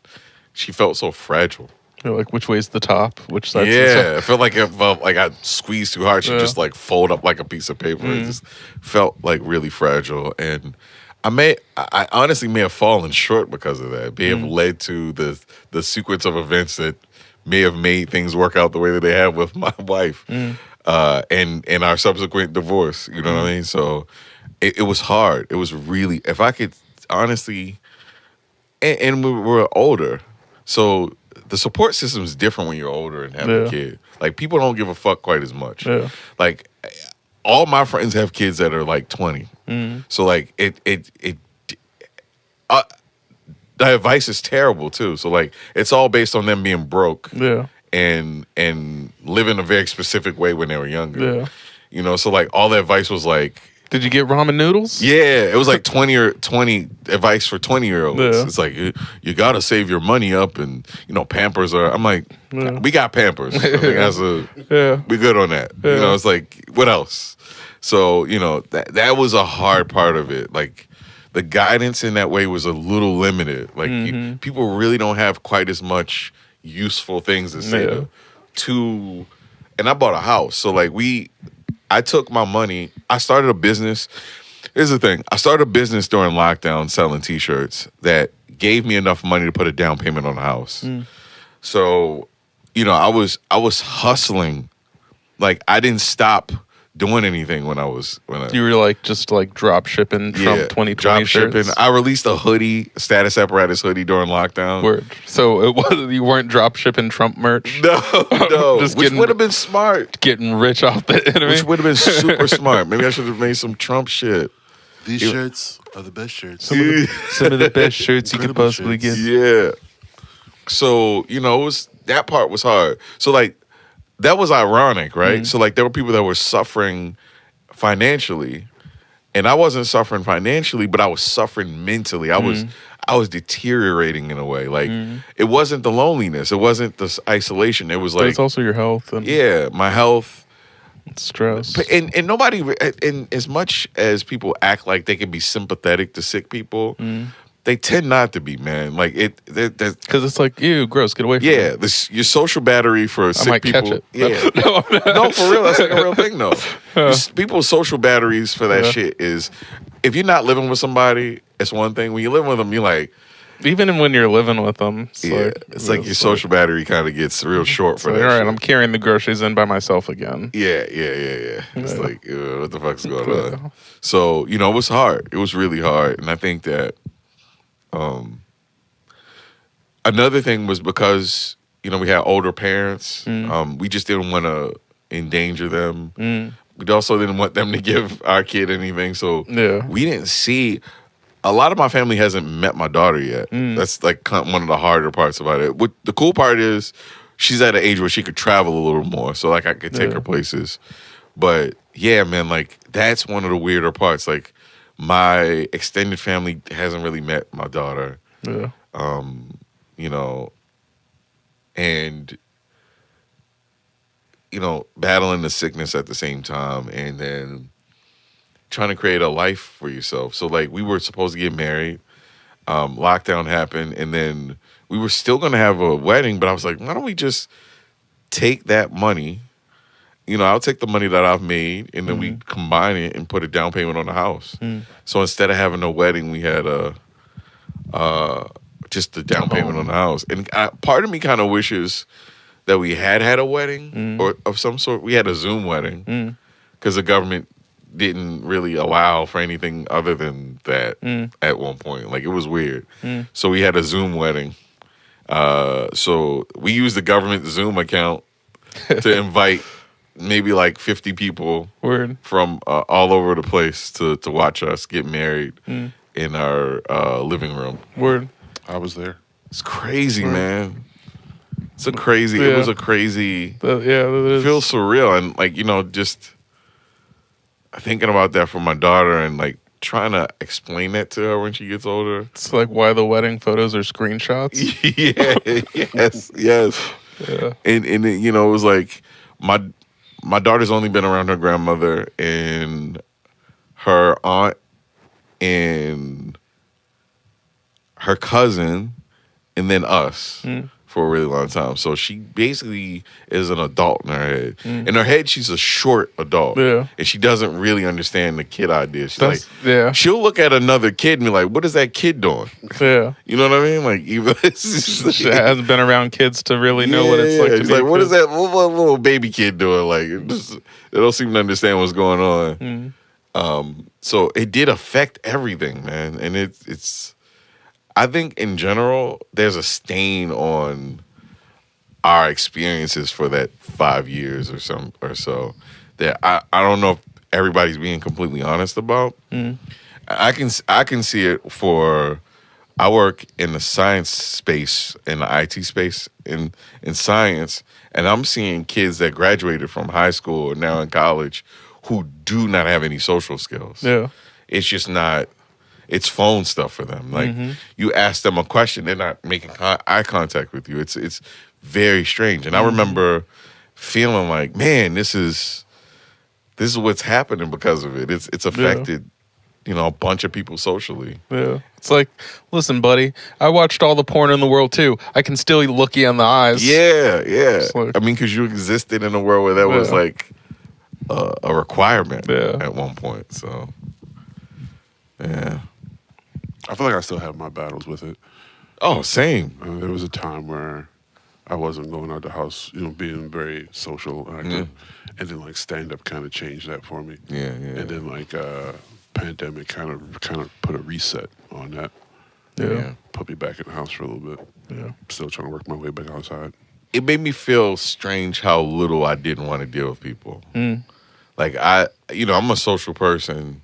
[SPEAKER 3] she felt so fragile.
[SPEAKER 5] You're like, which way's the top? Which side's the
[SPEAKER 3] Yeah,
[SPEAKER 5] top?
[SPEAKER 3] it felt like I squeezed too hard. She
[SPEAKER 5] Yeah.
[SPEAKER 3] just like fold up like a piece of paper. It just felt like really fragile. And I honestly may have fallen short because of that. May have led to the sequence of events that may have made things work out the way that they have with my wife, and our subsequent divorce. You know what I mean? So it was hard. It was really, if I could honestly, and we were older, so the support system is different when you're older and have a kid. Like people don't give a fuck quite as much.
[SPEAKER 5] Yeah.
[SPEAKER 3] Like all my friends have kids that are like 20. So like the advice is terrible too. So like it's all based on them being broke.
[SPEAKER 5] Yeah.
[SPEAKER 3] And living a very specific way when they were younger.
[SPEAKER 5] Yeah.
[SPEAKER 3] You know, so like all the advice was like,
[SPEAKER 5] Did you get ramen noodles?
[SPEAKER 3] yeah, it was like 20 advice for 20-year-olds.
[SPEAKER 5] Yeah.
[SPEAKER 3] It's like you got to save your money up, and you know Pampers are. I'm like, we got Pampers. I think we good on that. You know, it's like what else? So you know that was a hard part of it. Like the guidance in that way was a little limited. Like people really don't have quite as much useful things to say to. And I bought a house, so like I took my money. I started a business. Here's the thing. I started a business during lockdown selling T-shirts that gave me enough money to put a down payment on a house. So, you know, I was hustling. Like I didn't stop doing anything when
[SPEAKER 5] You were like just like drop shipping Trump 2020
[SPEAKER 3] drop
[SPEAKER 5] shirts?
[SPEAKER 3] shipping. I released a hoodie, status apparatus hoodie during lockdown.
[SPEAKER 5] Word. So it was you weren't drop shipping Trump merch?
[SPEAKER 3] No.
[SPEAKER 5] Just
[SPEAKER 3] Which
[SPEAKER 5] getting-
[SPEAKER 3] would have been smart.
[SPEAKER 5] Getting rich off the enemy?
[SPEAKER 3] Which would have been super smart. Maybe I should have made some Trump shit.
[SPEAKER 2] These shirts are the best shirts.
[SPEAKER 5] Some of the best shirts you could
[SPEAKER 2] Incredible
[SPEAKER 5] possibly
[SPEAKER 2] shirts.
[SPEAKER 5] get.
[SPEAKER 3] Yeah. So, you know, that part was hard. So like that was ironic, right? So like there were people that were suffering financially, and I wasn't suffering financially, but I was suffering mentally. I was deteriorating in a way. Like it wasn't the loneliness, it wasn't the isolation. It was
[SPEAKER 5] But
[SPEAKER 3] like
[SPEAKER 5] it's also your health and
[SPEAKER 3] my health.
[SPEAKER 5] stress.
[SPEAKER 3] But and nobody, and as much as people act like they can be sympathetic to sick people, they tend not to be, man. Like
[SPEAKER 5] Because it's like, ew, gross, get away from me.
[SPEAKER 3] yeah, your social battery for sick
[SPEAKER 5] might
[SPEAKER 3] people.
[SPEAKER 5] catch it.
[SPEAKER 3] Yeah, no, for real, that's like a real thing, though. People's social batteries for that shit is, if you're not living with somebody, it's one thing. When you live with them, you're like,
[SPEAKER 5] Even when you're living with them,
[SPEAKER 3] it's like your social battery kind of gets real short for
[SPEAKER 5] like,
[SPEAKER 3] that.
[SPEAKER 5] all right,
[SPEAKER 3] shit.
[SPEAKER 5] I'm carrying the groceries in by myself again.
[SPEAKER 3] Yeah. It's like, what the fuck's going on? So, you know, it was hard. It was really hard. And I think that another thing was because, you know, we had older parents. We just didn't want to endanger them. We also didn't want them to give our kid anything. So we didn't see a lot of my family hasn't met my daughter yet. That's like one of the harder parts about it. What the cool part is, she's at an age where she could travel a little more, so like I could take her places. But yeah, man, like that's one of the weirder parts. Like my extended family hasn't really met my daughter.
[SPEAKER 5] Yeah.
[SPEAKER 3] You know, and battling the sickness at the same time, and then trying to create a life for yourself. So like we were supposed to get married. Lockdown happened, and then we were still gonna have a wedding, but I was like, why don't we just take that money? I'll take the money that I've made, and then we combine it and put a down payment on the house. So instead of having a wedding, we had just the down payment on the house. And part of me kind of wishes that we had a wedding or of some sort. We had a Zoom wedding because the government didn't really allow for anything other than that at one point. Like, it was weird. So we had a Zoom wedding. So we used the government Zoom account to invite maybe like 50 people from all over the place to watch us get married in our living room.
[SPEAKER 2] I was there.
[SPEAKER 3] It's crazy, man. It's a crazy.
[SPEAKER 5] Yeah.
[SPEAKER 3] It was a crazy.
[SPEAKER 5] That is.
[SPEAKER 3] It feels surreal, and like just thinking about that for my daughter, and like trying to explain that to her when she gets older.
[SPEAKER 5] It's like why the wedding photos are screenshots.
[SPEAKER 3] Yes.
[SPEAKER 5] Yeah.
[SPEAKER 3] And it was like my daughter's only been around her grandmother and her aunt and her cousin, and then us for a really long time. So she basically is an adult in her head. In her head, she's a short adult.
[SPEAKER 5] Yeah.
[SPEAKER 3] And she doesn't really understand the kid idea. She's
[SPEAKER 5] yeah.
[SPEAKER 3] She'll look at another kid and be like, what is that kid doing?
[SPEAKER 5] Yeah.
[SPEAKER 3] You know what I mean? Like, even
[SPEAKER 5] She hasn't been around kids to really know what it's like to
[SPEAKER 3] She's
[SPEAKER 5] be
[SPEAKER 3] like,
[SPEAKER 5] a
[SPEAKER 3] what
[SPEAKER 5] kid.
[SPEAKER 3] is that little baby kid doing? Like, they don't seem to understand what's going on. So it did affect everything, man. And it's I think in general, there's a stain on our experiences for that 5 years or so that I don't know if everybody's being completely honest about. I can see it for. I work in the science space, in the IT space, in science, and I'm seeing kids that graduated from high school or now in college who do not have any social skills.
[SPEAKER 5] Yeah.
[SPEAKER 3] It's just not. It's phone stuff for them. Like you ask them a question, they're not making eye contact with you. It's very strange. And I remember feeling like, man, this is what's happening because of it. It's affected, a bunch of people socially.
[SPEAKER 5] Yeah. It's like, listen, buddy, I watched all the porn in the world too. I can still look you in the eyes.
[SPEAKER 3] Yeah.
[SPEAKER 5] Like,
[SPEAKER 3] I mean, because you existed in a world where that was like a requirement at one point. So, yeah.
[SPEAKER 2] I feel like I still have my battles with it.
[SPEAKER 3] Oh, same.
[SPEAKER 2] There was a time where I wasn't going out the house, being very social and active. And then like stand up kind of changed that for me.
[SPEAKER 3] Yeah.
[SPEAKER 2] And then like pandemic kind of put a reset on that.
[SPEAKER 3] Yeah.
[SPEAKER 2] Put me back in the house for a little bit.
[SPEAKER 5] Yeah.
[SPEAKER 2] Still trying to work my way back outside.
[SPEAKER 3] It made me feel strange how little I didn't want to deal with people. Like I'm a social person.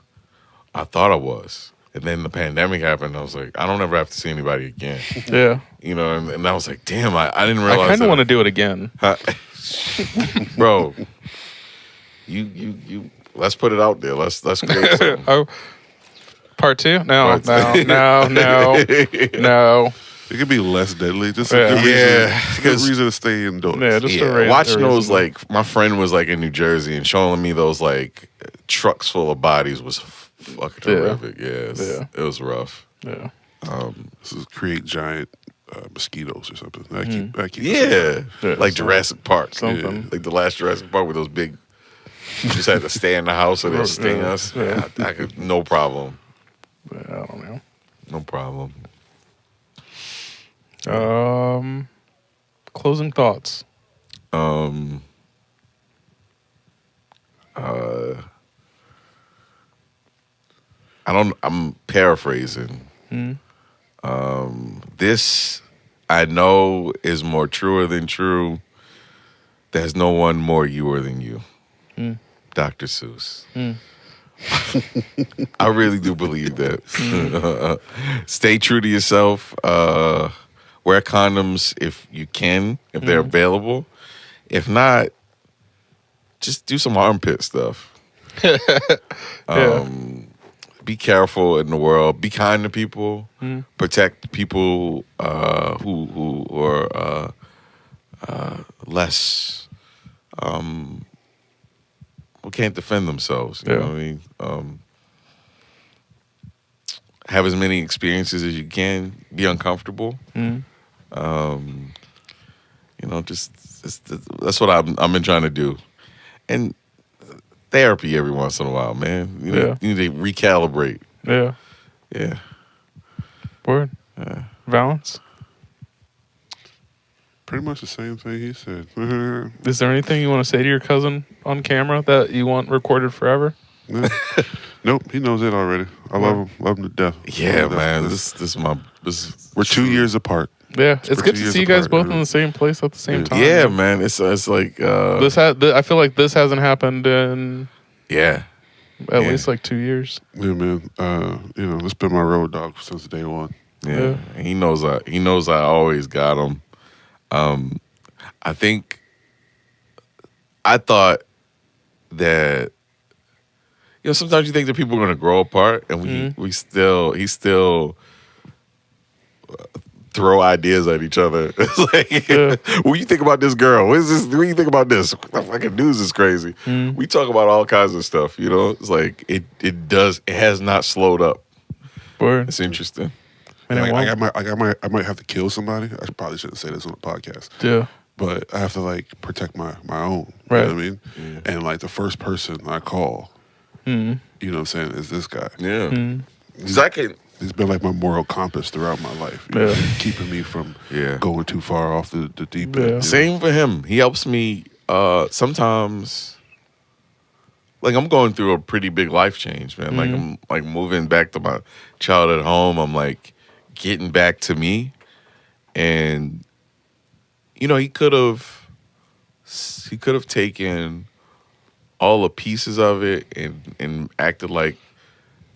[SPEAKER 3] I thought I was. And then the pandemic happened. I was like, I don't ever have to see anybody again.
[SPEAKER 5] Yeah.
[SPEAKER 3] And I was like, damn, I didn't realize.
[SPEAKER 5] I kind of want to do it again.
[SPEAKER 3] Bro, you let's put it out there. Let's create something.
[SPEAKER 5] Oh, part 2? No.
[SPEAKER 2] It could be less deadly. Just a good reason to stay indoors.
[SPEAKER 5] Yeah, just
[SPEAKER 3] watching those, like, my friend was like in New Jersey and showing me those like trucks full of bodies was fucking terrific. It was rough.
[SPEAKER 5] Yeah.
[SPEAKER 2] This is create giant mosquitoes or something. I keep
[SPEAKER 3] like Jurassic Park.
[SPEAKER 5] Something.
[SPEAKER 3] Like the last Jurassic Park with those big. You just had to stay in the house or they'll sting us.
[SPEAKER 5] Yeah.
[SPEAKER 3] I could, no problem.
[SPEAKER 5] I don't know.
[SPEAKER 3] No problem.
[SPEAKER 5] Closing thoughts.
[SPEAKER 3] I'm paraphrasing. This I know is more truer than true. There's no one more youer than you. Dr. Seuss. I really do believe that. Stay true to yourself. Wear condoms if you can, if they're available. If not, just do some armpit stuff. Be careful in the world. Be kind to people. Protect people who are less who can't defend themselves. You know what I mean? Have as many experiences as you can. Be uncomfortable. You know, just that's what I've been trying to do. And therapy every once in a while, man. You need to recalibrate.
[SPEAKER 5] Yeah.
[SPEAKER 3] Yeah.
[SPEAKER 5] Word. Valance?
[SPEAKER 2] Pretty much the same thing he said.
[SPEAKER 5] Is there anything you want to say to your cousin on camera that you want recorded forever?
[SPEAKER 2] Nope, he knows it already. I love him to death.
[SPEAKER 3] Yeah, man.
[SPEAKER 2] We're 2 years apart.
[SPEAKER 5] Yeah, it's good to see you guys both in the same place at the same time.
[SPEAKER 3] Yeah, man. It's like
[SPEAKER 5] I feel like this hasn't happened in
[SPEAKER 3] at
[SPEAKER 5] least like 2 years.
[SPEAKER 2] Yeah, man. You know, it's been my road dog since day one.
[SPEAKER 3] Yeah. He knows I always got him. I thought that sometimes you think that people are going to grow apart, and he still throw ideas at each other. It's like, what do you think about this girl? What do you think about this? The fucking news is crazy. We talk about all kinds of stuff. It's like it has not slowed up.
[SPEAKER 5] Word.
[SPEAKER 3] It's interesting.
[SPEAKER 2] I might have to kill somebody. I probably shouldn't say this on the podcast.
[SPEAKER 5] Yeah.
[SPEAKER 2] But I have to protect my own.
[SPEAKER 5] Right.
[SPEAKER 2] You know what I mean? Yeah. And the first person I call, you know what I'm saying, is this guy.
[SPEAKER 3] Yeah.
[SPEAKER 2] He's been like my moral compass throughout my life. Keeping me from going too far off the deep end.
[SPEAKER 3] Same for him. He helps me sometimes. Like, I'm going through a pretty big life change, man. Like, I'm like moving back to my childhood home. I'm like getting back to me. And he could have taken all the pieces of it and acted like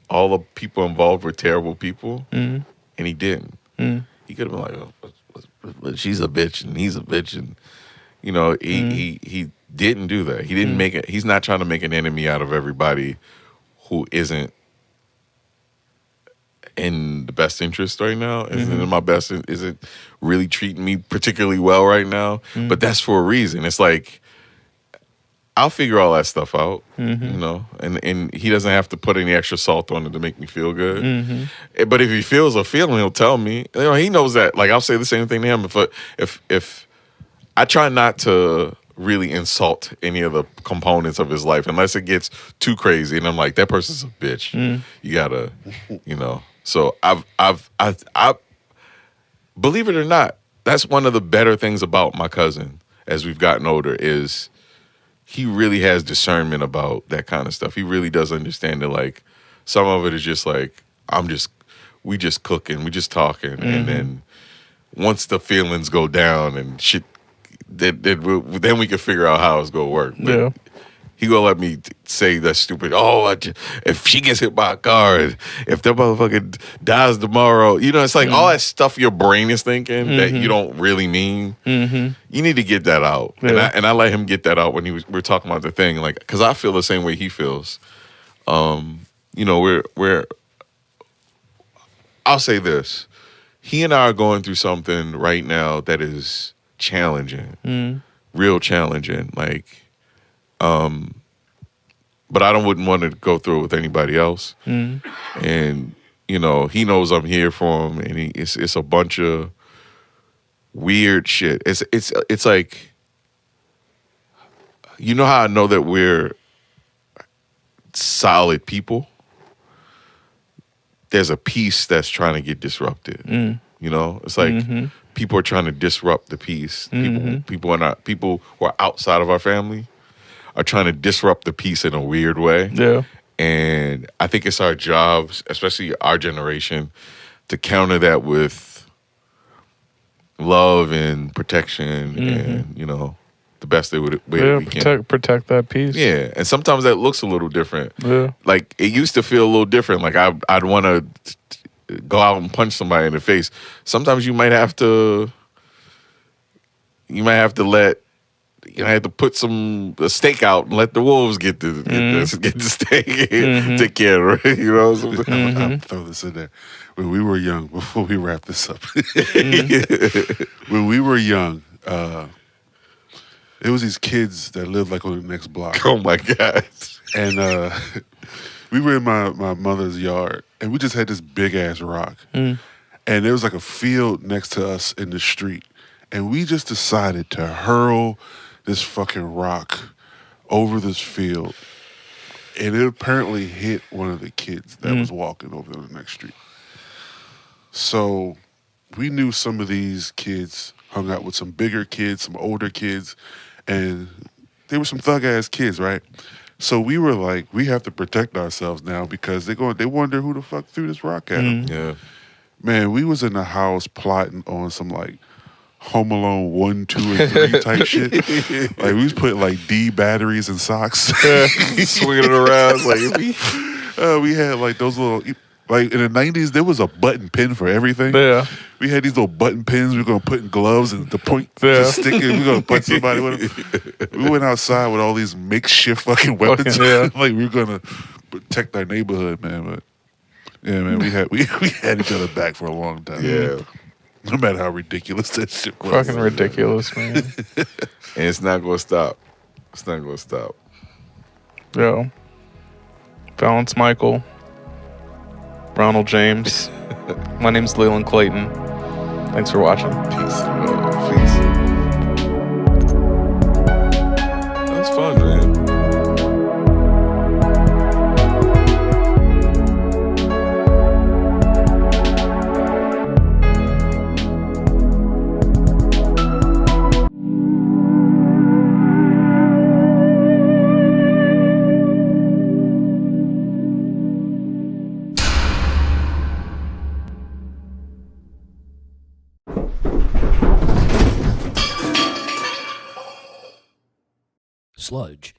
[SPEAKER 3] all the people involved were terrible people, and he didn't. He could have been like, oh, she's a bitch and he's a bitch, and he didn't do that. He didn't make it. He's not trying to make an enemy out of everybody who isn't in the best interest right now. Isn't in my best. Isn't really treating me particularly well right now. But that's for a reason. It's like, I'll figure all that stuff out, and he doesn't have to put any extra salt on it to make me feel good. But if he feels a feeling, he'll tell me. He knows that. Like, I'll say the same thing to him. If I try not to really insult any of the components of his life unless it gets too crazy, and I'm like, that person's a bitch. You gotta, So I've believe it or not, that's one of the better things about my cousin as we've gotten older is he really has discernment about that kind of stuff. He really does understand that, like, some of it is just like, we just cooking, we just talking. And then once the feelings go down and shit, then we can figure out how it's going to work. But he gonna let me say that stupid, if she gets hit by a car, if that motherfucker dies tomorrow, it's like all that stuff your brain is thinking that you don't really mean. You need to get that out. And I let him get that out when we were talking about the thing, like, because I feel the same way he feels. We're I'll say this. He and I are going through something right now that is challenging, real challenging. Like, but I wouldn't want to go through it with anybody else. And he knows I'm here for him, and it's a bunch of weird shit. It's like, how I know that we're solid people. There's a piece that's trying to get disrupted. It's like people are trying to disrupt the peace. People who are outside of our family are trying to disrupt the peace in a weird way. Yeah. And I think it's our jobs, especially our generation, to counter that with love and protection and, the best way we can.
[SPEAKER 5] Protect that piece.
[SPEAKER 3] Yeah, and sometimes that looks a little different.
[SPEAKER 5] Yeah.
[SPEAKER 3] Like it used to feel a little different. Like I'd want to go out and punch somebody in the face. Sometimes you might have to let. I had to put a steak out and let the wolves get the steak, take care of it.
[SPEAKER 2] I'll throw this in there. When we were young, before we wrap this up, when we were young, it was these kids that lived like on the next block.
[SPEAKER 3] Oh my God!
[SPEAKER 2] And we were in my mother's yard, and we just had this big ass rock, and there was like a field next to us in the street, and we just decided to hurl this fucking rock over this field, and it apparently hit one of the kids that was walking over the next street. So we knew some of these kids hung out with some bigger kids, some older kids, and they were some thug-ass kids, right? So we were like, we have to protect ourselves now because they wonder who the fuck threw this rock at them.
[SPEAKER 3] Yeah.
[SPEAKER 2] Man, we was in the house plotting on some like Home Alone 1, 2, and 3 type shit. Like we was putting like D batteries in socks.
[SPEAKER 3] Swinging it around. Like
[SPEAKER 2] we had like those little, like in the 90s, there was a button pin for everything.
[SPEAKER 5] Yeah.
[SPEAKER 2] We had these little button pins we were going to put in gloves and the point just stick it. We were going to punch somebody with them. We went outside with all these makeshift fucking weapons. Like we were going to protect our neighborhood, man. But yeah, man, we had each other back for a long time.
[SPEAKER 3] Yeah.
[SPEAKER 2] No matter how ridiculous that shit was.
[SPEAKER 5] Fucking ridiculous, man.
[SPEAKER 3] And it's not going to stop. It's not going to stop.
[SPEAKER 5] Yo. Balance Michael. Ronald James. My name's Leland Clayton. Thanks for watching.
[SPEAKER 3] Peace. Peace. That was fun, man.
[SPEAKER 6] Sludge